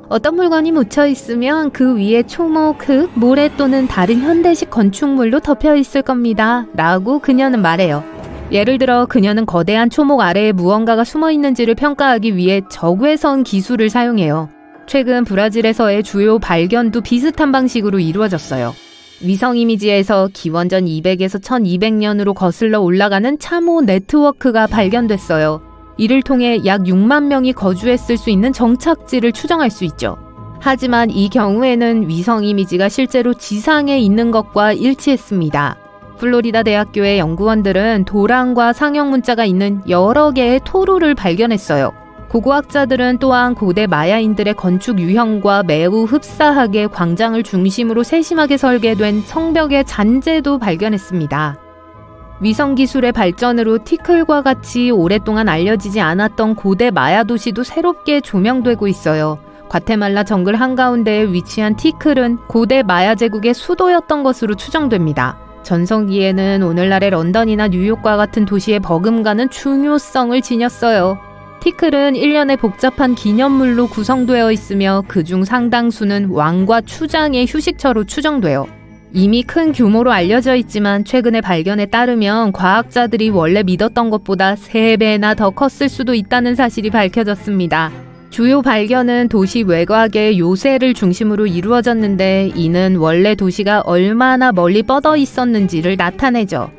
어떤 물건이 묻혀 있으면 그 위에 초목, 흙, 모래 또는 다른 현대식 건축물로 덮여 있을 겁니다. 라고 그녀는 말해요. 예를 들어 그녀는 거대한 초목 아래에 무언가가 숨어 있는지를 평가하기 위해 적외선 기술을 사용해요. 최근 브라질에서의 주요 발견도 비슷한 방식으로 이루어졌어요. 위성 이미지에서 기원전 200에서 1200년으로 거슬러 올라가는 참호 네트워크가 발견됐어요. 이를 통해 약 6만 명이 거주했을 수 있는 정착지를 추정할 수 있죠. 하지만 이 경우에는 위성 이미지가 실제로 지상에 있는 것과 일치했습니다. 플로리다 대학교의 연구원들은 도랑과 상형 문자가 있는 여러 개의 토루를 발견했어요. 고고학자들은 또한 고대 마야인들의 건축 유형과 매우 흡사하게 광장을 중심으로 세심하게 설계된 성벽의 잔재도 발견했습니다. 위성기술의 발전으로 티클과 같이 오랫동안 알려지지 않았던 고대 마야 도시도 새롭게 조명되고 있어요. 과테말라 정글 한가운데에 위치한 티클은 고대 마야 제국의 수도였던 것으로 추정됩니다. 전성기에는 오늘날의 런던이나 뉴욕과 같은 도시에 버금가는 중요성을 지녔어요. 티클은 일련의 복잡한 기념물로 구성되어 있으며 그중 상당수는 왕과 추장의 휴식처로 추정돼요. 이미 큰 규모로 알려져 있지만 최근의 발견에 따르면 과학자들이 원래 믿었던 것보다 3배나 더 컸을 수도 있다는 사실이 밝혀졌습니다. 주요 발견은 도시 외곽의 요새를 중심으로 이루어졌는데 이는 원래 도시가 얼마나 멀리 뻗어 있었는지를 나타내죠.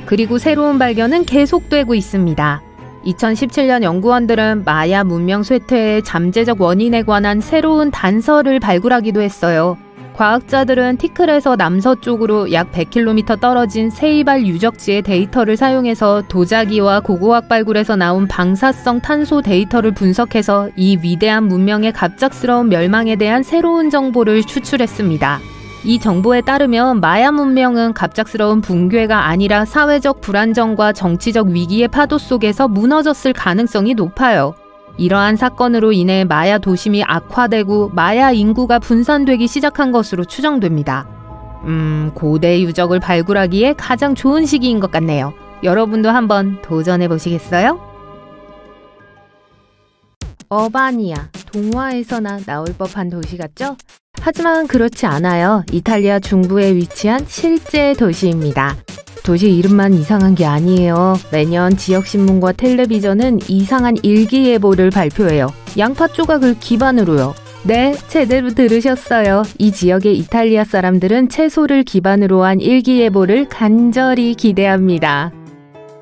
그리고 새로운 발견은 계속되고 있습니다. 2017년 연구원들은 마야 문명 쇠퇴의 잠재적 원인에 관한 새로운 단서를 발굴하기도 했어요. 과학자들은 티클에서 남서쪽으로 약 100km 떨어진 세이발 유적지의 데이터를 사용해서 도자기와 고고학 발굴에서 나온 방사성 탄소 데이터를 분석해서 이 위대한 문명의 갑작스러운 멸망에 대한 새로운 정보를 추출했습니다. 이 정보에 따르면 마야 문명은 갑작스러운 붕괴가 아니라 사회적 불안정과 정치적 위기의 파도 속에서 무너졌을 가능성이 높아요. 이러한 사건으로 인해 마야 도심이 악화되고 마야 인구가 분산되기 시작한 것으로 추정됩니다. 고대 유적을 발굴하기에 가장 좋은 시기인 것 같네요. 여러분도 한번 도전해 보시겠어요? 어바니아, 동화에서나 나올 법한 도시 같죠? 하지만 그렇지 않아요. 이탈리아 중부에 위치한 실제 도시입니다. 도시 이름만 이상한 게 아니에요. 매년 지역신문과 텔레비전은 이상한 일기예보를 발표해요. 양파 조각을 기반으로요. 네, 제대로 들으셨어요. 이 지역의 이탈리아 사람들은 채소를 기반으로 한 일기예보를 간절히 기대합니다.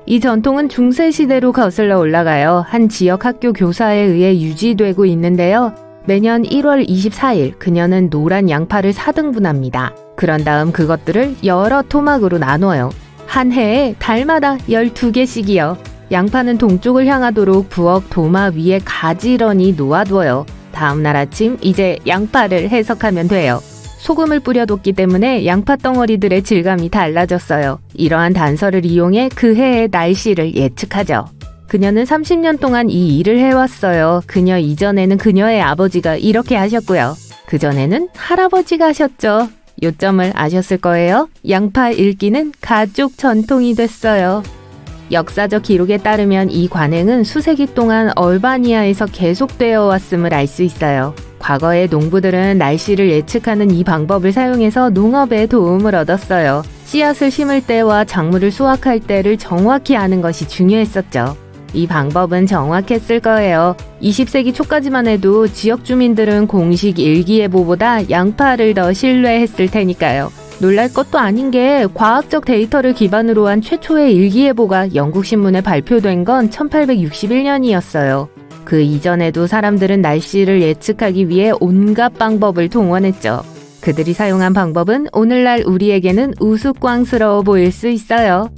이 전통은 중세시대로 거슬러 올라가요. 한 지역 학교 교사에 의해 유지되고 있는데요. 매년 1월 24일 그녀는 노란 양파를 4등분합니다. 그런 다음 그것들을 여러 토막으로 나눠요. 한 해에 달마다 12개씩이요. 양파는 동쪽을 향하도록 부엌 도마 위에 가지런히 놓아두어요. 다음날 아침 이제 양파를 해석하면 돼요. 소금을 뿌려뒀기 때문에 양파 덩어리들의 질감이 달라졌어요. 이러한 단서를 이용해 그 해의 날씨를 예측하죠. 그녀는 30년 동안 이 일을 해왔어요. 그녀 이전에는 그녀의 아버지가 이렇게 하셨고요. 그전에는 할아버지가 하셨죠. 요점을 아셨을 거예요. 양파 읽기는 가족 전통이 됐어요. 역사적 기록에 따르면 이 관행은 수세기 동안 얼바니아에서 계속되어 왔음을 알 수 있어요. 과거의 농부들은 날씨를 예측하는 이 방법을 사용해서 농업에 도움을 얻었어요. 씨앗을 심을 때와 작물을 수확할 때를 정확히 아는 것이 중요했었죠. 이 방법은 정확했을 거예요. 20세기 초까지만 해도 지역 주민들은 공식 일기예보보다 양파를 더 신뢰했을 테니까요. 놀랄 것도 아닌 게 과학적 데이터를 기반으로 한 최초의 일기예보가 영국 신문에 발표된 건 1861년이었어요. 그 이전에도 사람들은 날씨를 예측하기 위해 온갖 방법을 동원했죠. 그들이 사용한 방법은 오늘날 우리에게는 우스꽝스러워 보일 수 있어요.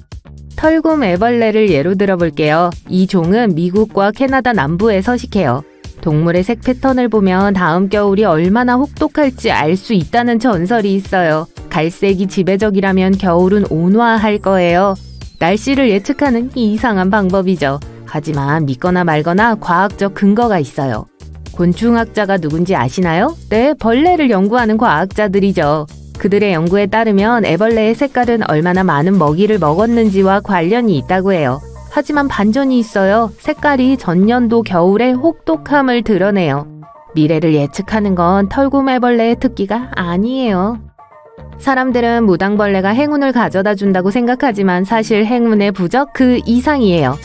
털곰 애벌레를 예로 들어볼게요. 이 종은 미국과 캐나다 남부에 서식해요. 동물의 색 패턴을 보면 다음 겨울이 얼마나 혹독할지 알 수 있다는 전설이 있어요. 갈색이 지배적이라면 겨울은 온화할 거예요. 날씨를 예측하는 이상한 방법이죠. 하지만 믿거나 말거나 과학적 근거가 있어요. 곤충학자가 누군지 아시나요? 네, 벌레를 연구하는 과학자들이죠. 그들의 연구에 따르면 애벌레의 색깔은 얼마나 많은 먹이를 먹었는지와 관련이 있다고 해요. 하지만 반전이 있어요. 색깔이 전년도 겨울의 혹독함을 드러내요. 미래를 예측하는 건 털곰애벌레의 특기가 아니에요. 사람들은 무당벌레가 행운을 가져다 준다고 생각하지만 사실 행운의 부적 그 이상이에요.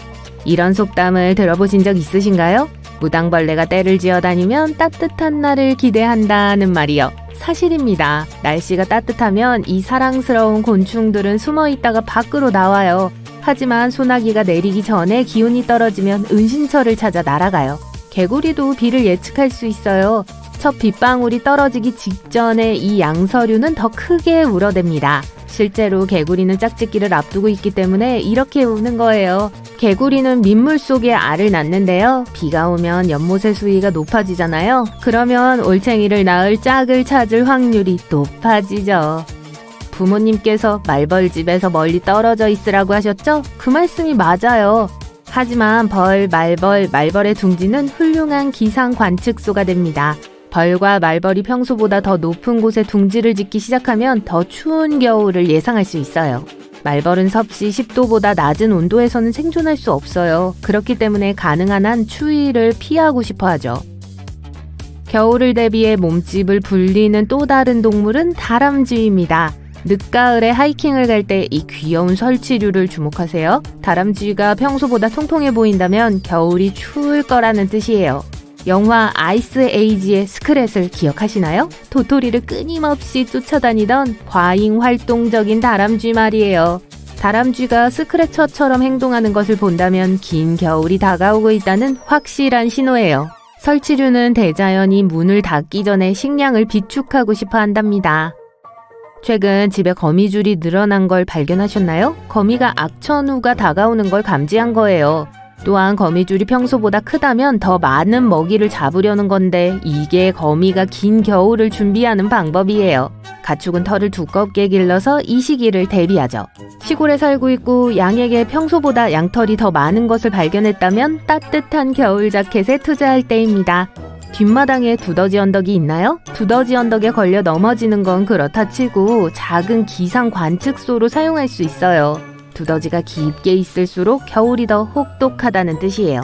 이런 속담을 들어보신 적 있으신가요? 무당벌레가 떼를 지어다니면 따뜻한 날을 기대한다는 말이요. 사실입니다. 날씨가 따뜻하면 이 사랑스러운 곤충들은 숨어있다가 밖으로 나와요. 하지만 소나기가 내리기 전에 기온이 떨어지면 은신처를 찾아 날아가요. 개구리도 비를 예측할 수 있어요. 첫 빗방울이 떨어지기 직전에 이 양서류는 더 크게 울어댑니다. 실제로 개구리는 짝짓기를 앞두고 있기 때문에 이렇게 우는 거예요. 개구리는 민물 속에 알을 낳는데요. 비가 오면 연못의 수위가 높아지잖아요. 그러면 올챙이를 낳을 짝을 찾을 확률이 높아지죠. 부모님께서 말벌집에서 멀리 떨어져 있으라고 하셨죠? 그 말씀이 맞아요. 하지만 벌, 말벌의 둥지는 훌륭한 기상 관측소가 됩니다. 벌과 말벌이 평소보다 더 높은 곳에 둥지를 짓기 시작하면 더 추운 겨울을 예상할 수 있어요. 말벌은 섭씨 10도보다 낮은 온도에서는 생존할 수 없어요. 그렇기 때문에 가능한 한 추위를 피하고 싶어 하죠. 겨울을 대비해 몸집을 불리는 또 다른 동물은 다람쥐입니다. 늦가을에 하이킹을 갈 때 이 귀여운 설치류를 주목하세요. 다람쥐가 평소보다 통통해 보인다면 겨울이 추울 거라는 뜻이에요. 영화 아이스 에이지의 스크렛을 기억하시나요? 도토리를 끊임없이 쫓아다니던 과잉 활동적인 다람쥐 말이에요. 다람쥐가 스크래처처럼 행동하는 것을 본다면 긴 겨울이 다가오고 있다는 확실한 신호예요. 설치류는 대자연이 문을 닫기 전에 식량을 비축하고 싶어 한답니다. 최근 집에 거미줄이 늘어난 걸 발견하셨나요? 거미가 악천후가 다가오는 걸 감지한 거예요. 또한 거미줄이 평소보다 크다면 더 많은 먹이를 잡으려는 건데 이게 거미가 긴 겨울을 준비하는 방법이에요. 가축은 털을 두껍게 길러서 이 시기를 대비하죠. 시골에 살고 있고 양에게 평소보다 양털이 더 많은 것을 발견했다면 따뜻한 겨울 자켓에 투자할 때입니다. 뒷마당에 두더지 언덕이 있나요? 두더지 언덕에 걸려 넘어지는 건 그렇다 치고 작은 기상 관측소로 사용할 수 있어요. 두더지가 깊게 있을수록 겨울이 더 혹독하다는 뜻이에요.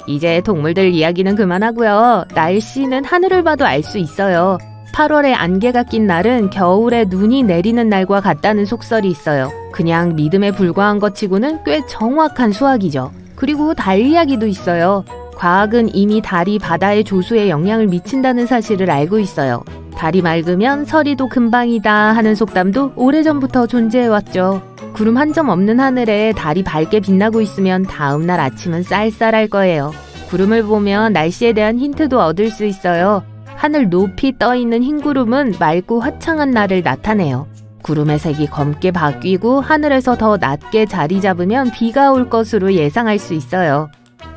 이제 동물들 이야기는 그만하고요. 날씨는 하늘을 봐도 알 수 있어요. 8월에 안개가 낀 날은 겨울에 눈이 내리는 날과 같다는 속설이 있어요. 그냥 믿음에 불과한 것 치고는 꽤 정확한 수학이죠. 그리고 달 이야기도 있어요. 과학은 이미 달이 바다의 조수에 영향을 미친다는 사실을 알고 있어요. 달이 맑으면 서리도 금방이다 하는 속담도 오래전부터 존재해왔죠. 구름 한 점 없는 하늘에 달이 밝게 빛나고 있으면 다음날 아침은 쌀쌀할 거예요. 구름을 보면 날씨에 대한 힌트도 얻을 수 있어요. 하늘 높이 떠있는 흰 구름은 맑고 화창한 날을 나타내요. 구름의 색이 검게 바뀌고 하늘에서 더 낮게 자리 잡으면 비가 올 것으로 예상할 수 있어요.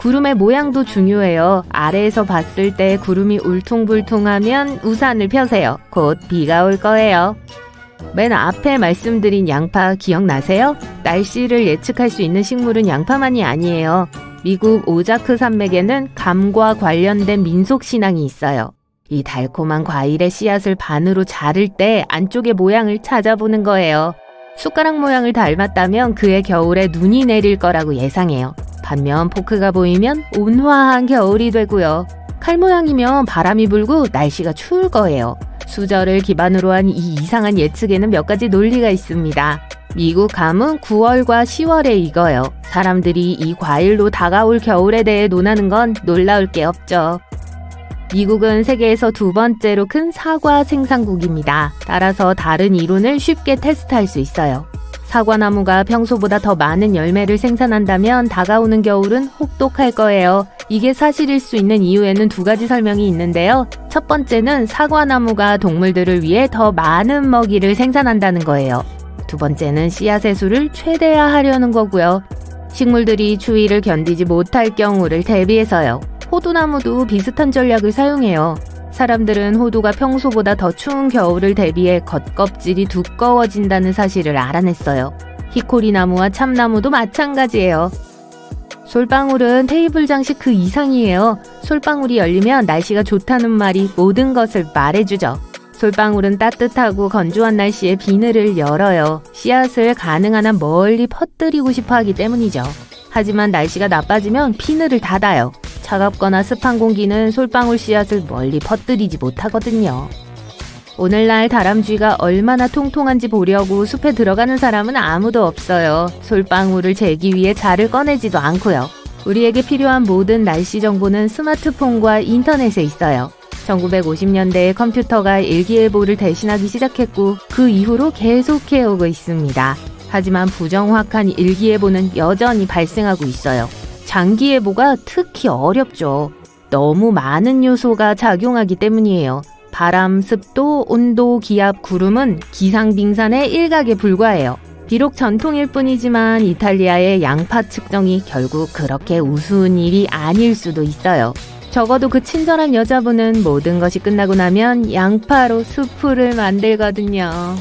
구름의 모양도 중요해요. 아래에서 봤을 때 구름이 울퉁불퉁하면 우산을 펴세요. 곧 비가 올 거예요. 맨 앞에 말씀드린 양파 기억나세요? 날씨를 예측할 수 있는 식물은 양파만이 아니에요. 미국 오자크 산맥에는 감과 관련된 민속신앙이 있어요. 이 달콤한 과일의 씨앗을 반으로 자를 때 안쪽의 모양을 찾아보는 거예요. 숟가락 모양을 닮았다면 그해 겨울에 눈이 내릴 거라고 예상해요. 반면 포크가 보이면 온화한 겨울이 되고요. 칼 모양이면 바람이 불고 날씨가 추울 거예요. 수저를 기반으로 한 이 이상한 예측에는 몇 가지 논리가 있습니다. 미국 감은 9월과 10월에 익어요. 사람들이 이 과일로 다가올 겨울에 대해 논하는 건 놀라울 게 없죠. 미국은 세계에서 2번째로 큰 사과 생산국입니다. 따라서 다른 이론을 쉽게 테스트할 수 있어요. 사과나무가 평소보다 더 많은 열매를 생산한다면 다가오는 겨울은 혹독할 거예요. 이게 사실일 수 있는 이유에는 2가지 설명이 있는데요. 첫 번째는 사과나무가 동물들을 위해 더 많은 먹이를 생산한다는 거예요. 두 번째는 씨앗의 수를 최대화하려는 거고요. 식물들이 추위를 견디지 못할 경우를 대비해서요. 호두나무도 비슷한 전략을 사용해요. 사람들은 호두가 평소보다 더 추운 겨울을 대비해 겉껍질이 두꺼워진다는 사실을 알아냈어요. 히코리나무와 참나무도 마찬가지예요. 솔방울은 테이블 장식 그 이상이에요. 솔방울이 열리면 날씨가 좋다는 말이 모든 것을 말해주죠. 솔방울은 따뜻하고 건조한 날씨에 비늘을 열어요. 씨앗을 가능한 한 멀리 퍼뜨리고 싶어 하기 때문이죠. 하지만 날씨가 나빠지면 비늘을 닫아요. 차갑거나 습한 공기는 솔방울 씨앗을 멀리 퍼뜨리지 못하거든요. 오늘날 다람쥐가 얼마나 통통한지 보려고 숲에 들어가는 사람은 아무도 없어요. 솔방울을 재기 위해 자를 꺼내지도 않고요. 우리에게 필요한 모든 날씨 정보는 스마트폰과 인터넷에 있어요. 1950년대에 컴퓨터가 일기예보를 대신하기 시작했고 그 이후로 계속해오고 있습니다. 하지만 부정확한 일기예보는 여전히 발생하고 있어요. 장기예보가 특히 어렵죠. 너무 많은 요소가 작용하기 때문이에요. 바람, 습도, 온도, 기압, 구름은 기상빙산의 일각에 불과해요. 비록 전통일 뿐이지만 이탈리아의 양파 측정이 결국 그렇게 우스운 일이 아닐 수도 있어요. 적어도 그 친절한 여자분은 모든 것이 끝나고 나면 양파로 수프를 만들거든요.